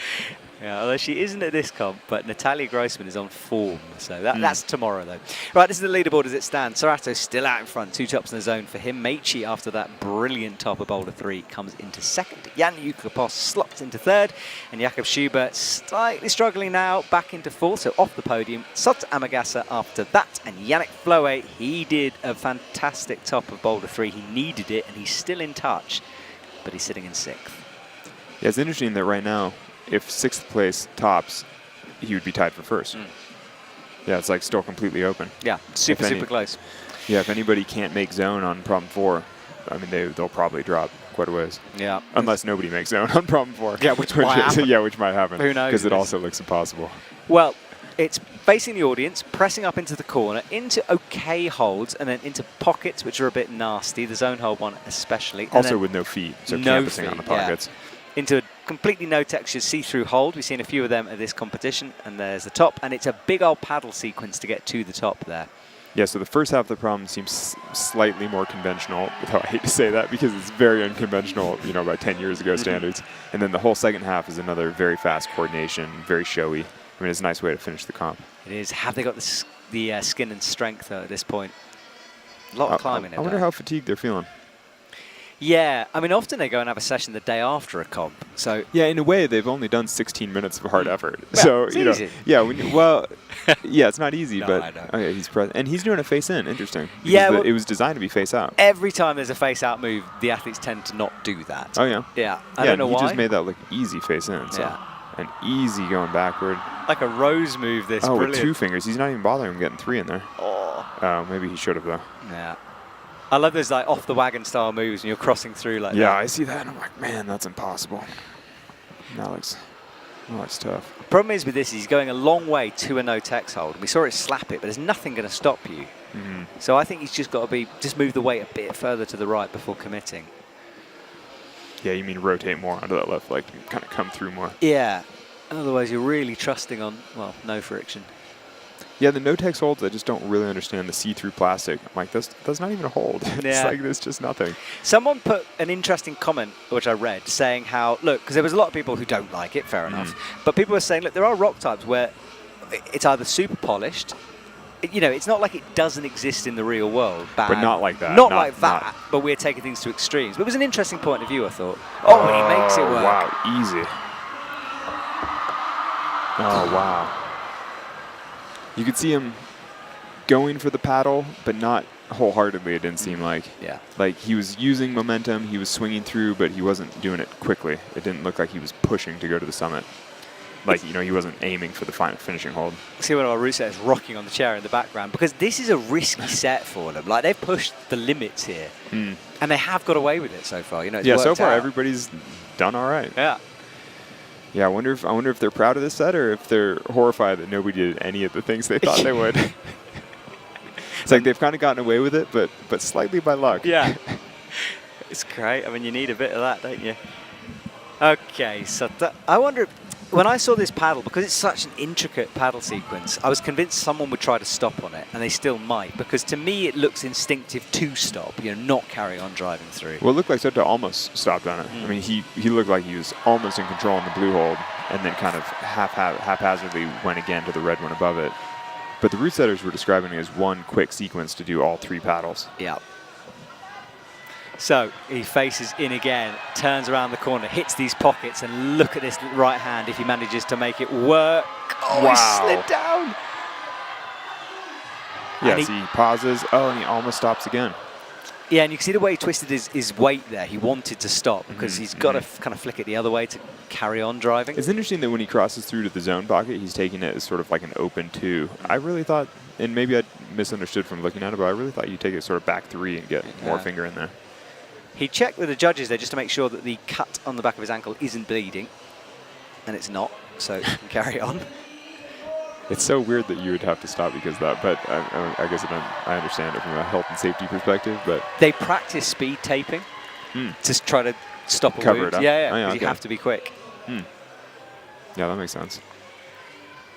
Yeah, although she isn't at this comp, but Natalia Grossman is on form, so that's tomorrow, though. Right, this is the leaderboard as it stands. Sorato still out in front, 2 tops in the zone for him. Meichi, after that brilliant top of Boulder 3, comes into second. Jan Jukapos slots into third, and Jakob Schubert slightly struggling now, back into fourth, so off the podium. Sot Amagasa after that, and Yannick Floe, he did a fantastic top of Boulder 3. He needed it, and he's still in touch, but he's sitting in 6th. Yeah, it's interesting that right now, if 6th place tops, he would be tied for first. Yeah, it's like still completely open. Yeah, super close. Yeah, if anybody can't make zone on problem 4, I mean, they'll probably drop quite a ways. Yeah. Unless nobody makes zone on problem 4. Yeah, which might happen. Yeah, which might happen. Who knows? Because it also looks impossible. Well, it's facing the audience, pressing up into the corner, into okay holds, and then into pockets, which are a bit nasty, the zone hold one especially. And Also with no feet, so campusing on the pockets. Yeah. Into a completely no texture see-through hold. We've seen a few of them at this competition, and there's the top, and it's a big old paddle sequence to get to the top there. Yeah, so the first half of the problem seems slightly more conventional, though I hate to say that because it's very unconventional, you know, by 10 years ago standards. And then the whole second half is another very fast coordination, very showy. I mean, it's a nice way to finish the comp. It is. Have they got the skin and strength, though, at this point? A lot of climbing. I wonder how fatigued they're feeling. Yeah, I mean, often they go and have a session the day after a comp. So yeah, in a way, they've only done 16 minutes of hard effort. Well, so it's you know, easy. yeah, well, yeah, it's not easy, No, but I know. okay, he's present, and he's doing a face in. Interesting. Yeah, Well, it was designed to be face out. Every time there's a face-out move, the athletes tend to not do that. Oh yeah. Yeah, I don't know he why. just made that look easy face in. So. Yeah. And easy going backward. Like a rose move, this. Oh, Brilliant. with 2 fingers. He's not even bothering getting 3 in there. Oh. Maybe he should have, though. Yeah. I love those like off-the-wagon style moves and you're crossing through like that. Yeah, I see that, and I'm like, man, that's impossible. That looks tough. Problem is with this, he's going a long way to a no-tex hold. We saw it slap it, but there's nothing going to stop you. So I think he's just got to just move the weight a bit further to the right before committing. Yeah, you mean rotate more onto that left leg, kind of come through more. Yeah. Otherwise, you're really trusting on, well, no friction. Yeah, the no-tex holds, I just don't really understand the see-through plastic. I'm like, that's not even a hold. Yeah. It's like, there's just nothing. Someone put an interesting comment, which I read, saying how, look, because there was a lot of people who don't like it, fair enough, but people were saying, look, there are rock types where it's either super polished, you know, it's not like it doesn't exist in the real world. Bad. But not like that. Not like that, but we're taking things to extremes. But it was an interesting point of view, I thought. Oh, he makes it work. Wow, easy. Oh, wow. You could see him going for the paddle, but not wholeheartedly, it didn't seem like. Yeah. Like, he was using momentum, he was swinging through, but he wasn't doing it quickly. It didn't look like he was pushing to go to the summit. Like, you know, he wasn't aiming for the final finishing hold. See one of our route setters rocking on the chair in the background, because this is a risky set for them. Like, they've pushed the limits here, and they have got away with it so far. You know, it's yeah, so worked far out. everybody's done all right. Yeah. Yeah, I wonder if they're proud of this set or if they're horrified that nobody did any of the things they thought they would. It's like they've kind of gotten away with it, but slightly by luck. Yeah. It's great. I mean, you need a bit of that, don't you? Okay, so I wonder, when I saw this paddle, because it's such an intricate paddle sequence, I was convinced someone would try to stop on it, and they still might, because to me it looks instinctive to stop, you know, not carry on driving through. Well, it looked like Soto almost stopped on it. I mean, he looked like he was almost in control in the blue hold, and then kind of haphazardly went again to the red one above it. But the route setters were describing it as one quick sequence to do all 3 paddles. Yeah. So he faces in again, turns around the corner, hits these pockets, and look at this right hand if he manages to make it work. Oh, wow. He slid down. Yes, he pauses. Oh, and he almost stops again. Yeah, and you can see the way he twisted his weight there. He wanted to stop because he's got to kind of flick it the other way to carry on driving. It's interesting that when he crosses through to the zone pocket, he's taking it as sort of like an open 2. I really thought, and maybe I misunderstood from looking at it, but I really thought you'd take it sort of back 3 and get more finger in there. He checked with the judges there just to make sure that the cut on the back of his ankle isn't bleeding, and it's not, so he can carry on. It's so weird that you would have to stop because of that, but I guess I understand it from a health and safety perspective. But they practice speed taping to try to stop a cover wound. it up. Yeah, Oh, yeah, because you have to be quick. Yeah, that makes sense.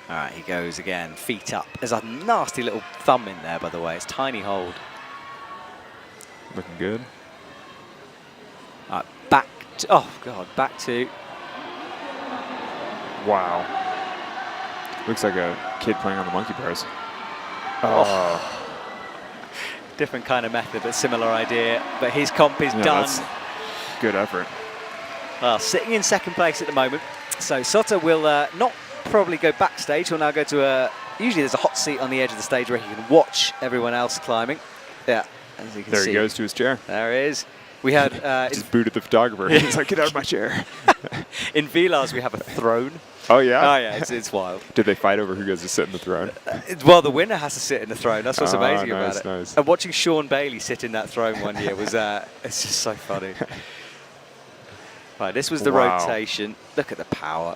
All right, he goes again, feet up. There's a nasty little thumb in there, by the way. It's tiny hold. Looking good. All right, back to, oh God, back to. Wow. Looks like a kid playing on the monkey bars. Oh. Different kind of method, but similar idea. But his comp is done. That's good effort. Well, sitting in second place at the moment. So Soto will not probably go backstage. He'll now go to a, usually there's a hot seat on the edge of the stage where he can watch everyone else climbing. Yeah, as you can see. There he goes to his chair. There he is. We had... just booted the photographer. He's like, get out of my chair. In VLARs, we have a throne. Oh, yeah? Oh, yeah, it's wild. Did they fight over who goes to sit in the throne? Well, the winner has to sit in the throne. That's what's amazing nice, about it. Nice. And watching Sean Bailey sit in that throne one year was, it's just so funny. Right, this was the rotation. Look at the power.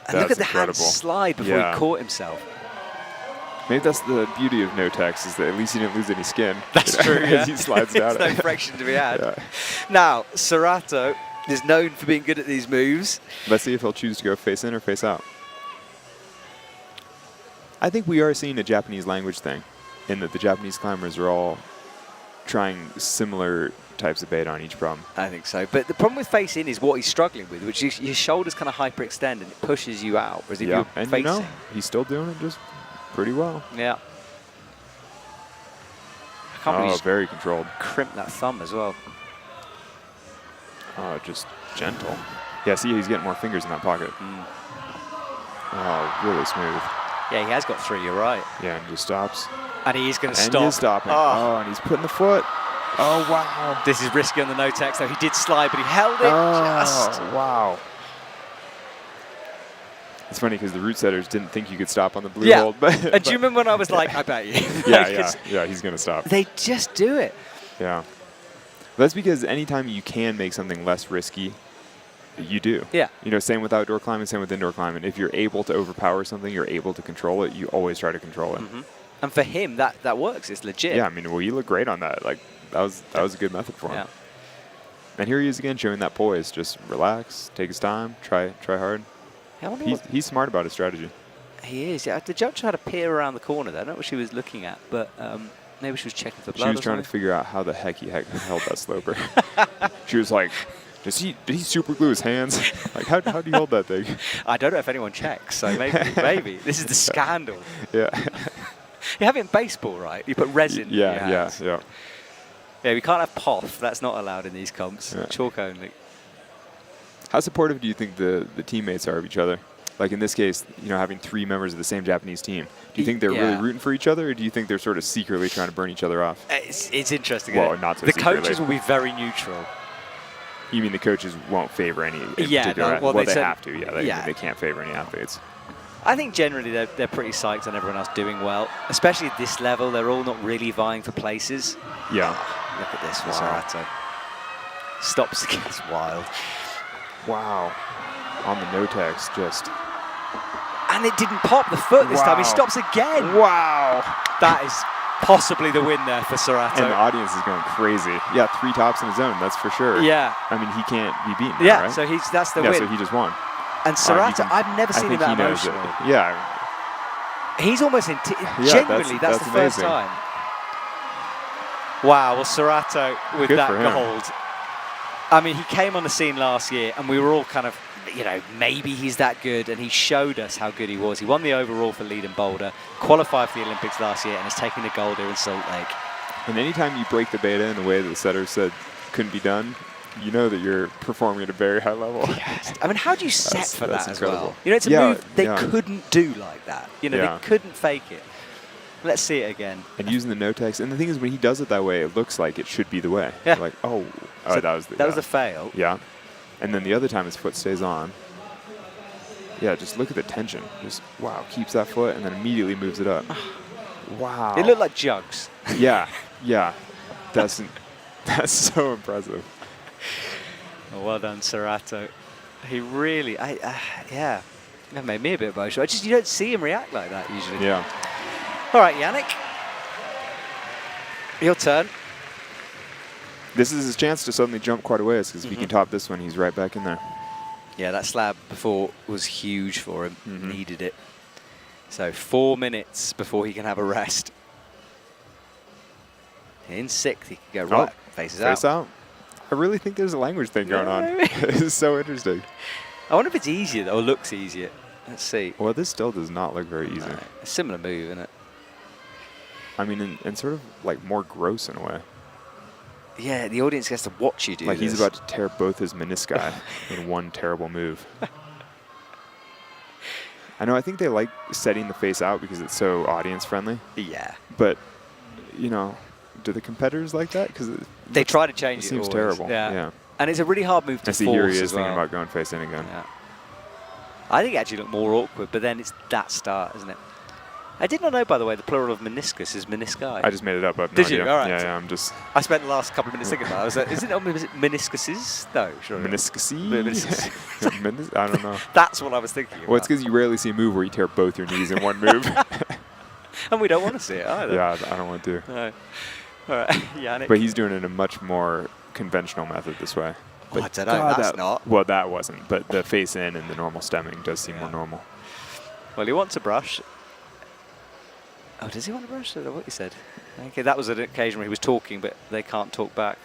And look at the hand slide before he caught himself. Maybe that's the beauty of no text, is that at least he didn't lose any skin. That's true, yeah. As he slides down There's it. no friction to be had. Yeah. Now, Serato is known for being good at these moves. Let's see if he'll choose to go face in or face out. I think we are seeing a Japanese language thing, in that the Japanese climbers are all trying similar types of bait on each problem. I think so. But the problem with face in is what he's struggling with, which is your shoulders kind of hyperextend and it pushes you out. Whereas if you're and facing. you know, he's still doing it just pretty well. Yeah. I can't believe he's very controlled. crimped that thumb as well. Oh, just gentle. Yeah, see, he's getting more fingers in that pocket. Oh, really smooth. Yeah, he has got 3, you're right. Yeah, and just stops. And he is going to And stop. he is stopping. Oh. And he's putting the foot. Oh, wow. This is risky on the no-tex, though. He did slide, but he held it just. Wow. It's funny because the root setters didn't think you could stop on the blue Yeah. hold. But, And do you remember when I was like, I bet you? Yeah, he's going to stop. They just do it. Yeah. That's because anytime you can make something less risky, you do. Yeah. You know, same with outdoor climbing, same with indoor climbing. If you're able to overpower something, you're able to control it, you always try to control it. And for him, that works. It's legit. Yeah, I mean, well, you look great on that. Like, that was a good method for him. Yeah. And here he is again, showing that poise. Just relax, take his time, try hard. I wonder He's smart about his strategy. He is. Yeah, the judge tried to peer around the corner there. I don't know what she was looking at, but maybe she was checking for blood. She was trying to figure out how the heck he held that sloper. She was like, did he super glue his hands? Like, how do you hold that thing? I don't know if anyone checks, so maybe. This is the scandal. Yeah. You have it in baseball, right? You put resin in your hands. Yeah. Yeah, we can't have POF. That's not allowed in these comps. Yeah. Chalk only. How supportive do you think the teammates are of each other? Like in this case, you know, having 3 members of the same Japanese team. Do you think they're really rooting for each other, or do you think they're sort of secretly trying to burn each other off? It's interesting. Well, not so the secretly. coaches will be very neutral. You mean the coaches won't favor any in Yeah, particular? well, They said- have to. Yeah, they can't favor any athletes. I think generally they're pretty psyched on everyone else doing well, especially at this level. They're all not really vying for places. Yeah. Look at this for Serato. Stops against Wild. Wow. On the no-tex, just. And it didn't pop the foot this time. He Wow. stops again. Wow. That is possibly the win there for Serato. And the audience is going crazy. Yeah, 3 tops in his own, that's for sure. Yeah. I mean, he can't be beaten now, Yeah, right? so that's the yeah, win. so he just won. And Serato, I've never I seen him think that he knows emotional. it. Yeah. He's almost genuinely, that's the first amazing. time. Wow, well, Serato with Good that for him. gold. I mean, he came on the scene last year, and we were all kind of, you know, maybe he's that good, and he showed us how good he was. He won the overall for lead in Boulder, qualified for the Olympics last year, and is taking the gold here in Salt Lake. And anytime you break the beta in a way that the setter said couldn't be done, you know that you're performing at a very high level. Yes. I mean, how do you set for that's that as incredible. well? You know, it's a move they couldn't do like that. You know, Yeah. they couldn't fake it. Let's see it again. And using the no-tex. And the thing is, when he does it that way, it looks like it should be the way. Yeah. Like, oh, So that was the that was a fail. Yeah. And then the other time his foot stays on. Yeah, just look at the tension. Just, wow, keeps that foot and then immediately moves it up. Wow. It looked like jugs. Yeah, yeah. That's so impressive. Well done, Serato. He really, yeah, that made me a bit emotional. You don't see him react like that usually. Yeah. All right, Yannick, your turn. This is his chance to suddenly jump quite a ways, because if he can top this one, he's right back in there. Yeah, that slab before was huge for him. Needed it. So 4 minutes before he can have a rest. In 6th, he can go right, faces out. Face out. I really think there's a language thing going on. It's so interesting. I wonder if it's easier, though, or looks easier. Let's see. Well, this still does not look very easy. No, a similar move, isn't it? I mean, and sort of like more gross in a way. Yeah, the audience gets to watch you do Like this. he's about to tear both his menisci in one terrible move. I know, I think they like setting the face out because it's so audience friendly. Yeah. But, you know, do the competitors like that? Because they try to change it. It seems always. terrible. Yeah. And it's a really hard move to I see force here he is as thinking well. about going face in again. Yeah. I think it actually looked more awkward, but then it's that start, isn't it? I did not know, by the way, the plural of meniscus is menisci. I just made it up. I have no Did you? idea. All right. Yeah, I'm just... I spent the last couple of minutes thinking about it. I was like, is it meniscuses? No, sure. Meniscus? Meniscus. I don't know. That's what I was thinking about. Well, it's because you rarely see a move where you tear both your knees in one move. And we don't want to see it either. Yeah, I don't want to. No. All right, Yannick. But he's doing it in a much more conventional method this way. Oh, But I don't know, that's not. Well, that wasn't. But the face in and the normal stemming does seem more normal. Well, he wants a brush. Oh, does he want a brush? Is that what he said? Okay, that was an occasion where he was talking, but they can't talk back.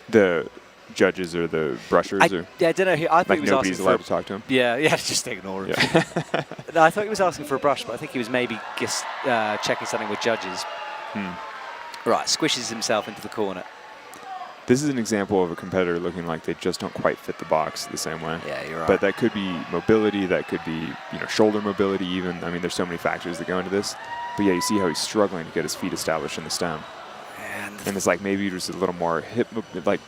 The judges or the brushers? I don't know. I thought like he was nobody's asking allowed for to talk to him? Yeah, just ignore him. Yeah. No, I thought he was asking for a brush, but I think he was maybe just checking something with judges. Right, squishes himself into the corner. This is an example of a competitor looking like they just don't quite fit the box the same way. Yeah, you're right. But that could be mobility, that could be shoulder mobility even. I mean, there's so many factors that go into this. But yeah, you see how he's struggling to get his feet established in the stem. And it's like maybe just a little more hip, like,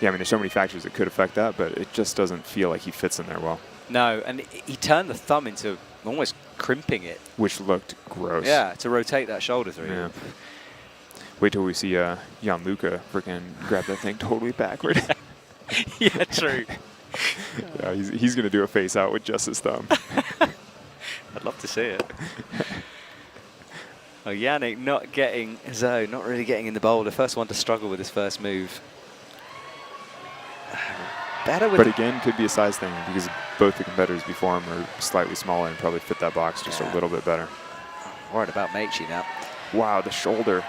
yeah, I mean, there's so many factors that could affect that, but it just doesn't feel like he fits in there well. No, and he turned the thumb into almost crimping it. Which looked gross. Yeah, to rotate that shoulder through. Yeah. Wait till we see Gianluca freaking grab that thing totally backward. Yeah, true. Yeah, he's going to do a face out with just his thumb. I'd love to see it. Oh, Yannick not getting zone, not really getting in the boulder. First one to struggle with his first move. Better with. But again, could be a size thing because both the competitors before him are slightly smaller and probably fit that box just a little bit better. Worried about Meichi now. Wow, the shoulder.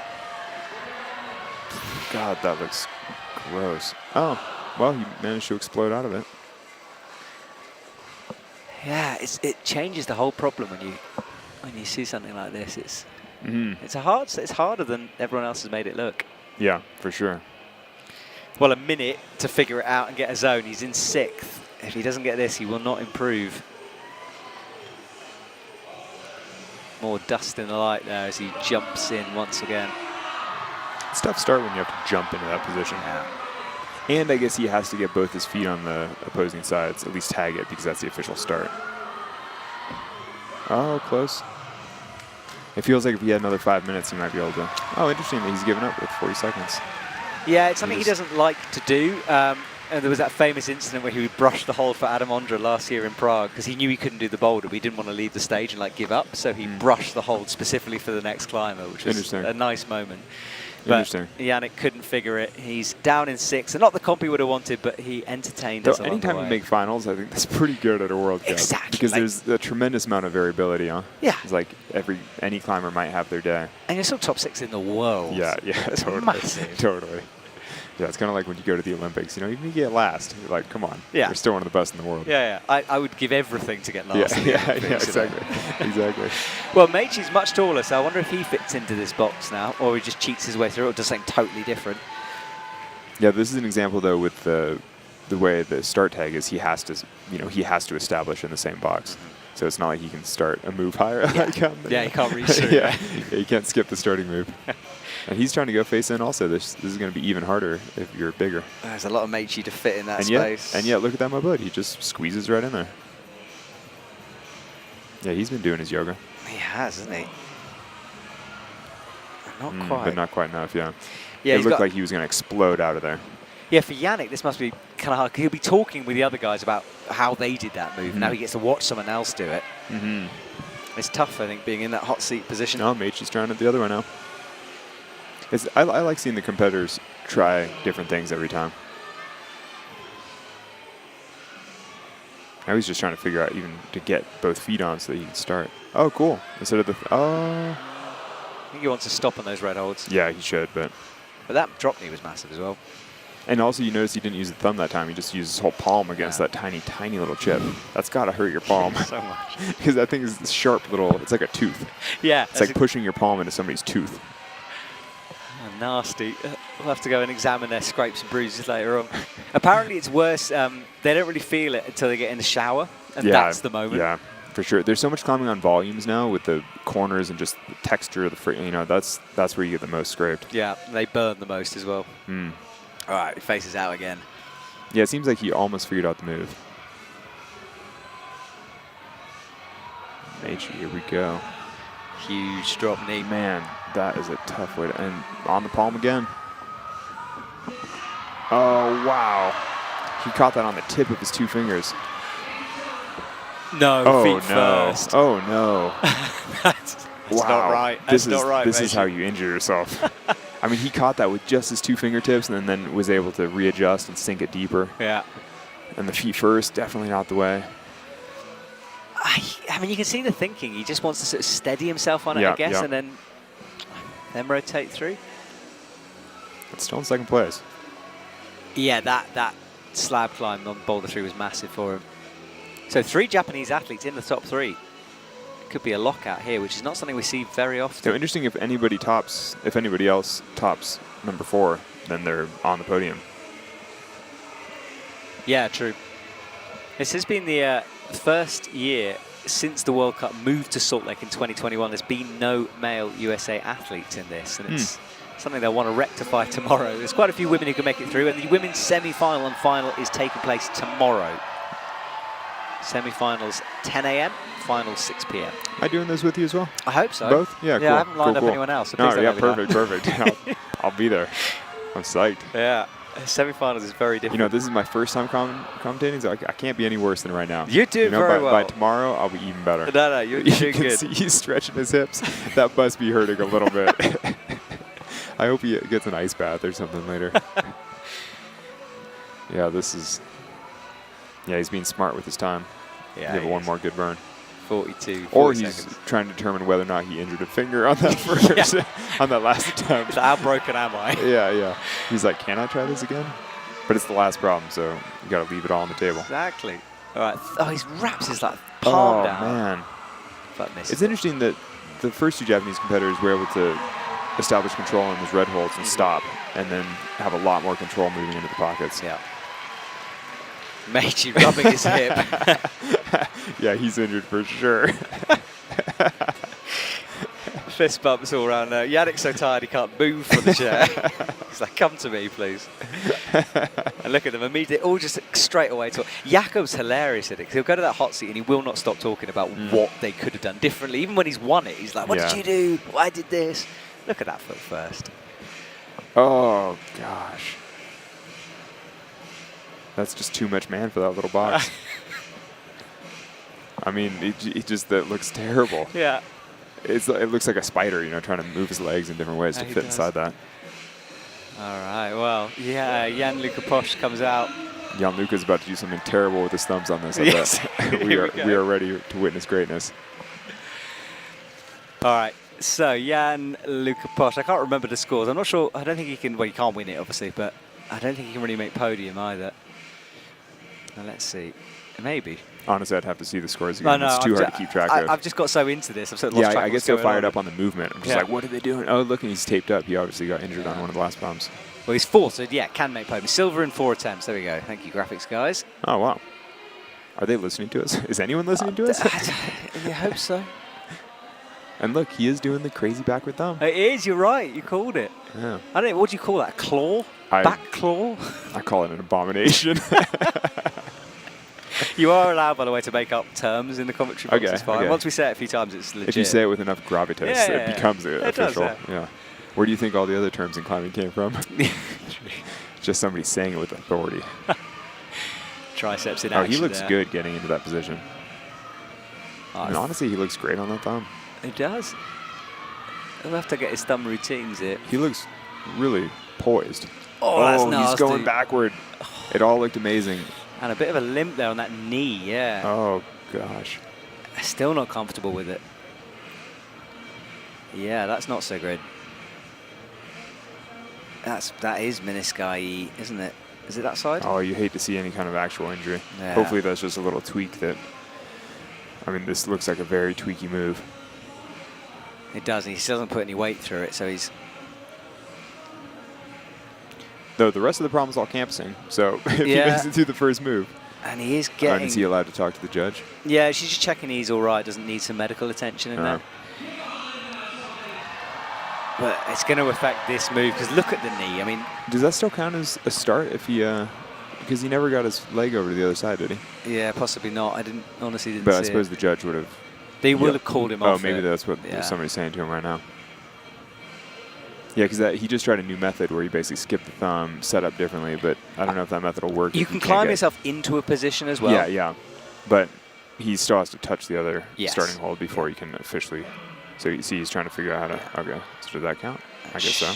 God, that looks gross. Oh, well, he managed to explode out of it. Yeah, it changes the whole problem when you see something like this. It's harder than everyone else has made it look. Yeah, for sure. Well, a minute to figure it out and get a zone. He's in 6th. If he doesn't get this, he will not improve. More dust in the light there as he jumps in once again. It's a tough start when you have to jump into that position. Yeah. And I guess he has to get both his feet on the opposing sides, at least tag it, because that's the official start. Oh, close. It feels like if he had another 5 minutes, he might be able to. Oh, interesting that he's given up with 40 seconds. Yeah, it's something he doesn't like to do. And there was that famous incident where he would brush the hold for Adam Ondra last year in Prague because he knew he couldn't do the boulder, but he didn't want to leave the stage and give up. So he brushed the hold specifically for the next climber, which was a nice moment. But Yannick couldn't figure it. He's down in 6th, and not the comp he would have wanted, but he entertained us. Anytime you make finals, I think that's pretty good at a World Cup. Exactly. Because there's a tremendous amount of variability, huh? Yeah. It's like any climber might have their day. And you're still top 6 in the world. Yeah, totally. Massive. Totally. Yeah, it's kind of like when you go to the Olympics. Even if you get last, you're like, come on. Yeah. You're still one of the best in the world. Yeah. I would give everything to get last. Yeah, exactly. Exactly. Well, Meichi's much taller, so I wonder if he fits into this box now, or he just cheats his way through, or does something totally different. Yeah, this is an example, though, with the way the start tag is. He has to establish in the same box. So it's not like he can start a move higher. Yeah, he can't reach through. Yeah, he can't skip the starting move. And he's trying to go face in also. This is going to be even harder if you're bigger. There's a lot of Meichi to fit in that space. And yet, look at that mobility. He just squeezes right in there. Yeah, he's been doing his yoga. He has, hasn't he? Not quite. But not quite enough, yeah. Yeah, it looked like he was going to explode out of there. Yeah, for Yannick, this must be kind of hard. He'll be talking with the other guys about how they did that move. Now he gets to watch someone else do it. It's tough, I think, being in that hot seat position. No, Meichi's trying it the other way now. I like seeing the competitors try different things every time. Now he's just trying to figure out even to get both feet on so that he can start. Oh, cool. Instead of I think he wants to stop on those red holds. Yeah, he should, but that drop knee was massive as well. And also, you notice he didn't use the thumb that time. He just used his whole palm against that tiny, tiny little chip. That's got to hurt your palm. So much. Because that thing is sharp little, it's like a tooth. Yeah. It's like pushing your palm into somebody's tooth. Nasty. We'll have to go and examine their scrapes and bruises later on. Apparently it's worse. They don't really feel it until they get in the shower, and that's the moment. Yeah, for sure. There's so much climbing on volumes now with the corners and just the texture of the that's where you get the most scraped. Yeah, they burn the most as well. All right, he faces out again. Yeah, it seems like he almost figured out the move. Meichi, here we go. Huge drop knee. Man, that is a tough way to end. On the palm again. Oh, wow. He caught that on the tip of his 2 fingers. No, feet first. Oh, no. That's not right. That's not right, This is how you injure yourself. I mean, he caught that with just his 2 fingertips and then was able to readjust and sink it deeper. Yeah. And the feet first, definitely not the way. I mean, you can see the thinking. He just wants to sort of steady himself on it, I guess, and then rotate through. It's still in second place. Yeah, that slab climb on Boulder 3 was massive for him. So 3 Japanese athletes in the top 3. Could be a lockout here, which is not something we see very often. So interesting if anybody else tops number 4, then they're on the podium. Yeah, true. This has been the first year since the World Cup moved to Salt Lake in 2021. There's been no male USA athletes in this, and it's something they'll want to rectify tomorrow. There's quite a few women who can make it through, and the women's semi-final and final is taking place tomorrow. Semi-finals 10 a.m., finals 6 p.m. Am I doing this with you as well? I hope so. Both? Yeah, cool. I haven't lined up cool. anyone else. So No, please don't yeah, let me down. perfect. I'll be there. I'm psyched. Yeah, semi-finals is very different. You know, this is my first time commentating, so I can't be any worse than right now. You do very well. By tomorrow, I'll be even better. No, you're doing can good. See he's stretching his hips. That must be hurting a little bit. I hope he gets an ice bath or something later. Yeah, he's being smart with his time. Yeah, Give one more good burn. 42. Or he's seconds. trying to determine whether or not he injured a finger on that first, on that last attempt. So how broken am I? Yeah. He's like, can I try this again? But it's the last problem, so you got to leave it all on the table. Exactly. All right. Oh, he wraps his palm down. Oh man. But it's interesting that the first 2 Japanese competitors were able to establish control on those red holds and stop, and then have a lot more control moving into the pockets. Yeah. Meiji rubbing his hip. Yeah, he's injured for sure. Fist bumps all around there. Yannick's so tired he can't move from the chair. He's like, come to me, please. And look at them immediately, all just straight away talk. Jakob's hilarious at it, because he'll go to that hot seat and he will not stop talking about what they could have done differently. Even when he's won it, he's like, what did you do? Why did this? Look at that foot first. Oh, gosh. That's just too much man for that little box. I mean, that looks terrible. Yeah. It looks like a spider, you know, trying to move his legs in different ways to fit inside that. All right, well, yeah, Jan-Luca Posch comes out. Jan-Luca's about to do something terrible with his thumbs on this. Yes. we are ready to witness greatness. All right, so Jan-Luca Posch, I can't remember the scores. I'm not sure, I don't think he can, well, he can't win it, obviously, but I don't think he can really make podium either. Now, let's see, maybe. Honestly, I'd have to see the scores again. It's too hard to keep track of. I've just got so into this. I've sort of lost track. I get so fired up on the movement. I'm just like, what are they doing? Oh, look, and he's taped up. He obviously got injured on one of the last bombs. Well, he's 4th, so yeah, can make podium. Silver in 4 attempts. There we go. Thank you, graphics guys. Oh, wow. Are they listening to us? Is anyone listening to us? I hope so. And look, he is doing the crazy backward thumb. It is, you're right. You called it. Yeah. I don't know, what do you call that? A claw? Back claw? I call it an abomination. You are allowed, by the way, to make up terms in the commentary box. Okay, It's fine. okay. Once we say it a few times, it's legit. If you say it with enough gravitas, it becomes official. Does, yeah. Where do you think all the other terms in climbing came from? Just somebody saying it with authority. Triceps in action. action. He looks good getting into that position. And honestly, he looks great on that thumb. He does. He'll have to get his thumb routines here. He looks really poised. Oh, that's nasty. He's going backward. It all looked amazing. And a bit of a limp there on that knee, yeah. Oh, gosh. Still not comfortable with it. Yeah, that's not so good. That is menisci, isn't it? Is it that side? Oh, you hate to see any kind of actual injury. Yeah. Hopefully that's just a little tweak that, I mean, this looks like a very tweaky move. It does, and he still doesn't put any weight through it, so he's... Though the rest of the problem is all campusing, so if he makes it through the first move. And he is getting... Is he allowed to talk to the judge? Yeah, she's just checking he's all right, doesn't need some medical attention in there. But it's going to affect this move, because look at the knee. I mean... Does that still count as a start if he... because he never got his leg over to the other side, did he? Yeah, possibly not. I honestly didn't see it. But I suppose the judge would have... They will have called him off. Oh, maybe that's what somebody's saying to him right now. Yeah, because he just tried a new method where he basically skipped the thumb, set up differently, but I don't know if that method will work. You can climb yourself into a position as well. Yeah, yeah. But he still has to touch the other starting hold before he can officially So you see he's trying to figure out how to, okay, so did that count? I guess so.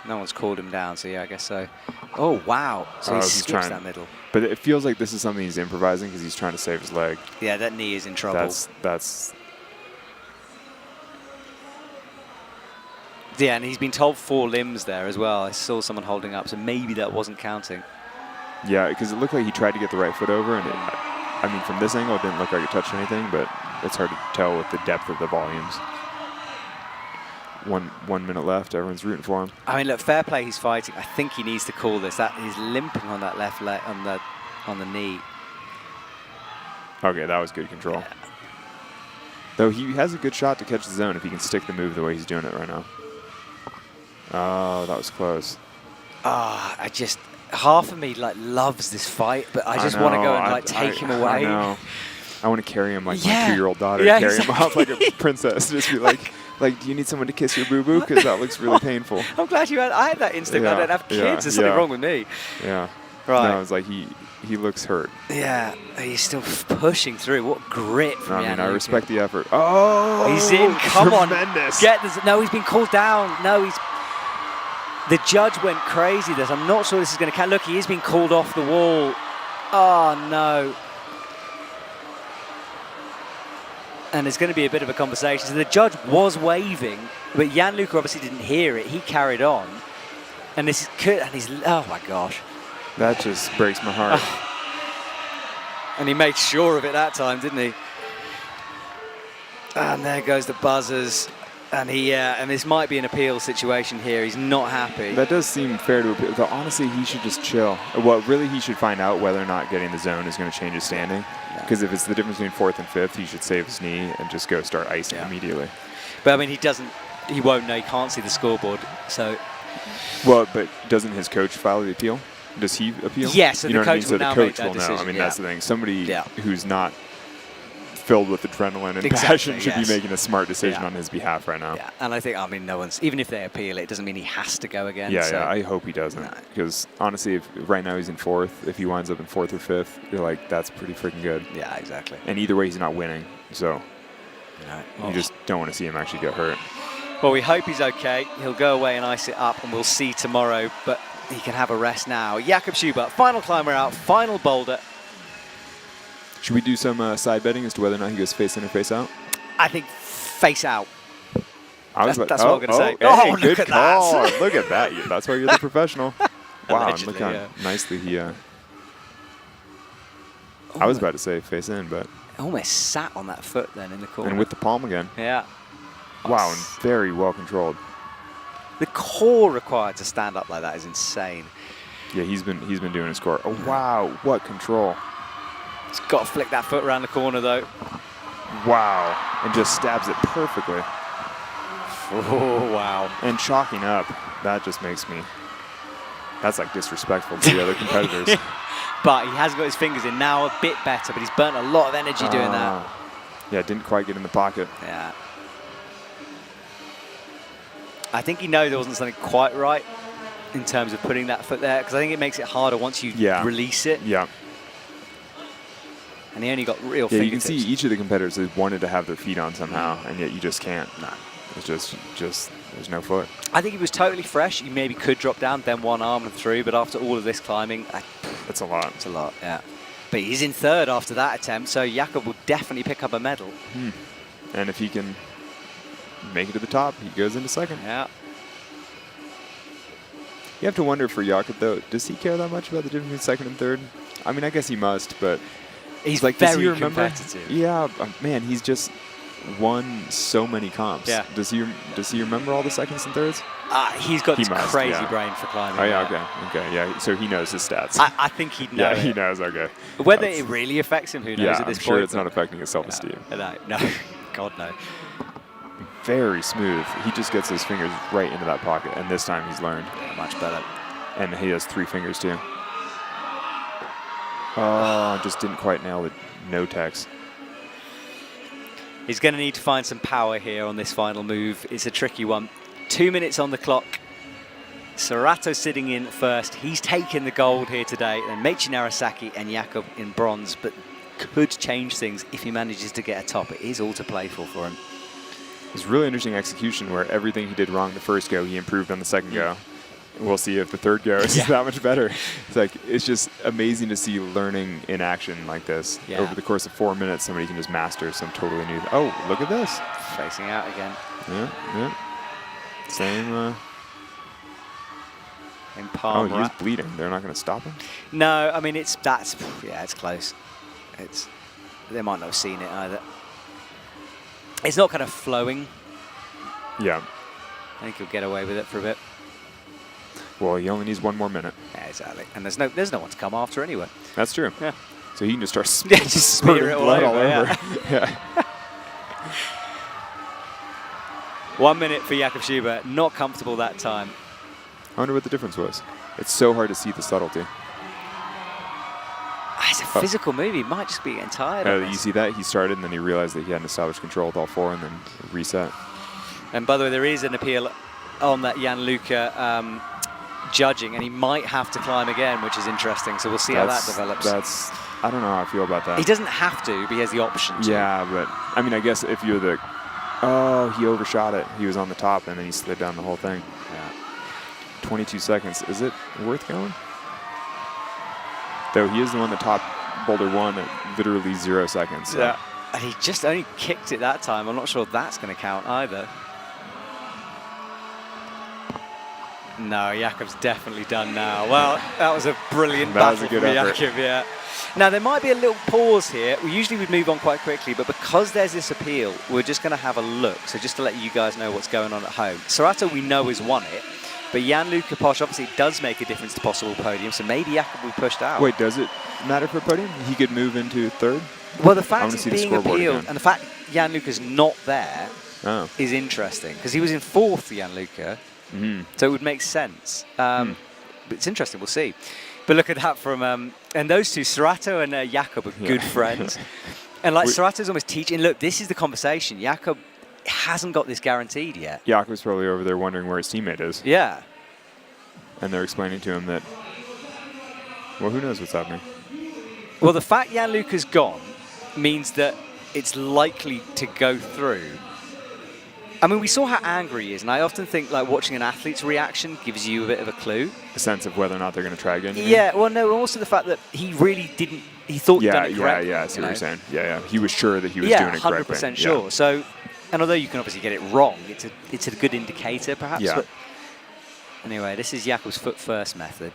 No one's called him down, so yeah, I guess so. Oh, wow. So he skips that middle. But it feels like this is something he's improvising because he's trying to save his leg. Yeah, that knee is in trouble. That's. Yeah, and he's been told 4 limbs there as well. I saw someone holding up, so maybe that wasn't counting. Yeah, because it looked like he tried to get the right foot over, and I mean, from this angle, it didn't look like it touched anything, but it's hard to tell with the depth of the volumes. 1 minute left. Everyone's rooting for him. I mean, look, fair play. He's fighting. I think he needs to call this. That he's limping on that left leg, on the knee. Okay, that was good control. Yeah. Though he has a good shot to catch the zone if he can stick the move the way he's doing it right now. Oh, that was close. Ah, half of me like loves this fight, but I just want to go and like take him away. I know. I want to carry him like my 2-year-old daughter. Yeah, carry him off like a princess. Just be like, do you need someone to kiss your boo-boo? Because that looks really painful. I'm glad I had that instinct. I don't have kids. There's something wrong with me. Yeah. Right. No, it's like he looks hurt. Yeah, he's still pushing through. What grit from I mean, I Jan-Luca. respect the effort. Oh, he's in. Come tremendous. on. No, he's been called down. No, the judge went crazy. I'm not sure this is going to count. Look, he is being called off the wall. Oh, no. And there's going to be a bit of a conversation. So the judge was waving, but Jan-Luca obviously didn't hear it. He carried on. And oh my gosh. That just breaks my heart. And he made sure of it that time, didn't he? And there goes the buzzers. And and this might be an appeal situation here. He's not happy. That does seem fair to appeal. Though honestly, he should just chill. Well, really, he should find out whether or not getting the zone is going to change his standing. Because if it's the difference between 4th and 5th, he should save his knee and just go start icing immediately. But I mean, he won't know. He can't see the scoreboard. So. Well, but doesn't his coach file the appeal? Does he appeal? Yes, so you know the coach will now make that will know. decision. I mean, that's the thing. Somebody who's not filled with adrenaline and Exactly, passion should be making a smart decision on his behalf right now. Yeah, and I think, no one's, even if they appeal it, doesn't mean he has to go again. Yeah, I hope he doesn't. Because honestly, if right now he's in 4th, if he winds up in 4th or 5th, you're like, that's pretty freaking good. Yeah, exactly. And either way, he's not winning. So you just don't want to see him actually get hurt. Well, we hope he's okay. He'll go away and ice it up, and we'll see tomorrow. But he can have a rest now. Jakob Schubert, final climber out, final boulder. Should we do some side betting as to whether or not he goes face in or face out? I think face out. That's what I'm going to say. Hey, look good at call. that. Look at that. That's why you're the professional. Wow, and look how nicely he... I was about to say face in, but... Almost sat on that foot then in the corner. And with the palm again. Yeah. Wow, and very well controlled. The core required to stand up like that is insane. Yeah, he's been doing his core. Oh, wow, what control. He's got to flick that foot around the corner, though. Wow, and just stabs it perfectly. Oh, wow. And chalking up, that just makes me... That's like disrespectful to the other competitors. But he has got his fingers in now a bit better, but he's burnt a lot of energy doing that. Yeah, didn't quite get in the pocket. Yeah. I think he knows there wasn't something quite right in terms of putting that foot there, because I think it makes it harder once you release it. Yeah. And he only got real fingertips. You can see each of the competitors has wanted to have their feet on somehow, and yet you just can't. No. It's just there's no foot. I think he was totally fresh. He maybe could drop down, then one arm and through, but after all of this climbing... That's a lot. It's a lot, yeah. But he's in 3rd after that attempt, so Jakob will definitely pick up a medal. And if he can make it to the top, he goes into 2nd. Yeah. You have to wonder for Jakob, though, does he care that much about the difference between 2nd and 3rd? I mean, I guess he must, but... He's like, very does he remember? competitive. Yeah, man, he's just won so many comps. Yeah. Does he remember all the 2nds and 3rds? He's got this crazy brain for climbing. Oh, yeah, okay, yeah. So he knows his stats. I think he'd know. Yeah, he knows, okay. Whether it really affects him, who knows at this point. I'm sure it's not affecting his self-esteem. No, God, no. Very smooth. He just gets his fingers right into that pocket, and this time he's learned. Yeah, much better. And he has 3 fingers, too. Oh, just didn't quite nail the no-tex. He's going to need to find some power here on this final move. It's a tricky one. 2 minutes on the clock. Serato sitting in 1st. He's taken the gold here today. And Meiichi Narasaki and Jakob in bronze, but could change things if he manages to get a top. It is all to play for him. was really interesting execution where everything he did wrong the first go, he improved on the second go. We'll see if the third go is that much better. It's just amazing to see learning in action like this. Over the course of 4 minutes, somebody can just master some totally new. Oh, look at this. Facing out again. Yeah. Same. In palm he's bleeding. They're not going to stop him? No, I mean, it's close. They might not have seen it either. It's not kind of flowing. Yeah. I think he'll get away with it for a bit. Well, he only needs 1 more minute. Yeah, exactly. And there's no one to come after anyway. That's true. Yeah. So he can just start just smear it blood all over. Yeah. 1 minute for Jakob Schubert. Not comfortable that time. I wonder what the difference was. It's so hard to see the subtlety. It's a physical move. He might just be getting tired. You see that? He started and then he realized that he hadn't established control with all 4 and then reset. And by the way, there is an appeal on that Gianluca judging, and he might have to climb again, which is interesting. So we'll see how that develops. I don't know how I feel about that. He doesn't have to, but he has the option to. Yeah, but I mean, I guess if you're the... Oh, he overshot it. He was on the top and then he slid down the whole thing. Yeah. 22 seconds. Is it worth going? Though he is the one that topped Boulder 1 at literally 0 seconds. So. Yeah. And he just only kicked it that time. I'm not sure that's going to count either. No, Jakob's definitely done now. Well, that was a brilliant battle from Jakob, yeah. Now, there might be a little pause here. We usually would move on quite quickly, but because there's this appeal, we're just going to have a look. So just to let you guys know what's going on at home. Sorato, we know, has won it. But Gianluca Posch, obviously, it does make a difference to possible podium, so maybe Jakob will be pushed out. Wait, does it matter for podium? He could move into 3rd? Well, the fact it's being appealed, and the fact Gianluca's not there is interesting, because he was in 4th, Gianluca, so it would make sense. But it's interesting, we'll see. But look at that from, and those two, Sorato and Jakob, are good friends. And like Sorato's almost teaching, look, this is the conversation. Jakob hasn't got this guaranteed yet. Jakob's probably over there wondering where his teammate is. Yeah. And they're explaining to him that, well, who knows what's happening? Well, the fact Gianluca's gone means that it's likely to go through. I mean, we saw how angry he is, and I often think like watching an athlete's reaction gives you a bit of a clue. A sense of whether or not they're going to try again? Yeah, well, no, also the fact that he really didn't, he thought he'd done it correctly. Yeah, I see what you're saying. Yeah. He was sure that he was doing it correctly. 100% sure. So, and although you can obviously get it wrong, it's a good indicator, perhaps. Yeah. But anyway, this is Jakob's foot first method.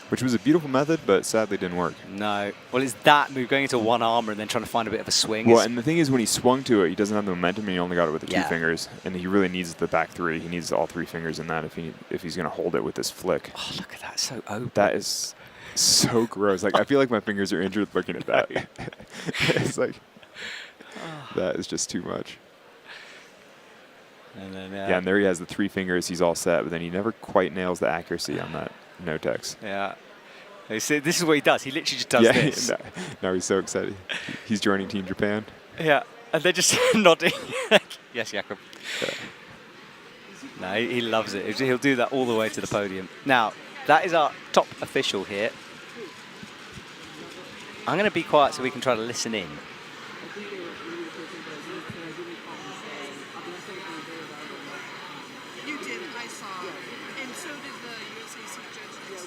Which was a beautiful method, but sadly didn't work. No. Well, it's that move, going into one armor and then trying to find a bit of a swing. Well, and the thing is, when he swung to it, he doesn't have the momentum, and he only got it with the 2 fingers. And he really needs the back 3. He needs all 3 fingers in that if he's going to hold it with this flick. Oh, look at that. So open. That is so gross. Like, I feel like my fingers are injured looking at that. It's like, that is just too much. And then, yeah, and there he has the 3 fingers. He's all set, but then he never quite nails the accuracy on that no-tex. Yeah. You see, this is what he does. He literally just does this. Now he's so excited. He's joining Team Japan. Yeah, and they're just nodding. Yes, Jakob. Yeah. No, he loves it. He'll do that all the way to the podium. Now, that is our top official here. I'm going to be quiet so we can try to listen in. You did, I saw. And so did the USAC judges.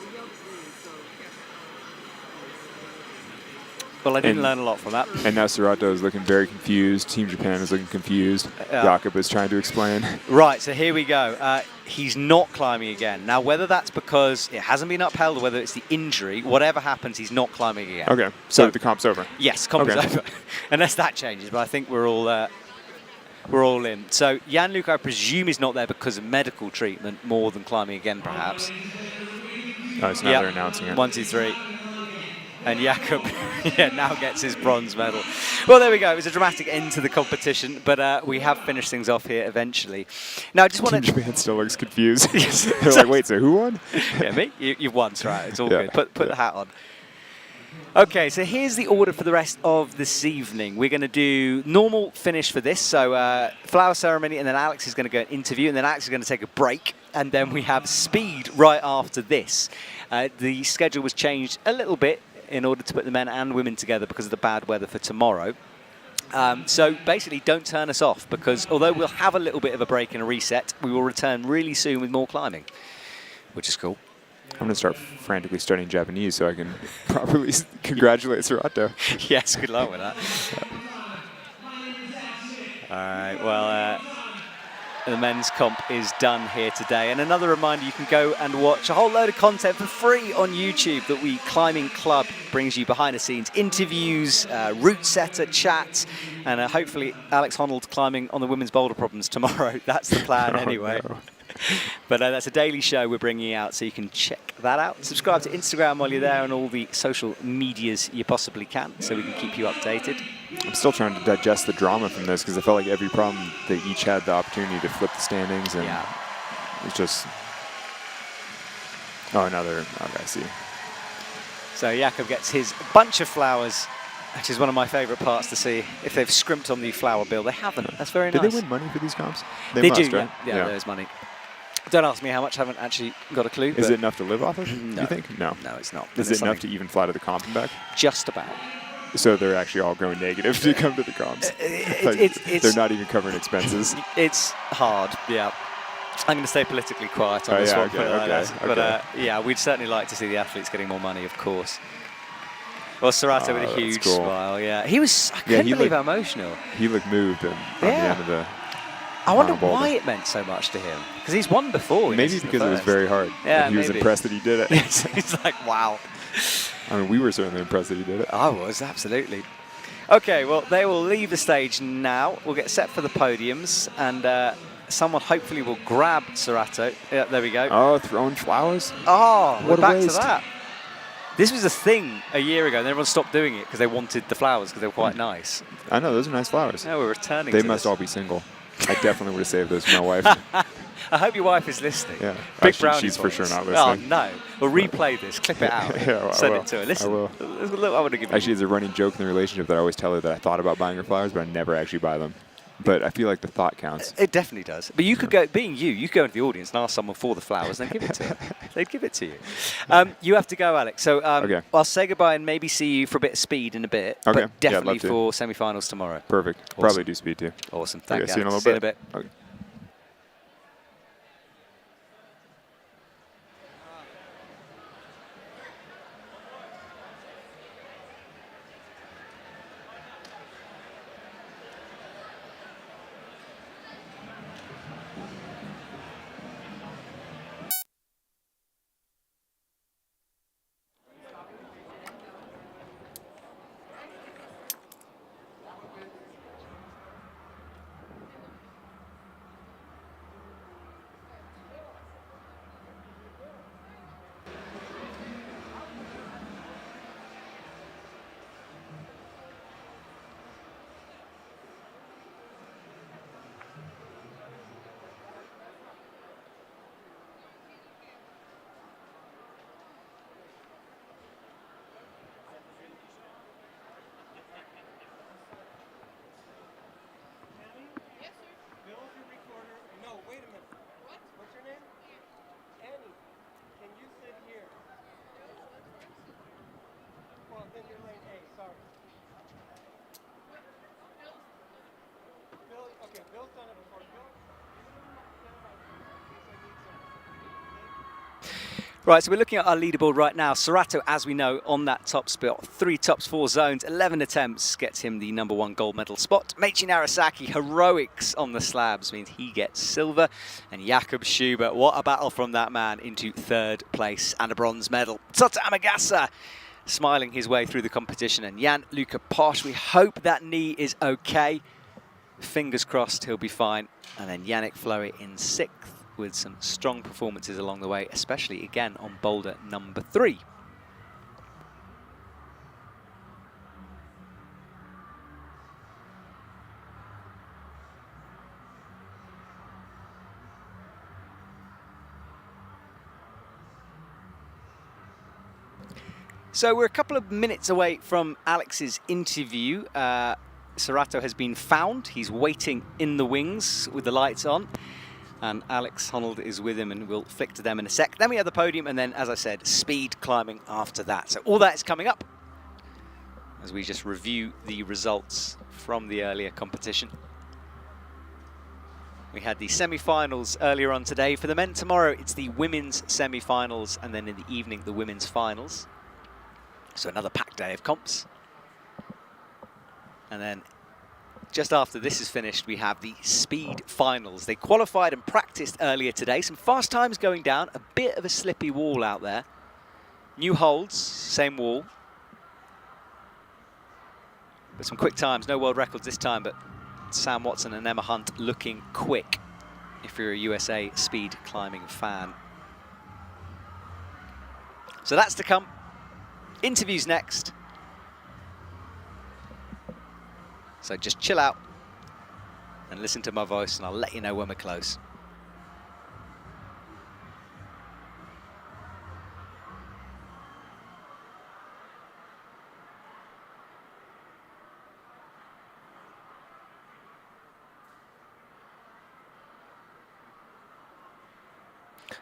Well, I didn't learn a lot from that. And now Sorato is looking very confused. Team Japan is looking confused. Jakob is trying to explain. Right, so here we go. He's not climbing again. Now, whether that's because it hasn't been upheld or whether it's the injury, whatever happens, he's not climbing again. Okay, so the comp's over. Yes, comp is over. Unless that changes, but I think we're all in. So Gianluca, I presume, is not there because of medical treatment more than climbing again, perhaps. Oh, so now they're announcing it. 1, 2, 3. And Jakob now gets his bronze medal. Well, there we go. It was a dramatic end to the competition, but we have finished things off here eventually. Now, I just want to... Team Japan still looks confused. They're like, wait, so who won? Yeah, me? You've won, right? It's all good. Put the hat on. Okay, so here's the order for the rest of this evening. We're going to do normal finish for this, so flower ceremony, and then Alex is going to go and interview, and then Alex is going to take a break, and then we have speed right after this. The schedule was changed a little bit in order to put the men and women together because of the bad weather for tomorrow. So basically, don't turn us off, because although we'll have a little bit of a break and a reset, we will return really soon with more climbing, which is cool. I'm going to start frantically studying Japanese so I can properly congratulate Serato. Yes, good luck with that. All right, well, the men's comp is done here today. And another reminder, you can go and watch a whole load of content for free on YouTube that We Climbing Club brings you behind the scenes, interviews, route setter chats, and hopefully Alex Honnold climbing on the women's boulder problems tomorrow. That's the plan anyway. No. But that's a daily show we're bringing out, so you can check that out. Subscribe to Instagram while you're there and all the social medias you possibly can, so we can keep you updated. I'm still trying to digest the drama from this, because I felt like every problem, they each had the opportunity to flip the standings, and it's just... Oh, another... Okay, I see. So Jakob gets his bunch of flowers, which is one of my favourite parts to see. If they've scrimped on the flower bill, they haven't. That's very nice. Did they win money for these comps? They must, do, right? yeah, there's money. Don't ask me how much, I haven't actually got a clue. Is it enough to live off of, No. do you think? No. No, it's not. Is it enough to even fly to the comp and back? Just about. So they're actually all going negative to come to the comps. They're not even covering expenses. It's hard, yeah. I'm going to stay politically quiet on this one. But yeah, we'd certainly like to see the athletes getting more money, of course. Well, Serato with a huge smile, yeah. He was, I couldn't believe how emotional. He looked moved on the end of the... I wonder why it meant so much to him. Because he's won before. Maybe because it was very hard. Yeah, and he was impressed that he did it. He's like, wow. I mean, we were certainly impressed that he did it. I was, absolutely. Okay, well, they will leave the stage now. We'll get set for the podiums, and someone hopefully will grab Serato. Yeah, there we go. Oh, throwing flowers? Oh, we're back waste. to that. This was a thing a year ago, and everyone stopped doing it because they wanted the flowers because they were quite nice. I know, those are nice flowers. Yeah, we're returning They to must this. all be single. I definitely would have saved those for my wife. I hope your wife is listening. Yeah. Big brownies. She's for sure not Oh, listening. no. We'll replay this, clip it out, Yeah, send it to her. Listen, I will. Look, I would have given Actually, it's a running joke in the relationship that I always tell her that I thought about buying her flowers, but I never actually buy them. But I feel like the thought counts. It definitely does. But you could go, being you could go into the audience and ask someone for the flowers and they'd give it to her. They'd give it to you. You have to go, Alex. So okay. I'll say goodbye and maybe see you for a bit of speed in a bit. Okay. But definitely yeah, for semi-finals tomorrow. Perfect. Awesome. Probably do speed too. Awesome. Thank you. See you in a See you little in a bit. Okay. Right, so we're looking at our leaderboard right now. Serato, as we know, on that top spot. 3 tops, 4 zones, 11 attempts gets him the #1 gold medal spot. Meiichi Narasaki, heroics on the slabs, means he gets silver. And Jakob Schubert, what a battle from that man, into 3rd place and a bronze medal. Tota Amagasa smiling his way through the competition. And Jan-Luca Posch, we hope that knee is okay. Fingers crossed he'll be fine. And then Yannick Fleury in 6th. With some strong performances along the way, especially again on boulder #3. So we're a couple of minutes away from Alex's interview. Serato has been found. He's waiting in the wings with the lights on. And Alex Honnold is with him, and we'll flick to them in a sec. Then we have the podium, and then, as I said, speed climbing after that. So all that is coming up as we just review the results from the earlier competition. We had the semi-finals earlier on today. For the men tomorrow, it's the women's semi-finals, and then in the evening, the women's finals. So another packed day of comps. And then just after this is finished, we have the speed finals. They qualified and practiced earlier today. Some fast times going down, a bit of a slippy wall out there. New holds, same wall. But some quick times, no world records this time, but Sam Watson and Emma Hunt looking quick if you're a USA speed climbing fan. So that's to come. Interviews next. So just chill out and listen to my voice, and I'll let you know when we're close.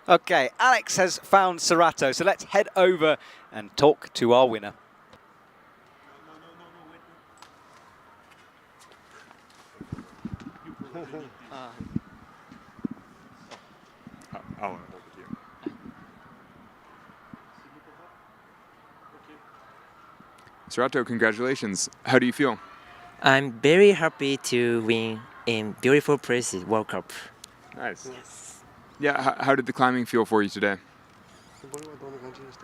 Okay, Alex has found Serato, so let's head over and talk to our winner. I'll hold it to you. Serato, congratulations. How do you feel? I'm very happy to win in beautiful places World Cup. Nice. Yeah, how did the climbing feel for you today?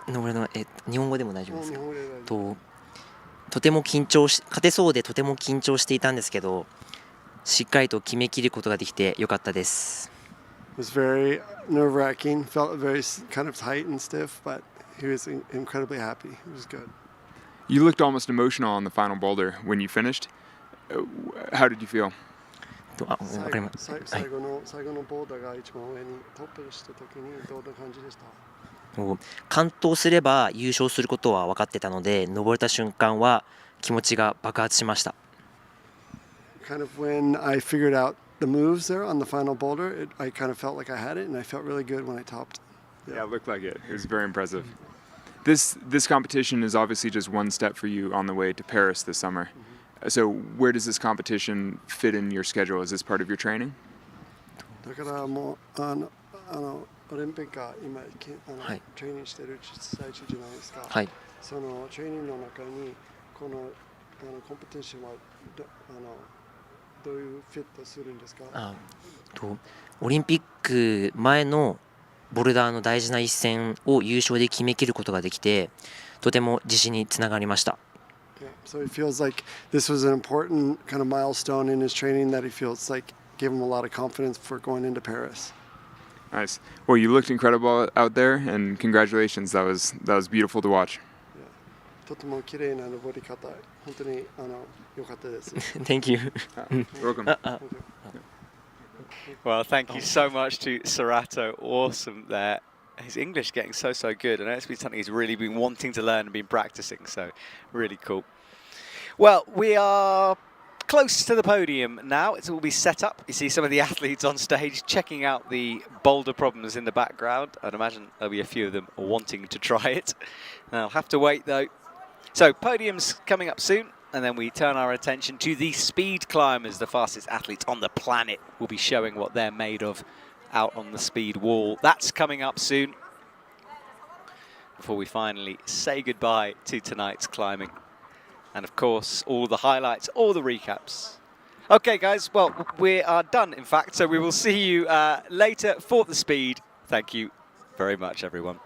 登るの日本語でも大丈夫ですか。とても緊張し勝てそうでとても緊張していたんですけど、しっかりと決めきることができてよかったです。It was very nerve-wracking. Felt very kind of tight and stiff, but he was incredibly happy. It was good. You looked almost emotional on the final boulder when you finished. How did you feel? わかります。最後のボーダーが一番上にトップした時にどんな感じでした？完登すれば優勝することは分かってたので、登れた瞬間は気持ちが爆発しました。Kind of when I figured out the moves there on the final boulder, I kind of felt like I had it, and I felt really good when I topped. Yeah, it looked like it. It was very impressive. This competition is obviously just one step for you on the way to Paris this summer. So where does this competition fit in your schedule? Is this part of your training? だからもうオリンピックが今トレーニングしてる最中じゃないですか。はい。そのトレーニングの中にこのコンペティションはどういうフィットするんですか？オリンピック前のボルダーの大事な一戦を優勝で決めきることができて、とても自信につながりました。Yeah, so he feels like this was an important kind of milestone in his training that he feels like gave him a lot of confidence for going into Paris. Nice. Well, you looked incredible out there, and congratulations. That was beautiful to watch. とても綺麗な登り方、本当に良かったです。Thank you. You're welcome. Well, thank you so much to Serato. Awesome there. His English getting so good. I know it's been something he's really been wanting to learn and been practicing, so really cool. Well, we are close to the podium now. It's all be set up. You see some of the athletes on stage checking out the boulder problems in the background. I'd imagine there'll be a few of them wanting to try it. I'll have to wait though. So podium's coming up soon, and then we turn our attention to the speed climbers, the fastest athletes on the planet. We'll be showing what they're made of out on the speed wall. That's coming up soon before we finally say goodbye to tonight's climbing. And of course, all the highlights, all the recaps. Okay, guys, well, we are done, in fact, so we will see you later for the speed. Thank you very much, everyone.